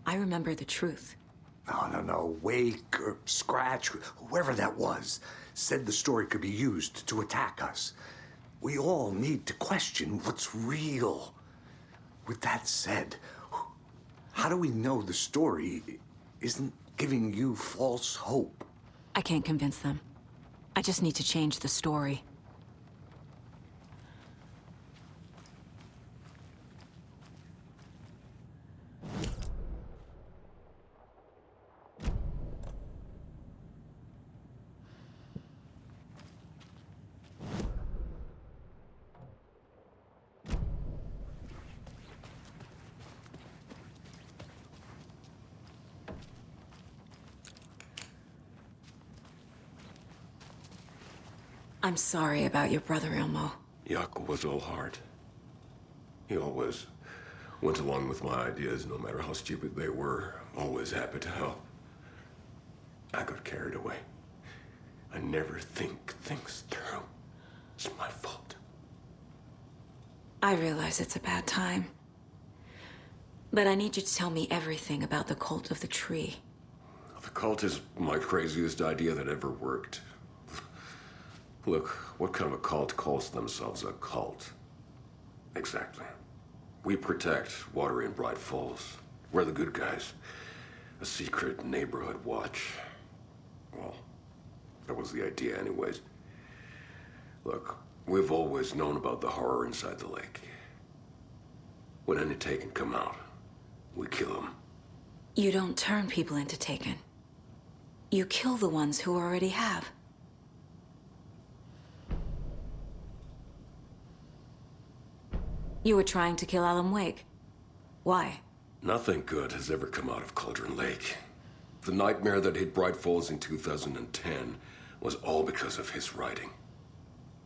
I remember the truth. No. Wake or Scratch, whoever that was, said the story could be used to attack us. We all need to question what's real. With that said, how do we know the story isn't giving you false hope? I can't convince them. I just need to change the story. I'm sorry about your brother, Elmo. Jaco was all heart. He always went along with my ideas, no matter how stupid they were. Always happy to help. I got carried away. I never think things through. It's my fault. I realize it's a bad time. But I need you to tell me everything about the cult of the tree. The cult is my craziest idea that ever worked. Look, what kind of a cult calls themselves a cult? Exactly. We protect Watery and Bright Falls. We're the good guys. A secret neighborhood watch. Well, that was the idea anyways. Look, we've always known about the horror inside the lake. When any Taken come out, we kill them. You don't turn people into Taken. You kill the ones who already have. You were trying to kill Alan Wake. Why? Nothing good has ever come out of Cauldron Lake. The nightmare that hit Bright Falls in 2010 was all because of his writing.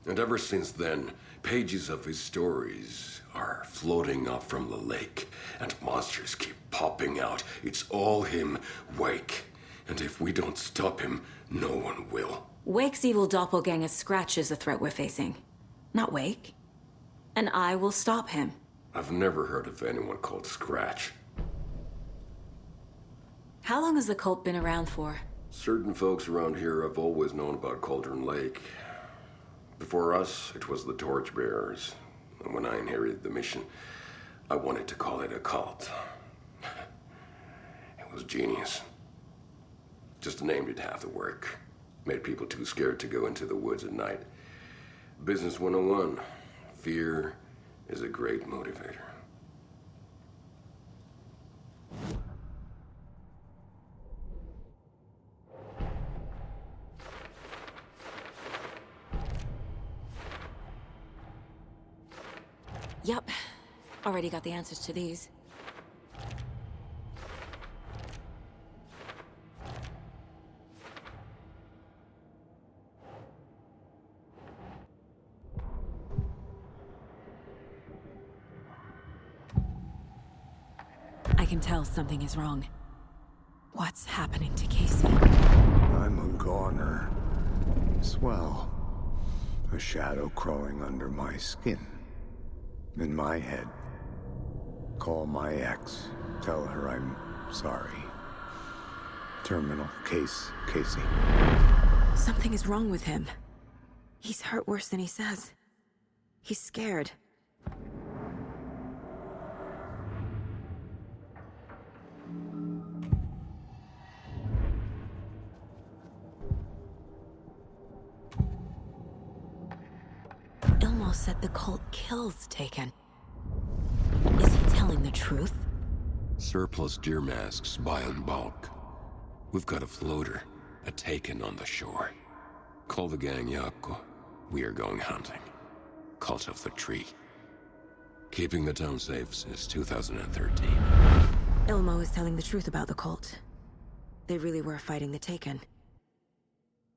And ever since then, pages of his stories are floating up from the lake, and monsters keep popping out. It's all him, Wake. And if we don't stop him, no one will. Wake's evil doppelganger Scratch is the threat we're facing, not Wake. And I will stop him. I've never heard of anyone called Scratch. How long has the cult been around for? Certain folks around here have always known about Cauldron Lake. Before us, it was the Torchbearers. And when I inherited the mission, I wanted to call it a cult. It was genius. Just a name did half the work. Made people too scared to go into the woods at night. Business 101. Fear is a great motivator. Yup. Already got the answers to these. I can tell something is wrong. What's happening to Casey? I'm a goner. Swell. A shadow crawling under my skin. In my head. Call my ex. Tell her I'm sorry. Terminal case, Casey. Something is wrong with him. He's hurt worse than he says. He's scared. Ilmo said the cult kills Taken. Is he telling the truth? Surplus deer masks buy in bulk. We've got a floater, a Taken on the shore. Call the gang Yako. We are going hunting. Cult of the Tree. Keeping the town safe since 2013. Ilmo is telling the truth about the cult. They really were fighting the Taken.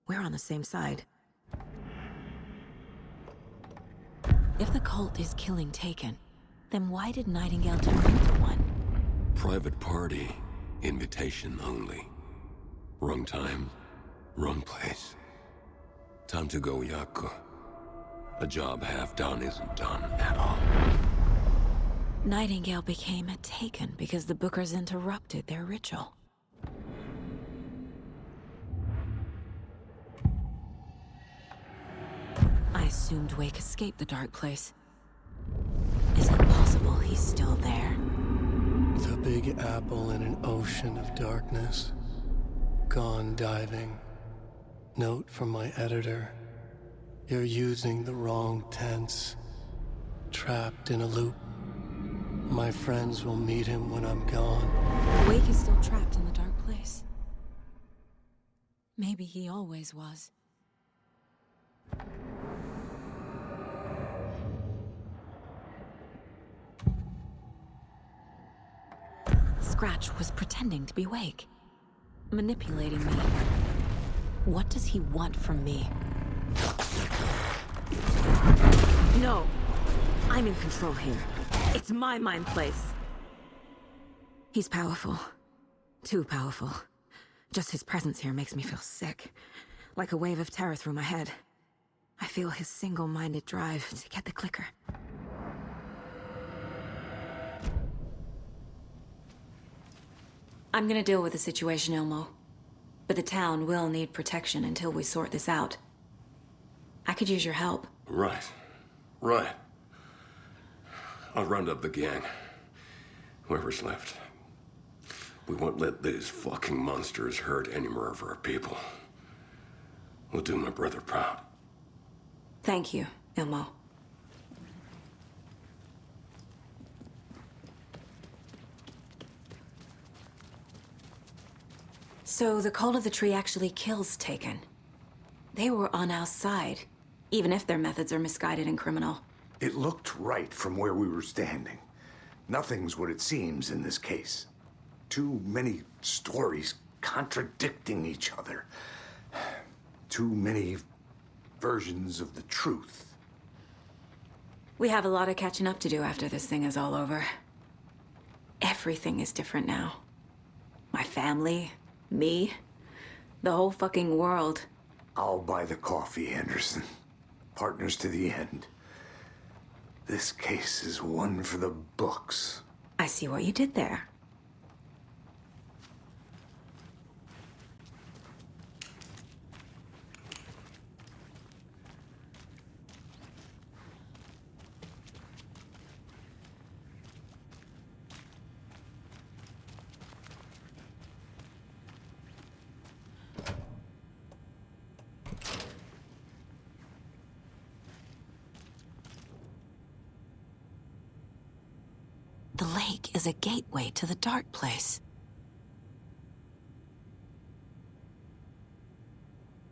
We're on the same side. If the cult is killing Taken, then why did Nightingale turn into one? Private party. Invitation only. Wrong time, wrong place. Time to go, Yako. A job half done isn't done at all. Nightingale became a Taken because the Bookers interrupted their ritual. I assumed Wake escaped the dark place. Is it possible he's still there? The Big Apple in an ocean of darkness. Gone diving. Note from my editor. You're using the wrong tense. Trapped in a loop. My friends will meet him when I'm gone. Wake is still trapped in the dark place. Maybe he always was. Scratch was pretending to be Wake. Manipulating me. What does he want from me? No! I'm in control here. It's my mind place. He's powerful. Too powerful. Just his presence here makes me feel sick. Like a wave of terror through my head. I feel his single-minded drive to get the clicker. I'm gonna deal with the situation, Ilmo. But the town will need protection until we sort this out. I could use your help. Right. Right. I'll round up the gang. Whoever's left. We won't let these fucking monsters hurt any more of our people. We'll do my brother proud. Thank you, Ilmo. So the Cult of the Tree actually kills Taken. They were on our side, even if their methods are misguided and criminal. It looked right from where we were standing. Nothing's what it seems in this case. Too many stories contradicting each other. Too many versions of the truth. We have a lot of catching up to do after this thing is all over. Everything is different now. My family, me, the whole fucking world. I'll buy the coffee, Anderson. Partners to the end. This case is one for the books. I see what you did there. The lake is a gateway to the dark place.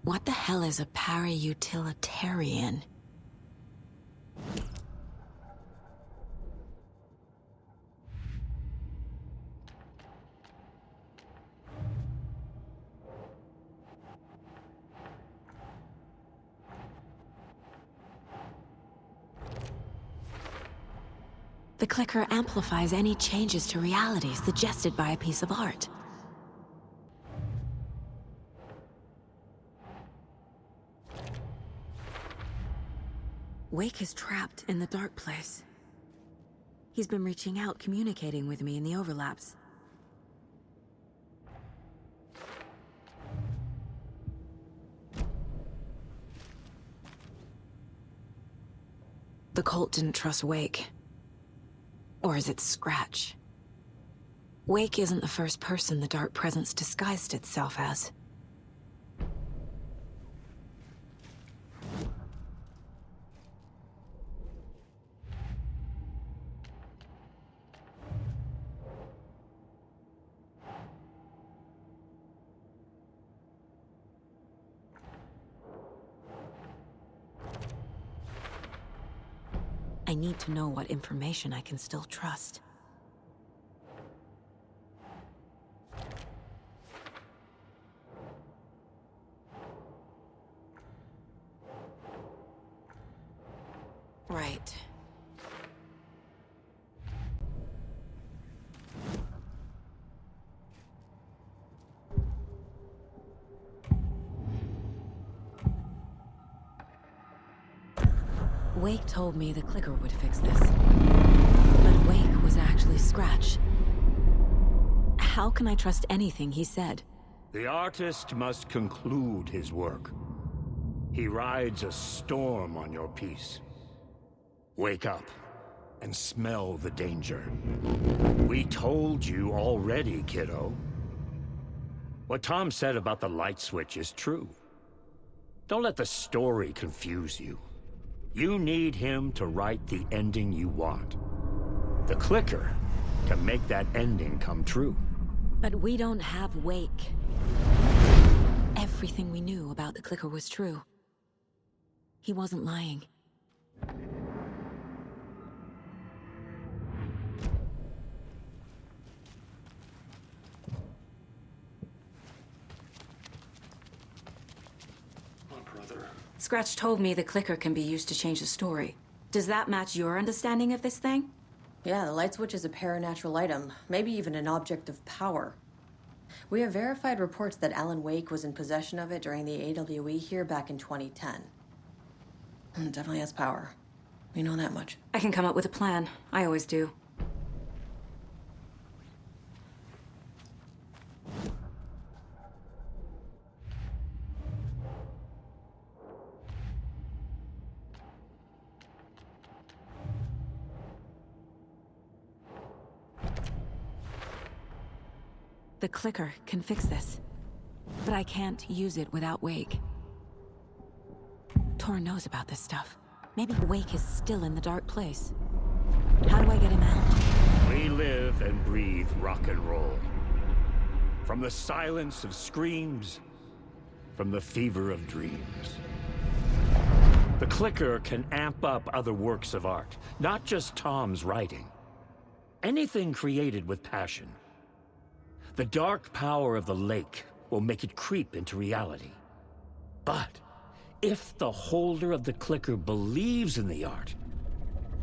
What the hell is a para-utilitarian? The clicker amplifies any changes to reality suggested by a piece of art. Wake is trapped in the dark place. He's been reaching out, communicating with me in the overlaps. The cult didn't trust Wake. Or is it Scratch? Wake isn't the first person the dark presence disguised itself as. I need to know what information I can still trust. Right. Wake told me the clicker would fix this. But Wake was actually Scratch. How can I trust anything he said? The artist must conclude his work. He rides a storm on your piece. Wake up and smell the danger. We told you already, kiddo. What Tom said about the light switch is true. Don't let the story confuse you. You need him to write the ending you want. The clicker can make that ending come true. But we don't have Wake. Everything we knew about the clicker was true. He wasn't lying. Scratch told me the clicker can be used to change the story. Does that match your understanding of this thing? Yeah, the light switch is a paranatural item, maybe even an object of power. We have verified reports that Alan Wake was in possession of it during the AWE here back in 2010. It definitely has power. We know that much. I can come up with a plan. I always do. The clicker can fix this, but I can't use it without Wake. Tor knows about this stuff. Maybe Wake is still in the dark place. How do I get him out? We live and breathe rock and roll. From the silence of screams, from the fever of dreams. The clicker can amp up other works of art, not just Tom's writing. Anything created with passion. The dark power of the lake will make it creep into reality. But if the holder of the clicker believes in the art,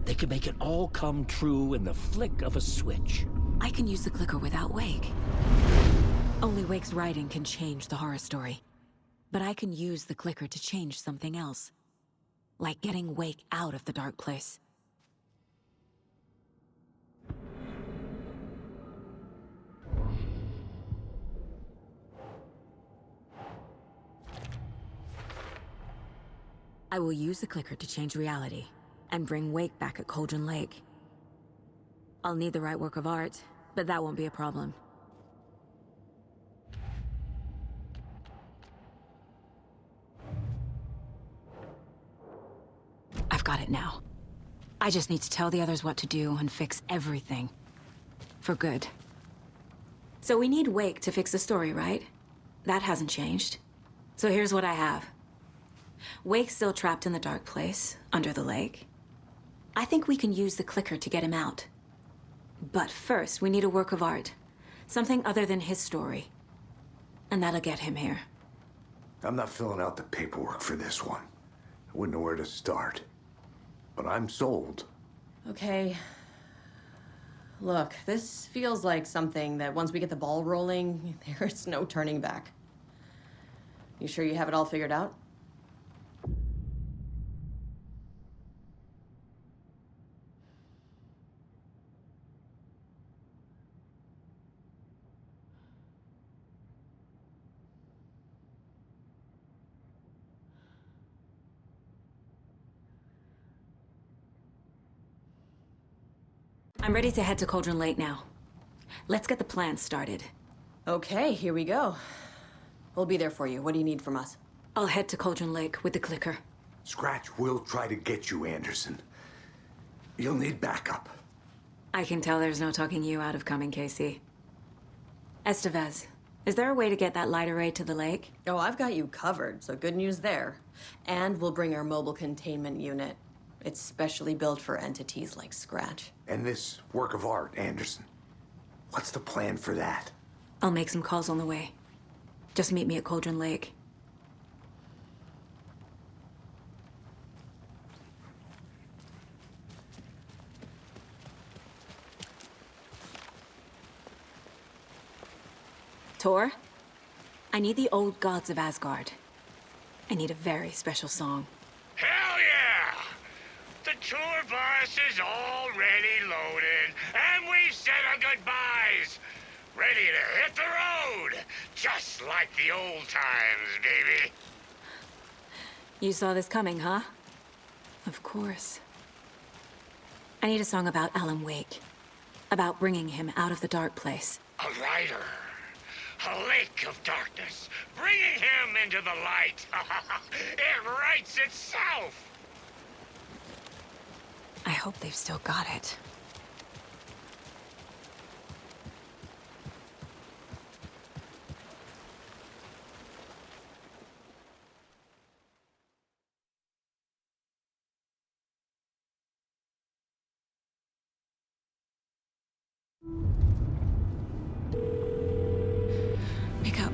they can make it all come true in the flick of a switch. I can use the clicker without Wake. Only Wake's writing can change the horror story. But I can use the clicker to change something else. Like getting Wake out of the dark place. I will use the clicker to change reality, and bring Wake back at Cauldron Lake. I'll need the right work of art, but that won't be a problem. I've got it now. I just need to tell the others what to do and fix everything. For good. So we need Wake to fix the story, right? That hasn't changed. So here's what I have. Wake's still trapped in the dark place, under the lake. I think we can use the clicker to get him out. But first, we need a work of art. Something other than his story. And that'll get him here. I'm not filling out the paperwork for this one. I wouldn't know where to start. But I'm sold. Okay. Look, this feels like something that once we get the ball rolling, there's no turning back. You sure you have it all figured out? I'm ready to head to Cauldron Lake now. Let's get the plan started. Okay, here we go. We'll be there for you. What do you need from us? I'll head to Cauldron Lake with the clicker. Scratch will try to get you, Anderson. You'll need backup. I can tell there's no talking you out of coming, Casey. Estevez, is there a way to get that light array to the lake? Oh, I've got you covered, so good news there. And we'll bring our mobile containment unit. It's specially built for entities like Scratch. And this work of art, Anderson. What's the plan for that? I'll make some calls on the way. Just meet me at Cauldron Lake. Tor, I need the old gods of Asgard. I need a very special song. Hell yeah! The tour bus is already loaded, and we've said our goodbyes. Ready to hit the road, just like the old times, baby. You saw this coming, huh? Of course. I need a song about Alan Wake. About bringing him out of the dark place. A rider. A lake of darkness, bringing him into the light. It writes itself. I hope they've still got it.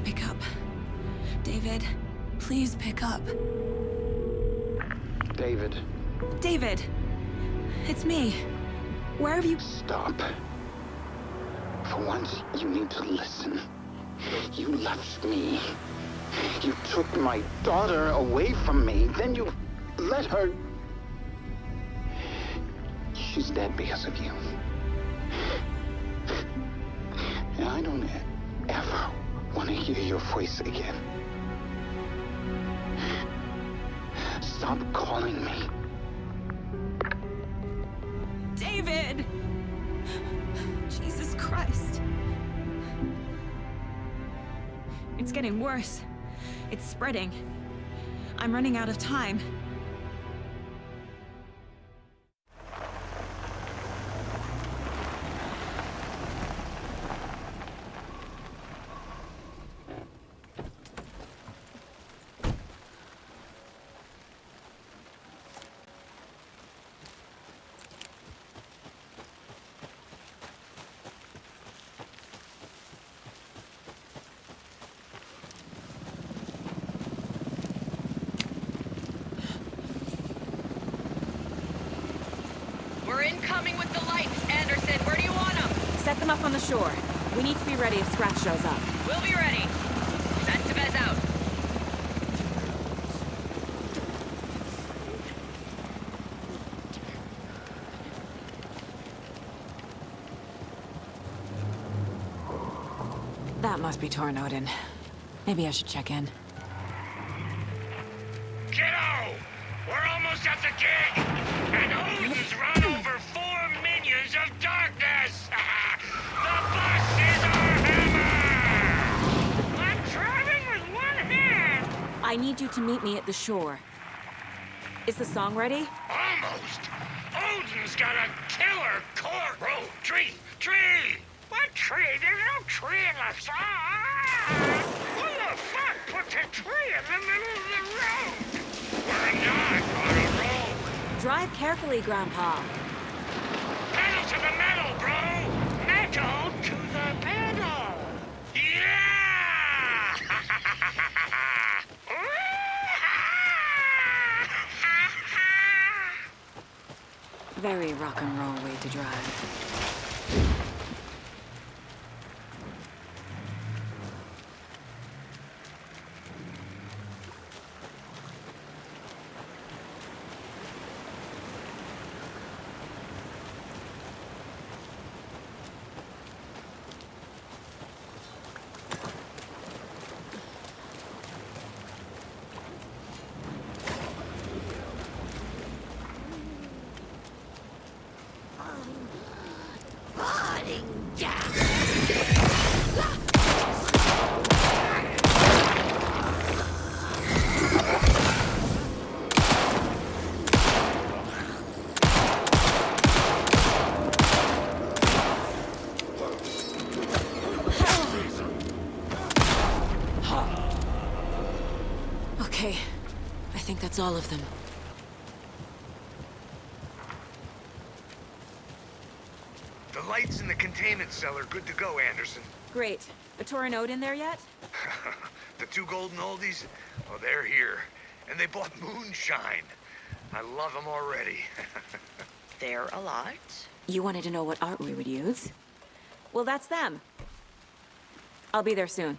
Pick up. David, please pick up. David. David! It's me. Where have you... Stop. For once, you need to listen. You left me. You took my daughter away from me. Then you let her... She's dead because of you. And I don't ever want to hear your voice again. Stop calling me. David! Jesus Christ. It's getting worse. It's spreading. I'm running out of time. We're incoming with the lights, Anderson. Where do you want them? Set them up on the shore. We need to be ready if Scratch shows up. We'll be ready. Estevez out. That must be Torn Odin. Maybe I should check in. Kiddo! We're almost at the gig! And Odin's run over 4 minions of darkness! The bus is our hammer! I'm driving with one hand! I need you to meet me at the shore. Is the song ready? Almost! Odin's got a killer core! Bro, tree! What tree? There's no tree in the song! Who the fuck puts a tree in the middle of the road? We're not on a road! Drive carefully, Grandpa. Pedal to the metal, bro! Metal to the pedal! Yeah! Very rock and roll way to drive. all of them. The lights in the containment cell are good to go, Anderson. Great. A Torin Ode in there yet? The two golden oldies? Oh, they're here. And they bought moonshine. I love them already. They're a lot. You wanted to know what art we would use? Well, that's them. I'll be there soon.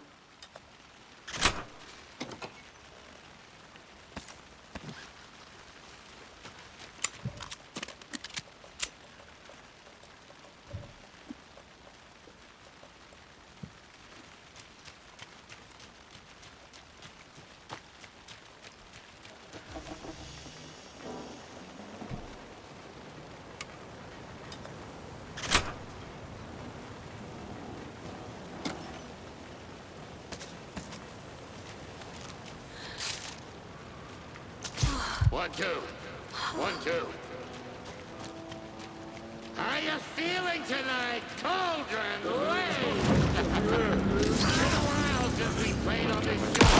One, two. 1, 2. How you feeling tonight, Cauldron Lake? It's been a while since we played on this show.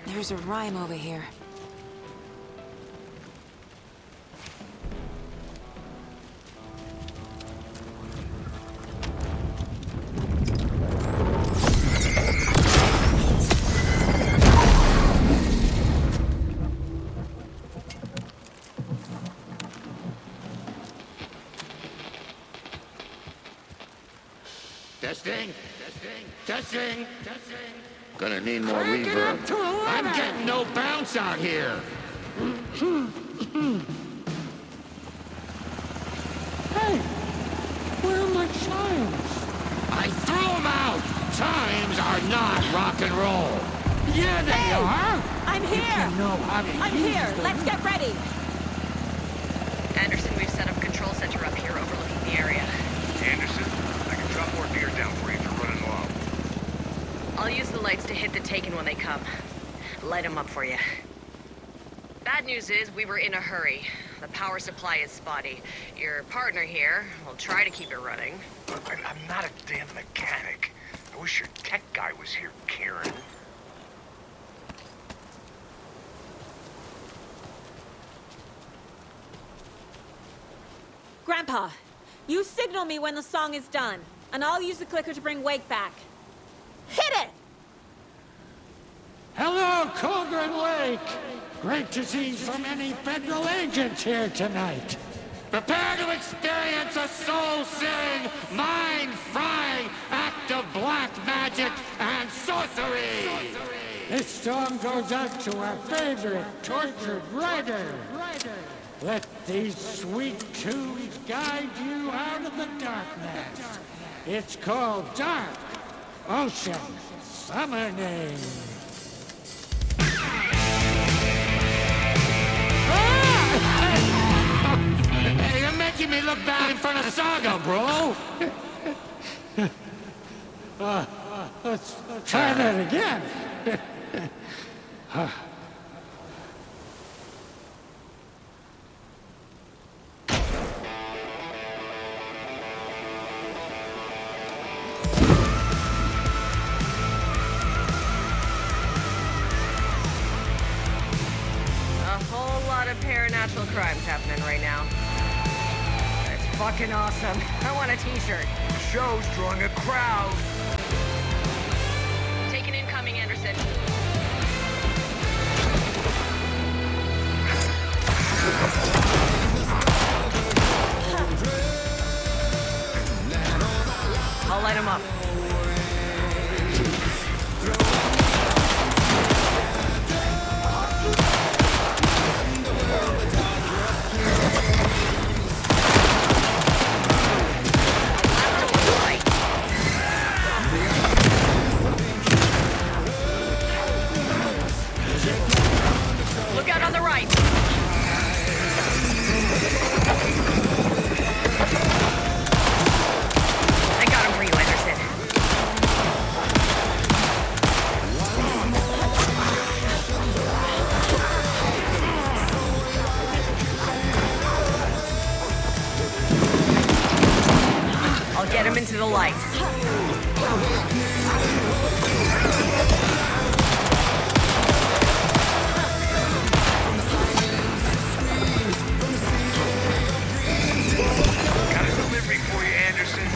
There's a rhyme over here. Testing. Testing. Gonna need more reverb. I'm getting no bounce out here. Hey, where are my chimes? I threw them out. Chimes are not rock and roll. Yeah, they are. I'm here! I'm here! Let's get ready! Anderson, we've set up a control center up here overlooking the area. Anderson, I can drop more gear down for you if you're running low. I'll use the lights to hit the Taken when they come. Light them up for you. Bad news is, we were in a hurry. The power supply is spotty. Your partner here will try to keep it running. I'm not a damn mechanic. I wish your tech guy was here, Karen. Grandpa, you signal me when the song is done, and I'll use the clicker to bring Wake back. Hit it! Hello, Cauldron Lake. Great to see so many federal agents here tonight. Prepare to experience a soul-searing, mind-frying act of black magic and sorcery. This song goes out to our favorite tortured writer. Let these sweet tunes guide you out of the darkness. It's called Dark Ocean Summoning. Hey, you're making me look bad in front of Saga, bro. Let's try that again. international crimes happening right now. It's fucking awesome. I want a t-shirt. The show's drawing a crowd. Taking incoming, Anderson. I'll light him up. Look out on the right. I got him for you, Anderson. I'll get him into the light. Got a delivery for you, Anderson.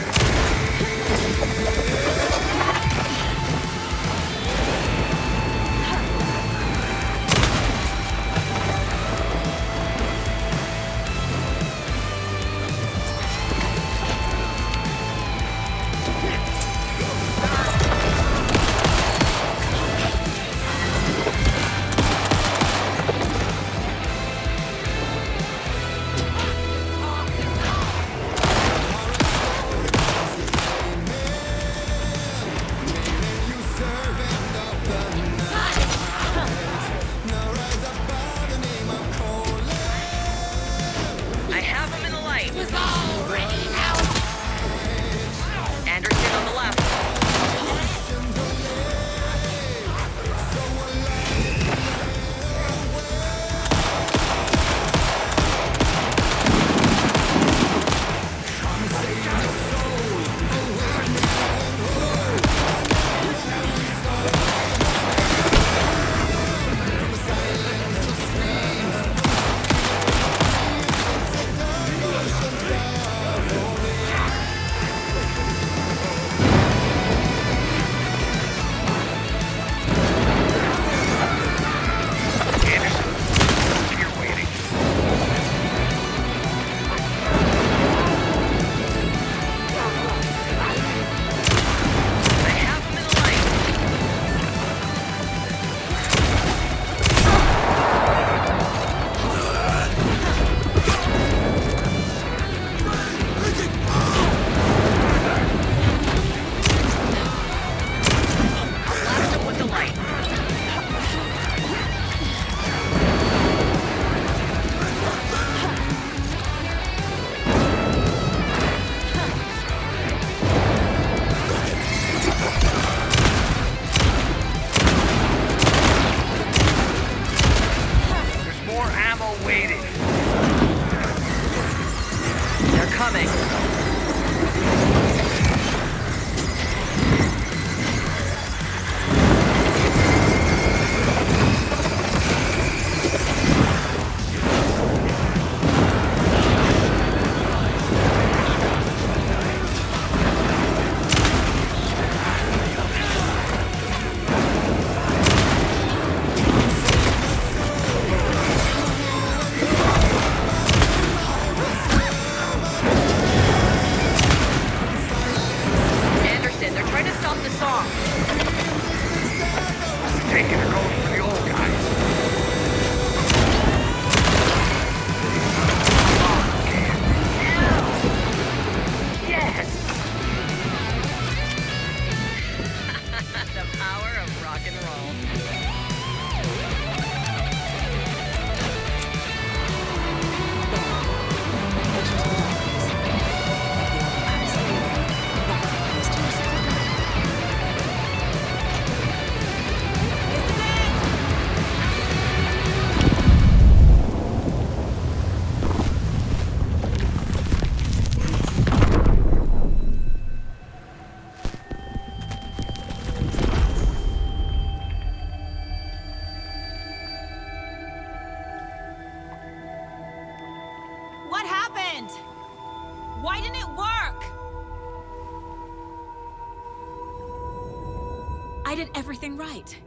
I did everything right.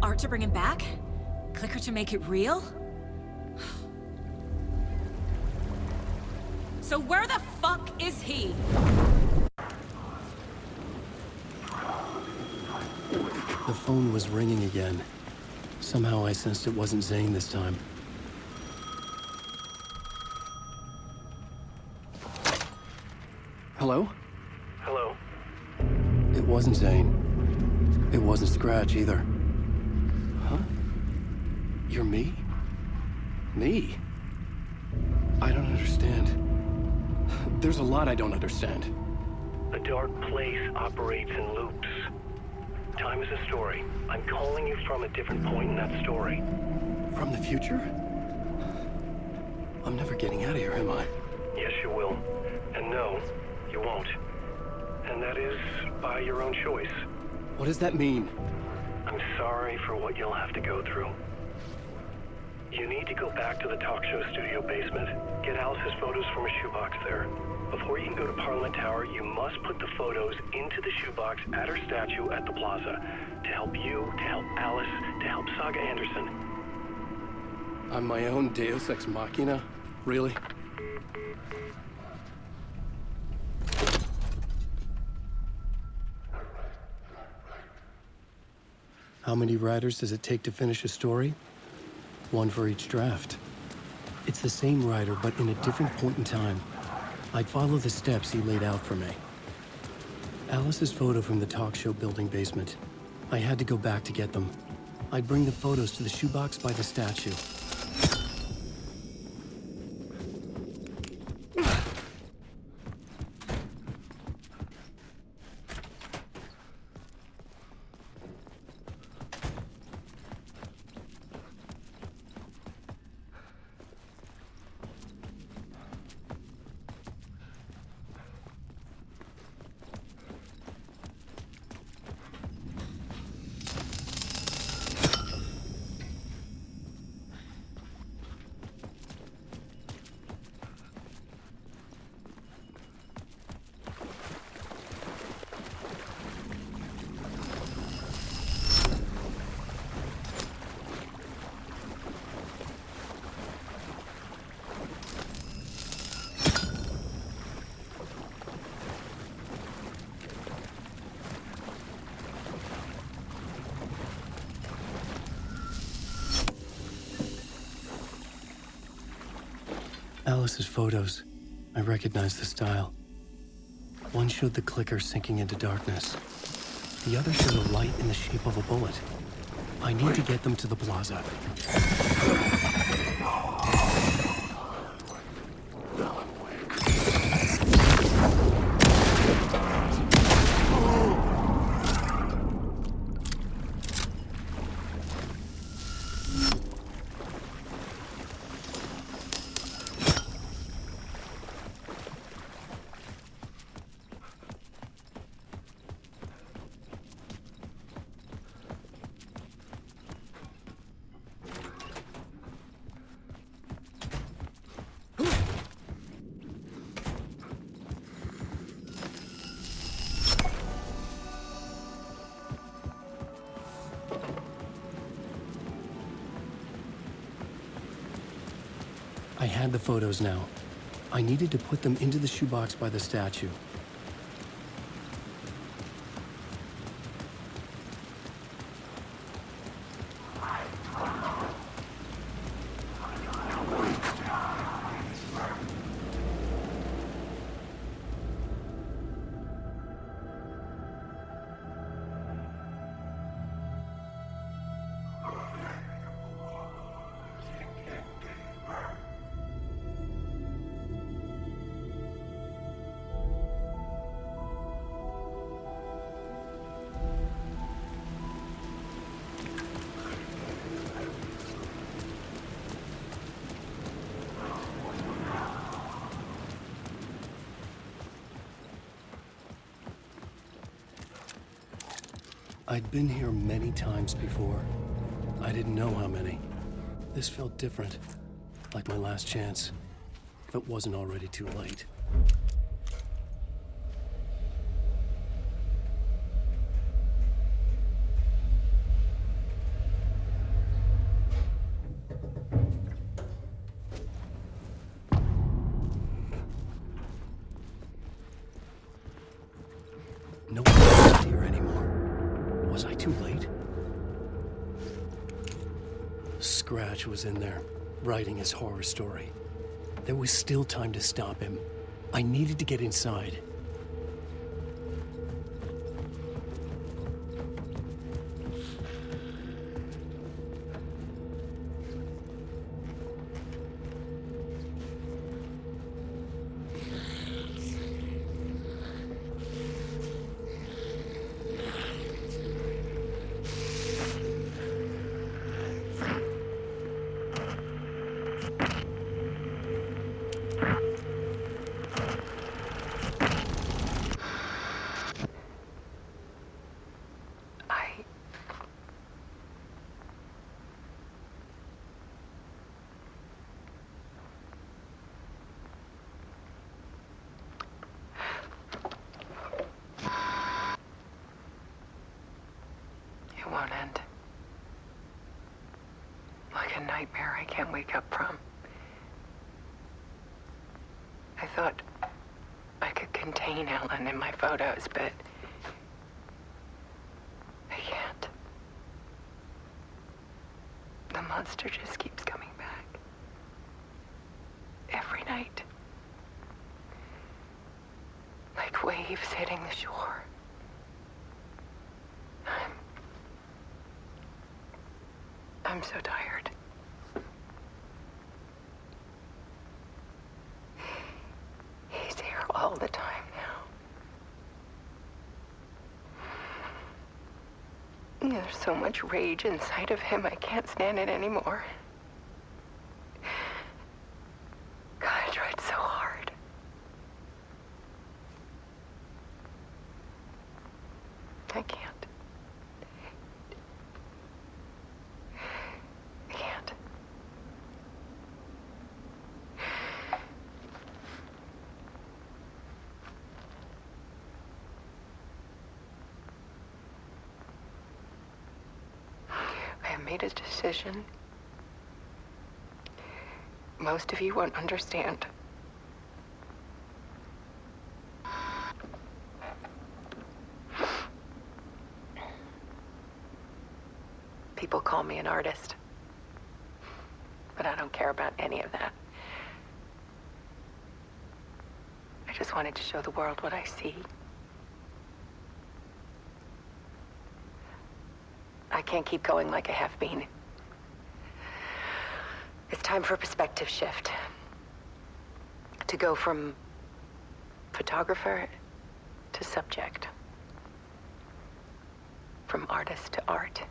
Art to bring him back? Clicker to make it real? So where the fuck is he? The phone was ringing again. Somehow I sensed it wasn't Zane this time. Hello? Hello? It wasn't Zane. It wasn't Scratch either. Huh? You're me? Me? I don't understand. There's a lot I don't understand. The dark place operates in loops. Time is a story. I'm calling you from a different point in that story. From the future? I'm never getting out of here, am I? Yes, you will. And no, you won't. And that is by your own choice. What does that mean? I'm sorry for what you'll have to go through. You need to go back to the talk show studio basement. Get Alice's photos from a shoebox there. Before you can go to Parliament Tower, you must put the photos into the shoebox at her statue at the plaza. To help you, to help Alice, to help Saga Anderson. I'm my own Deus Ex Machina? Really? How many writers does it take to finish a story? One for each draft. It's the same writer, but in a different point in time. I'd follow the steps he laid out for me. Alice's photo from the talk show building basement. I had to go back to get them. I'd bring the photos to the shoebox by the statue. Alice's photos. I recognized the style. One showed the clicker sinking into darkness. The other showed a light in the shape of a bullet. I need to get them to the plaza. I had the photos now. I needed to put them into the shoebox by the statue. I'd been here many times before. I didn't know how many. This felt different, like my last chance, if it wasn't already too late. No one was here anymore. Was I too late? Scratch was in there, writing his horror story. There was still time to stop him. I needed to get inside. It won't end. Like a nightmare I can't wake up from. I thought I could contain Ellen in my photos, but I can't. The monster just keeps coming back. Every night. Like waves hitting the shore. I'm so tired. He's here all the time now. There's so much rage inside of him, I can't stand it anymore. God, I tried so hard. I can't. I made a decision. Most of you won't understand. People call me an artist, but I don't care about any of that. I just wanted to show the world what I see. I can't keep going like I have been. It's time for a perspective shift. To go from photographer to subject. From artist to art.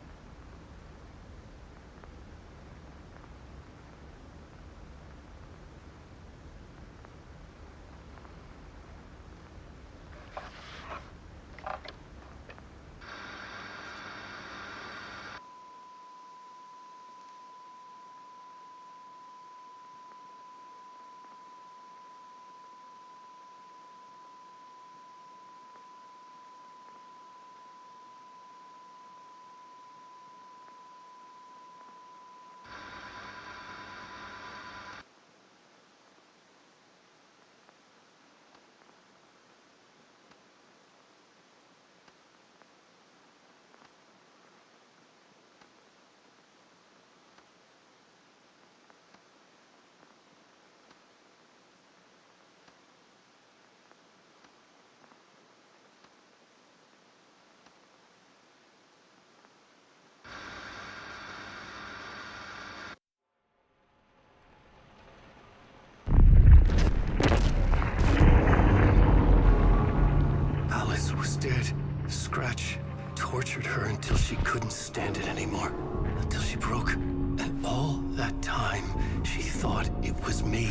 Alice was dead. Scratch tortured her until she couldn't stand it anymore. Until she broke. And all that time, she thought it was me.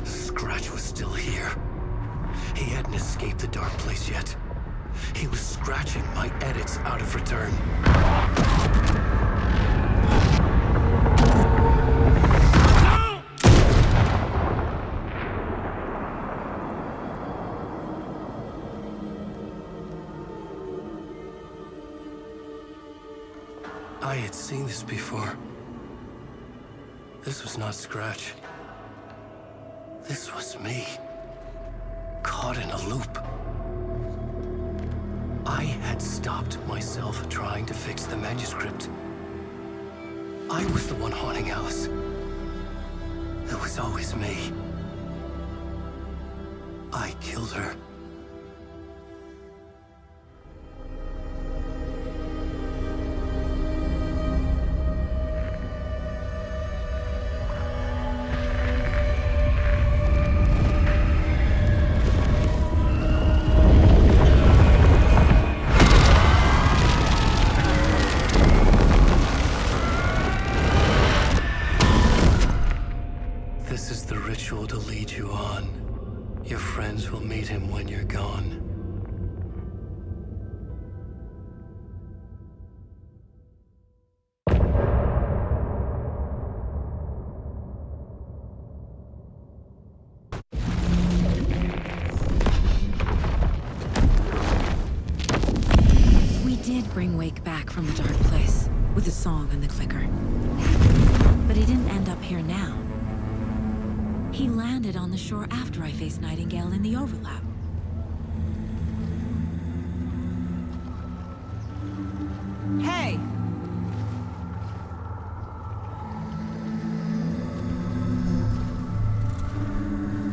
Scratch was still here. He hadn't escaped the dark place yet. He was scratching my edits out of return. I had seen this before. This was not Scratch. This was me. Caught in a loop. I had stopped myself trying to fix the manuscript. I was the one haunting Alice. It was always me. I killed her. This is the ritual to lead you on. Your friends will meet him when you're gone. We did bring Wake back from the dark place, with the song and the clicker. But he didn't end up here now. He landed on the shore after I faced Nightingale in the overlap. Hey!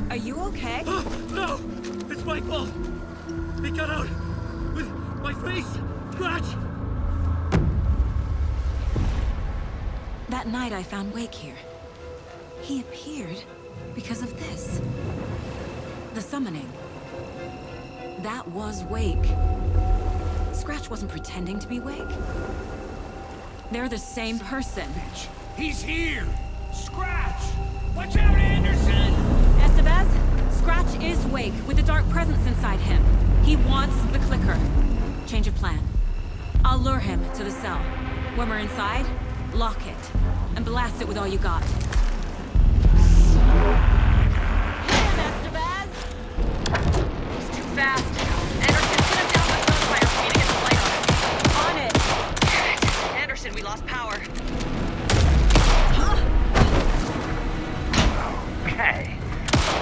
Are you okay? No! It's my fault! He got out with my face! Scratch! That night I found Wake here. He appeared because of this. The summoning. That was Wake. Scratch wasn't pretending to be Wake. They're the same person. He's here! Scratch! Watch out, Anderson! Estevez, Scratch is Wake with a dark presence inside him. He wants the clicker. Change of plan. I'll lure him to the cell. When we're inside, lock it, and blast it with all you got. He's too fast. Anderson, put him down with gunfire for me to get the light on him. On it! Damn it. Anderson, we lost power. Okay,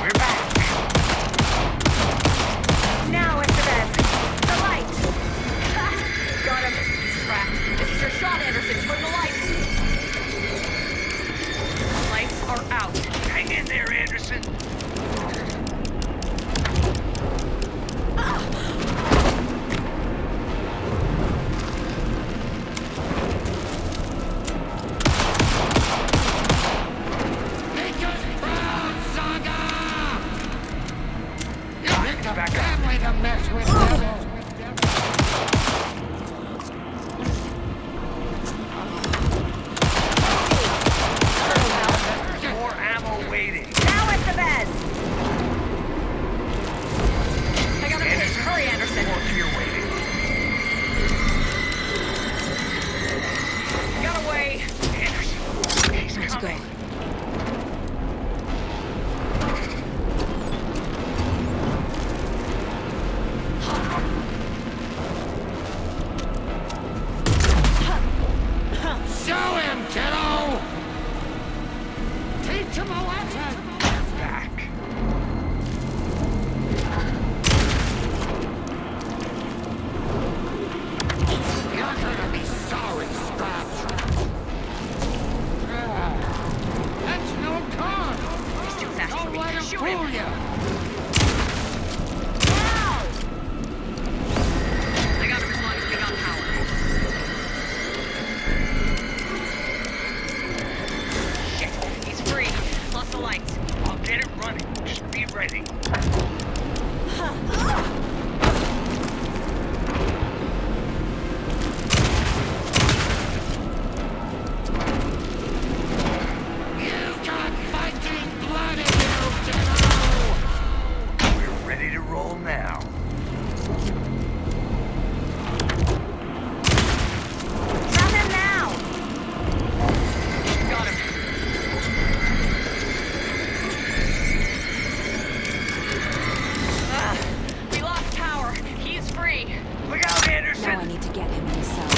we're back. Now, Estevez, the light. Got him. He's trapped. This is your shot, Anderson. Turn the lights. Lights are out. Hang in there, Anderson. Make us proud, Saga! You picked a family to mess with, devil! More ammo waiting. Now, Estevez. I got him hit. Hurry, Anderson. More gear waiting. Got away. Anderson, he's Let's coming. go. Show him, kiddo! Teach him a lesson! Back. You're gonna be sorry, Scratch. That's no con! He's too fast for Don't me. let him Shoot fool him. you! I got him as long as we got power. Shit, he's free. Lost the lights. I'll get it running. Just be ready. You've got Viking blood in you, kiddo! We're ready to roll now. Trap him now! Got him. We lost power. He's free. Look out, Anderson! Now I need to get him in the cell.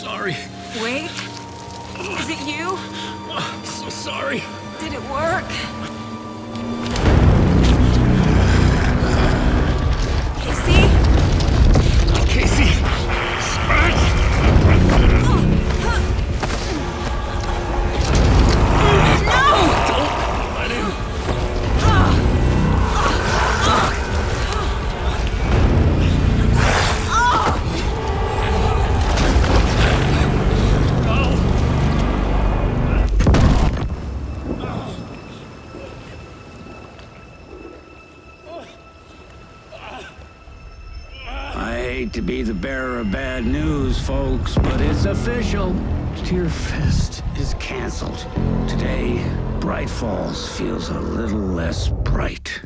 sorry. Wait. Is it you? I'm so sorry. Did it work? Casey? Casey! Scratch! I hate to be the bearer of bad news, folks, but it's official. Tear Fest is canceled. Today, Bright Falls feels a little less bright.